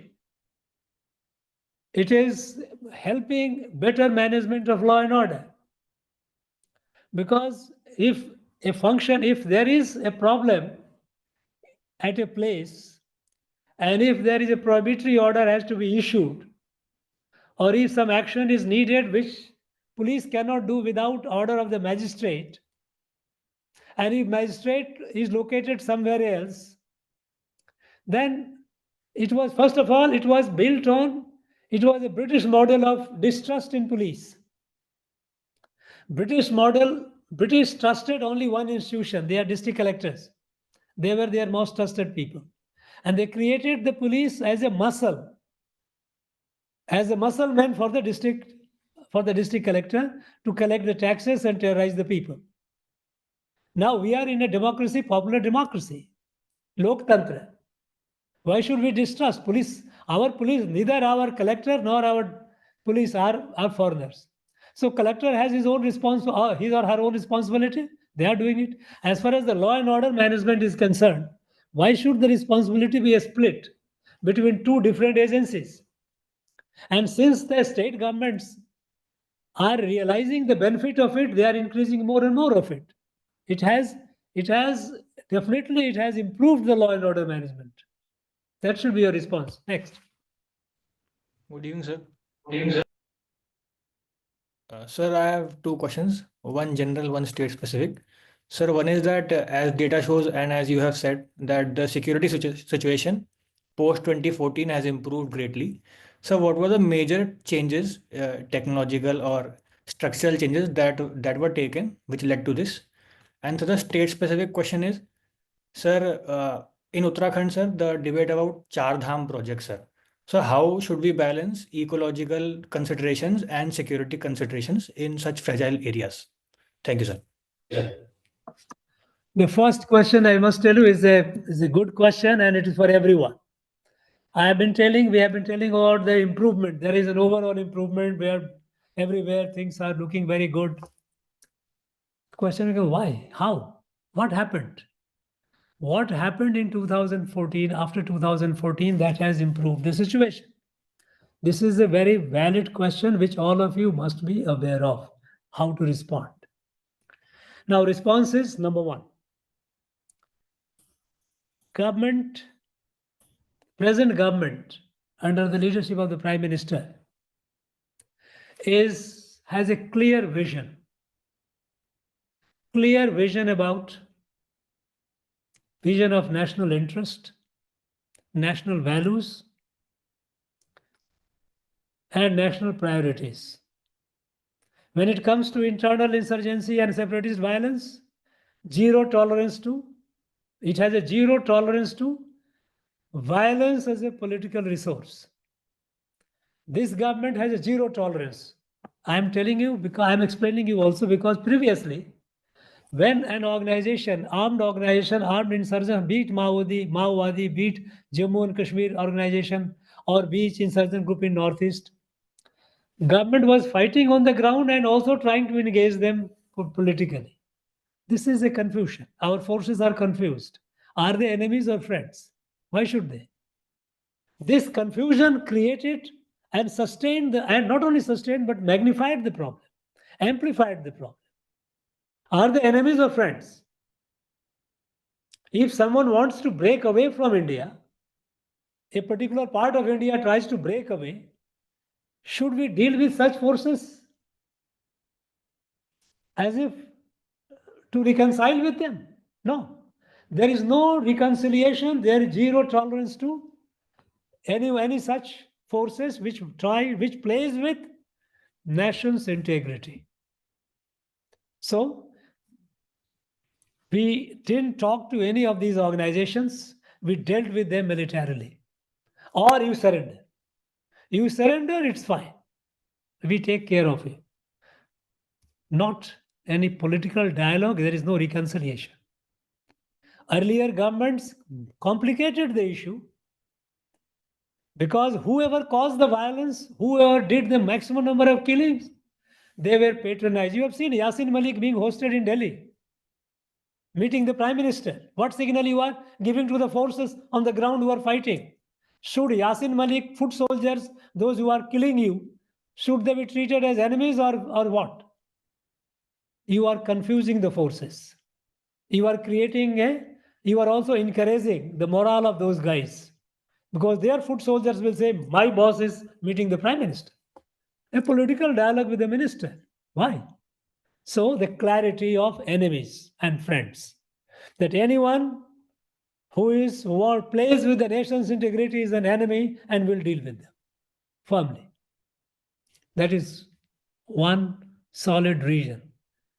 It is helping better management of law and order. Because if there is a problem at a place, and if there is a prohibitory order has to be issued, or if some action is needed which police cannot do without order of the magistrate, and if magistrate is located somewhere else, then it was, first of all, it was a British model of distrust in police. British trusted only one institution, they are district collectors. They were their most trusted people. And they created the police as a muscle man for the district collector to collect the taxes and terrorize the people. Now we are in a democracy, popular democracy, Loktantra. Why should we distrust police? Our police, neither our collector nor our police are foreigners. So collector has his own his or her own responsibility. They are doing it. As far as the law and order management is concerned, why should the responsibility be split between two different agencies? And since the state governments are realizing the benefit of it, they are increasing more and more of it. It has definitely it has improved the law and order management. That should be your response. Next. Good evening, sir. Sir, I have two questions, one general, one state specific. Sir, one is that as data shows and as you have said that the security situation post 2014 has improved greatly. So what were the major changes, technological or structural changes that were taken which led to this? And so the state specific question is, sir, in Uttarakhand, sir, the debate about Char Dham project, sir. So how should we balance ecological considerations and security considerations in such fragile areas? Thank you, sir. The first question I must tell you is a good question, and it is for everyone. We have been telling about the improvement. There is an overall improvement where everywhere things are looking very good. Question is why? How? What happened? What happened in 2014, after 2014, that has improved the situation? This is a very valid question which all of you must be aware of, how to respond. Now, response is number one. Present government, under the leadership of the Prime Minister, has a clear vision about vision of national interest, national values, and national priorities. When it comes to internal insurgency and separatist violence, it has a zero tolerance to violence as a political resource. This government has a zero tolerance. I am telling you because I am explaining you also because previously, when an armed insurgent, be it Maowadi, be it Jammu and Kashmir organization, or be it insurgent group in Northeast, government was fighting on the ground and also trying to engage them politically. This is a confusion. Our forces are confused. Are they enemies or friends? Why should they? This confusion created and sustained, and not only sustained, but magnified the problem, amplified the problem. Are they enemies or friends? If someone wants to break away from India, a particular part of India tries to break away, should we deal with such forces as if to reconcile with them? No. There is no reconciliation. There is zero tolerance to any such forces which plays with nation's integrity. So we didn't talk to any of these organizations. We dealt with them militarily. Or you surrender. You surrender, it's fine. We take care of you. Not any political dialogue. There is no reconciliation. Earlier governments complicated the issue because whoever caused the violence, whoever did the maximum number of killings, they were patronized. You have seen Yasin Malik being hosted in Delhi, meeting the Prime Minister. What signal you are giving to the forces on the ground who are fighting? Should Yasin Malik, foot soldiers, those who are killing you, should they be treated as enemies or what? You are confusing the forces. You are also encouraging the morale of those guys because their foot soldiers will say, my boss is meeting the Prime Minister. A political dialogue with the minister. Why? So the clarity of enemies and friends. That anyone who plays with the nation's integrity is an enemy and will deal with them firmly. That is one solid reason.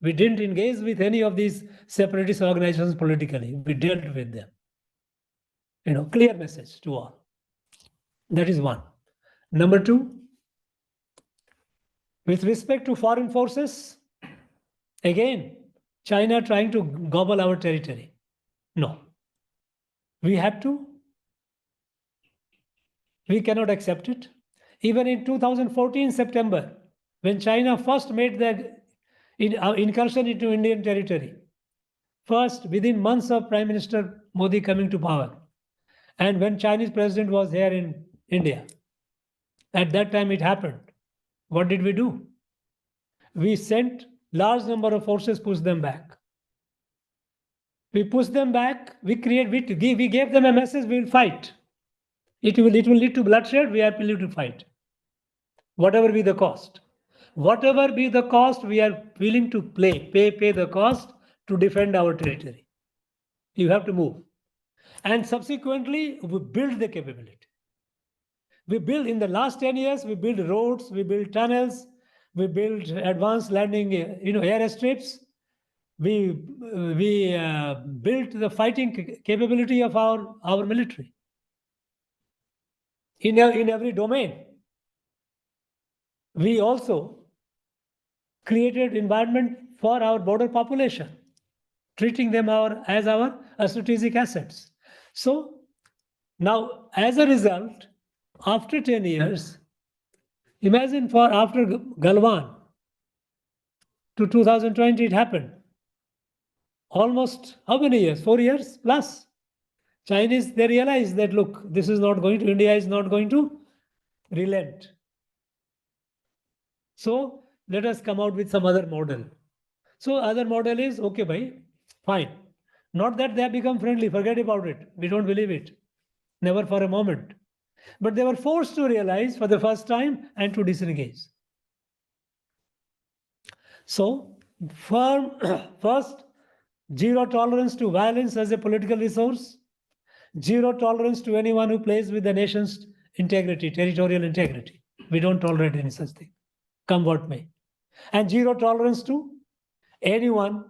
We didn't engage with any of these separatist organizations politically. We dealt with them. Clear message to all. That is one. Number two, with respect to foreign forces, again, China trying to gobble our territory. No. We cannot accept it. Even in 2014 September, when China first made the incursion into Indian territory, first within months of Prime Minister Modi coming to power, and when Chinese president was here in India, at that time it happened. What did we do? We sent large number of forces, pushed them back. We pushed them back. We gave them a message: we will fight. It will lead to bloodshed. We are willing to fight, whatever be the cost. Whatever be the cost, we are willing to pay the cost to defend our territory. You have to move. And subsequently, we build the capability. We build, in the last 10 years, we build roads, we build tunnels, we build advanced landing, airstrips. We built the fighting capability of our military in every domain. We also created environment for our border population, treating them as our strategic assets. So now, as a result, after 10 years, imagine after Galwan to 2020, it happened. Almost how many years? 4 years plus. Chinese, they realized that, look, this is not going to, India is not going to relent. So let us come out with some other model. So other model is, okay, bhai, fine. Not that they have become friendly, forget about it. We don't believe it. Never for a moment. But they were forced to realize for the first time and to disengage. So first, zero tolerance to violence as a political resource, zero tolerance to anyone who plays with the nation's integrity, territorial integrity. We don't tolerate any such thing, come what may. And zero tolerance to anyone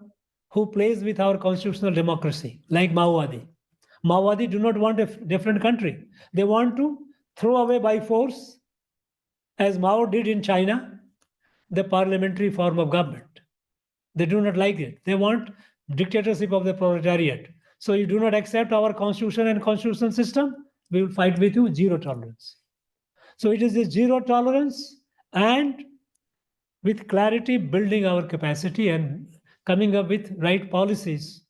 who plays with our constitutional democracy, like Maowadi. Maowadi do not want a different country. They want to throw away by force, as Mao did in China, the parliamentary form of government. They do not like it. They want dictatorship of the proletariat. So you do not accept our constitution and constitutional system, we will fight with you, zero tolerance. So it is this zero tolerance and with clarity building our capacity and coming up with right policies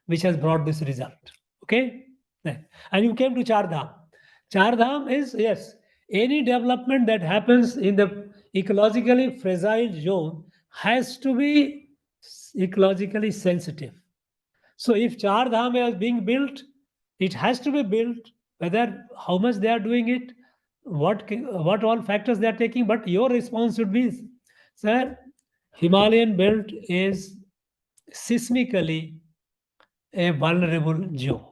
which has brought this result. Okay? And you came to Char Dham. Char Dham is, yes, any development that happens in the ecologically fragile zone has to be ecologically sensitive. So if Char Dham is being built, it has to be built, whether how much they are doing it, what all factors they are taking, but your response should be, sir, Himalayan belt is seismically a vulnerable zone.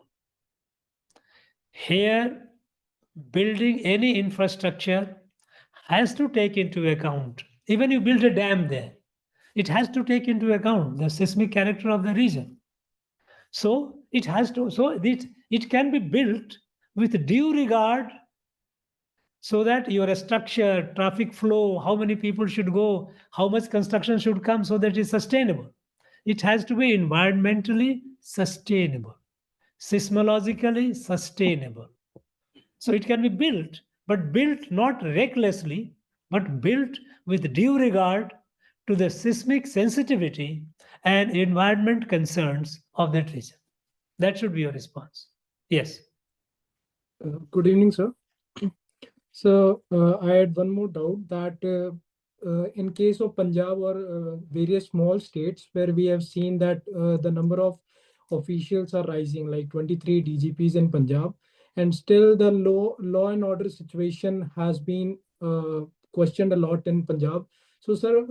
Here, building any infrastructure has to take into account, even you build a dam there, it has to take into account the seismic character of the region. So it can be built with due regard, so that your structure, traffic flow, how many people should go, how much construction should come, so that it's sustainable. It has to be environmentally sustainable, seismologically sustainable. So it can be built, but built not recklessly, but built with due regard to the seismic sensitivity and environment concerns of that region. That should be your response. Yes. Good evening, sir. So I had one more doubt that in case of Punjab or various small states where we have seen that the number of officials are rising, like 23 DGPs in Punjab, and still the law and order situation has been questioned a lot in Punjab. So, sir,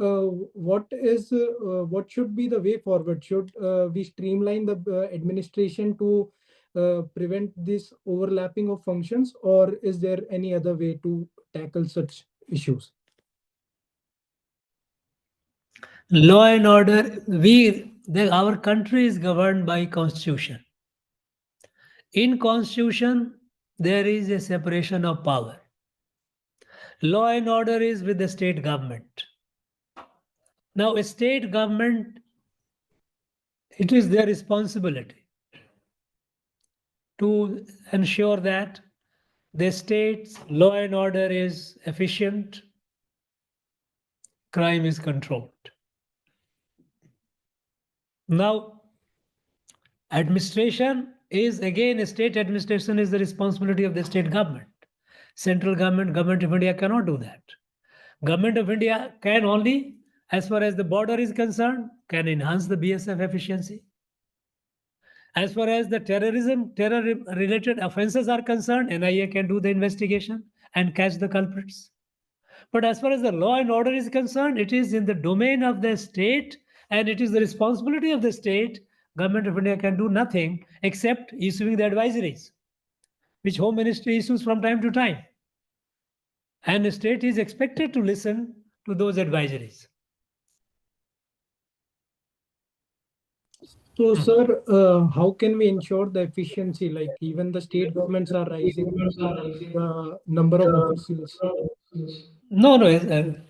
what should be the way forward? Should we streamline the administration to prevent this overlapping of functions, or is there any other way to tackle such issues? Law and order, our country is governed by constitution. In constitution, there is a separation of power. Law and order is with the state government. Now, a state government, it is their responsibility to ensure that the state's law and order is efficient, crime is controlled. Now, administration is again, state administration is the responsibility of the state government. Central government, Government of India cannot do that. Government of India can only, as far as the border is concerned, can enhance the BSF efficiency. As far as the terror-related offenses are concerned, NIA can do the investigation and catch the culprits. But as far as the law and order is concerned, it is in the domain of the state and it is the responsibility of the state. Government of India can do nothing except issuing the advisories, which Home Ministry issues from time to time. And the state is expected to listen to those advisories. So, sir, how can we ensure the efficiency? Like even the state governments are rising the number of officers. No,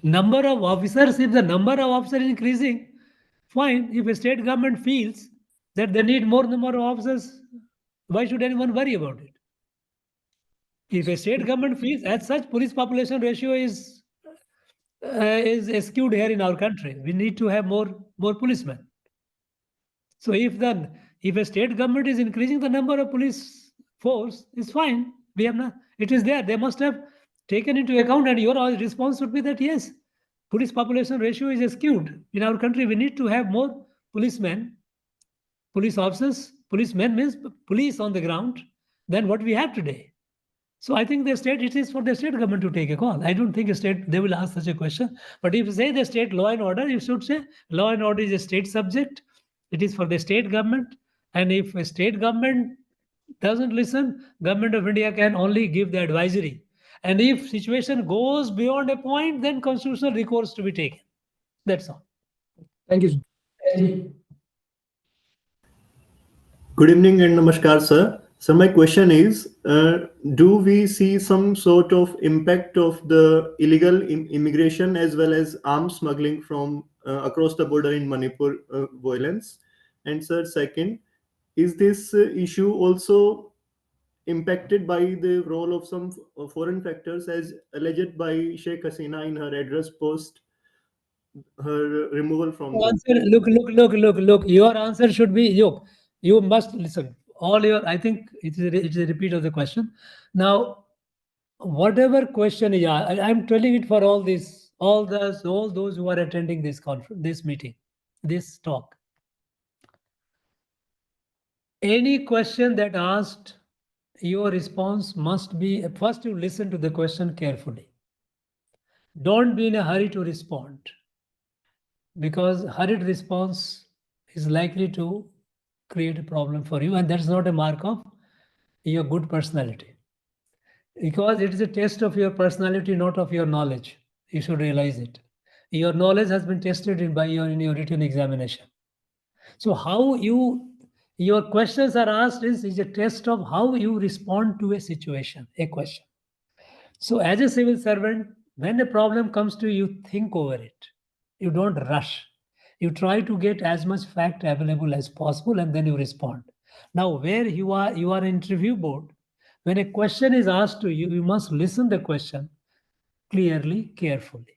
number of officers, if the number of officers is increasing, fine. If a state government feels that they need more number of officers, why should anyone worry about it? If a state government feels, as such, police population ratio is skewed here in our country. We need to have more policemen. So if a state government is increasing the number of police force, it's fine. We have not. It is there. They must have taken into account, and your response would be that yes, police population ratio is skewed in our country. We need to have more policemen, police officers. Policemen means police on the ground than what we have today. So I think it is for the state government to take a call. I don't think they will ask such a question. But if you say the state law and order, you should say law and order is a state subject. It is for the state government. And if a state government doesn't listen, Government of India can only give the advisory. And if situation goes beyond a point, then constitutional recourse to be taken. That's all. Thank you, sir. Good evening and namaskar, sir. So my question is, do we see some sort of impact of the illegal immigration as well as arms smuggling from across the border in Manipur violence? And sir, second, is this issue also impacted by the role of some foreign factors as alleged by Sheikh Hasina in her address post her removal from Look, your answer should be, you must listen. I think it is a repeat of the question. Now, whatever question is, I'm telling it for all those who are attending this conference, this meeting, this talk. Any question that asked, your response must be, first you listen to the question carefully. Don't be in a hurry to respond, because hurried response is likely to create a problem for you, and that's not a mark of your good personality. Because it is a test of your personality, not of your knowledge. You should realize it. Your knowledge has been tested in your written examination. So how your questions are asked is a test of how you respond to a situation, a question. So as a civil servant, when a problem comes to you, think over it. You don't rush. You try to get as much fact available as possible, and then you respond. Now, where you are interview board, when a question is asked to you, you must listen the question clearly, carefully.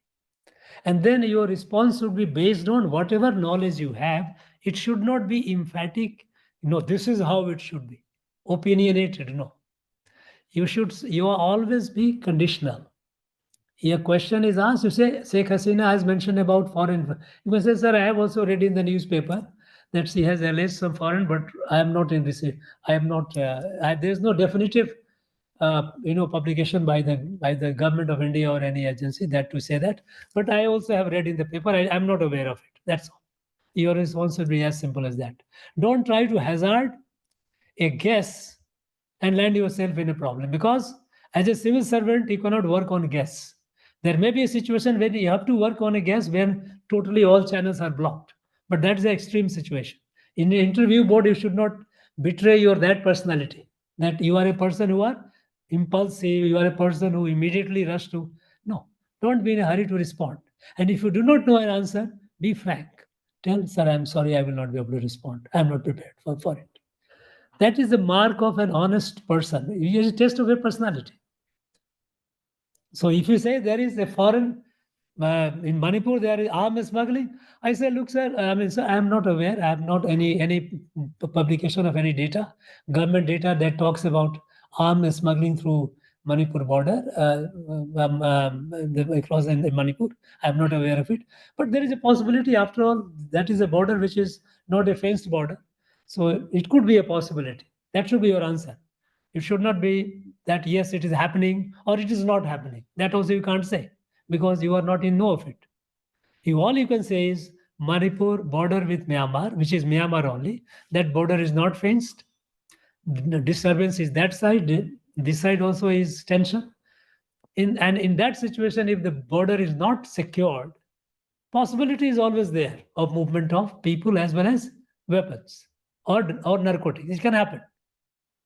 And then your response should be based on whatever knowledge you have. It should not be emphatic. No, this is how it should be. Opinionated, no. You always be conditional. Your question is asked, you say, Sheikh Hasina has mentioned about foreign. You can say, sir, I have also read in the newspaper that she has alleged some foreign, but I am not in this. I am not. There is no definitive, publication by the Government of India or any agency that to say that. But I also have read in the paper. I am not aware of it. That's all. Your response will be as simple as that. Don't try to hazard a guess and land yourself in a problem, because as a civil servant, you cannot work on guess. There may be a situation where you have to work on a guess when totally all channels are blocked. But that's the extreme situation. In the interview board, you should not betray that personality, that you are a person who are impulsive, you are a person who immediately rush to. No, don't be in a hurry to respond. And if you do not know an answer, be frank. Tell, sir, I'm sorry, I will not be able to respond. I'm not prepared for it. That is the mark of an honest person. It is a test of a personality. So if you say there is a foreign, in Manipur, there is arms smuggling, I say, look, sir, I mean, sir, I am not aware. I have not any publication of any data, government data that talks about arms smuggling through Manipur border, across in Manipur. I am not aware of it. But there is a possibility, after all, that is a border which is not a fenced border. So it could be a possibility. That should be your answer. It should not be that, yes, it is happening or it is not happening. That also you can't say because you are not in know of it. All you can say is Manipur border with Myanmar, which is Myanmar only. That border is not fenced. The disturbance is that side. This side also is tension. And in that situation, if the border is not secured, possibility is always there of movement of people as well as weapons or narcotics. It can happen.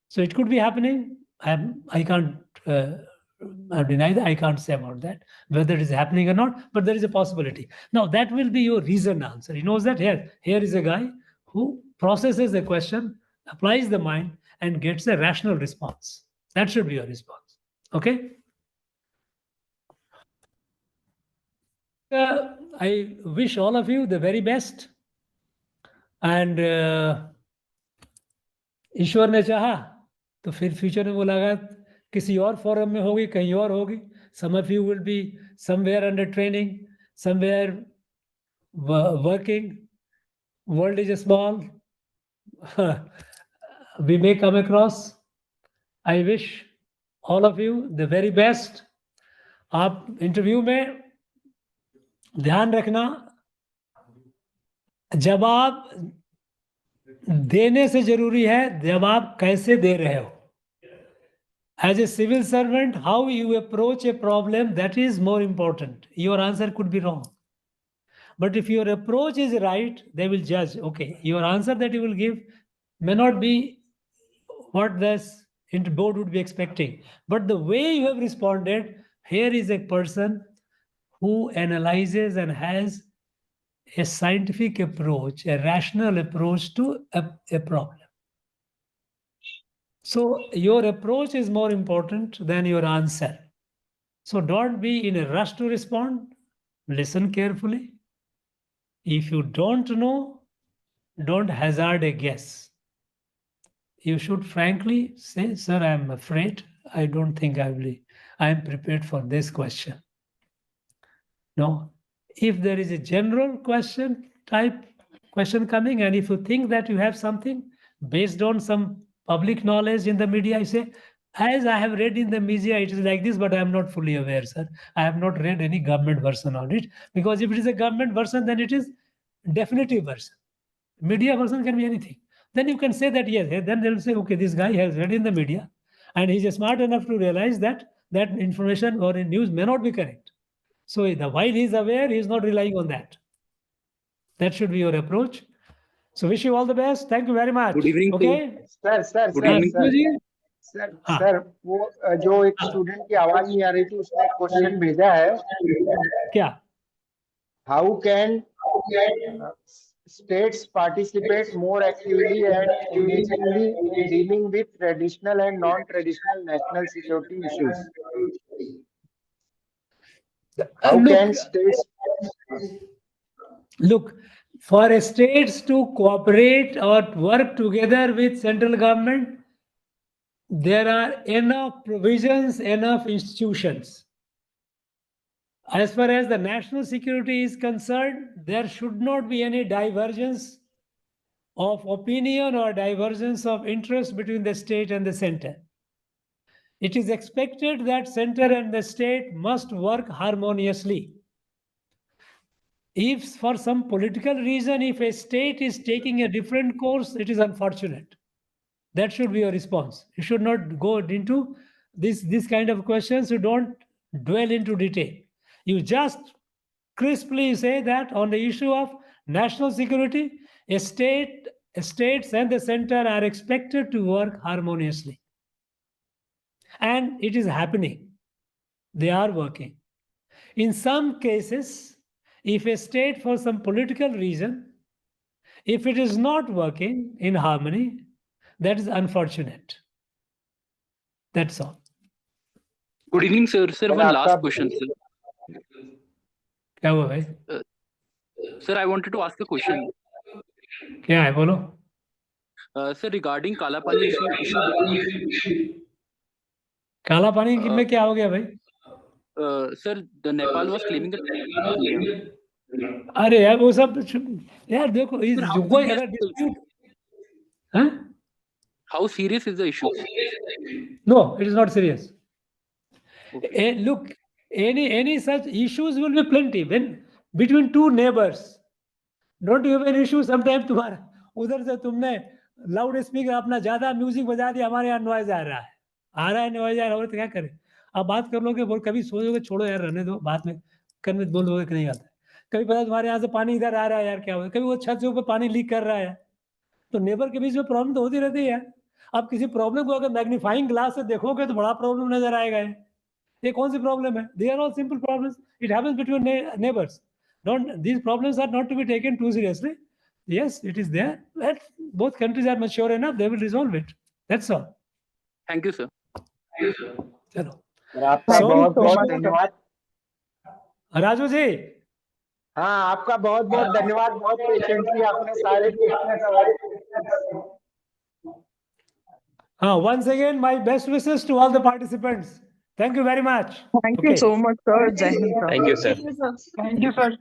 So it could be happening. I can't deny that. I can't say about that, whether it is happening or not, but there is a possibility. Now, that will be your reasoned answer. He knows that here is a guy who processes the question, applies the mind, and gets a rational response. That should be your response. Okay? I wish all of you the very best. And ईश्वर ने चाहा तो फिर future में मुलाकात किसी और forum में होगी, कहीं और होगी. Some of you will be somewhere under training, somewhere working. World is small. We may come across. I wish all of you the very best. आप इंटरव्यू में ध्यान रखना, जवाब देने से जरूरी है जवाब कैसे दे रहे हो. As a civil servant, how you approach a problem, that is more important. Your answer could be wrong. But if your approach is right, they will judge. Okay, your answer that you will give may not be what this board would be expecting. But the way you have responded, here is a person who analyzes and has a scientific approach, a rational approach to a problem. So your approach is more important than your answer. So don't be in a rush to respond. Listen carefully. If you don't know, don't hazard a guess. You should frankly say, sir, I am afraid. I don't think I am prepared for this question. No. If there is a general type question coming, and if you think that you have something based on some public knowledge in the media, I say, as I have read in the media, it is like this, but I am not fully aware, sir. I have not read any government version on it, because if it is a government version, then it is definitive version. Media version can be anything. Then you can say that, yes, then they will say, okay, this guy has read in the media, and he is smart enough to realize that that information or in news may not be correct. So while he is aware, he is not relying on that. That should be your approach. So wish you all the best. Thank you very much. Good evening. Okay. Sir वो जो एक student की आवाज नहीं आ रही थी, उसने question भेजा है. क्या? How can states participate more actively and engagingly in dealing with traditional and non-traditional national security issues? How can states look for states to cooperate or work together with central government? There are enough provisions, enough institutions. As far as the national security is concerned, there should not be any divergence of opinion or divergence of interest between the state and the center. It is expected that center and the state must work harmoniously. If for some political reason, if a state is taking a different course, it is unfortunate. That should be your response. You should not go into this kind of questions. You don't dwell into detail. You just crisply say that on the issue of national security, states and the center are expected to work harmoniously. And it is happening. They are working. In some cases, if a state for some political reason, if it is not working in harmony, that is unfortunate. That's all. Good evening, sir. Sir, one last question, sir. क्या हुआ भाई? Sir, I wanted to ask a question. क्या है बोलो? Sir, regarding Kala Pani issue. काला पानी में क्या हो गया भाई? Sir, the Nepal was claiming that. अरे यार वो सब यार देखो इस Sir, how कोई serious अगर is the dispute, huh? How serious is the issue? No, it is not serious. Look, any such issues will be plenty when between two neighbors. Don't you have an issue? Sometimes तुम्हारा उधर से तुमने loud speaker अपना ज्यादा music बजा दिया, हमारे यहाँ नॉइज आ रहा है नॉइज आ रहा है, तो क्या करें? अब बात कर लोगे, बोल कभी सोचोगे छोड़ो यार रहने दो, बाद में करने बोलोगे कि नहीं आता है। कभी पता तुम्हारे यहाँ से पानी इधर आ रहा है यार क्या हो, कभी वो छत से ऊपर पानी लीक कर रहा है, तो नेबर के बीच में प्रॉब्लम तो होती रहती है। अब किसी प्रॉब्लम को अगर मैग्नीफाइंग ग्लास से देखोगे तो बड़ा प्रॉब्लम नजर आएगा। ये कौन सी प्रॉब्लम है? They are all simple problems, it happens between neighbours. Don't, these problems are not to be taken too seriously. Yes, it is there. Let both countries are mature enough, they will resolve it. That's all. Thank you, sir. चलो। आपका बहुत बहुत धन्यवाद राजू जी। हाँ, आपका बहुत बहुत धन्यवाद, बहुत पेशेंटली आपने सारे question cover. Once again, my best wishes to all the participants. Thank you very much. Thank you so much, sir. Jai Hind, sir. Thank you, sir. Thank you, sir.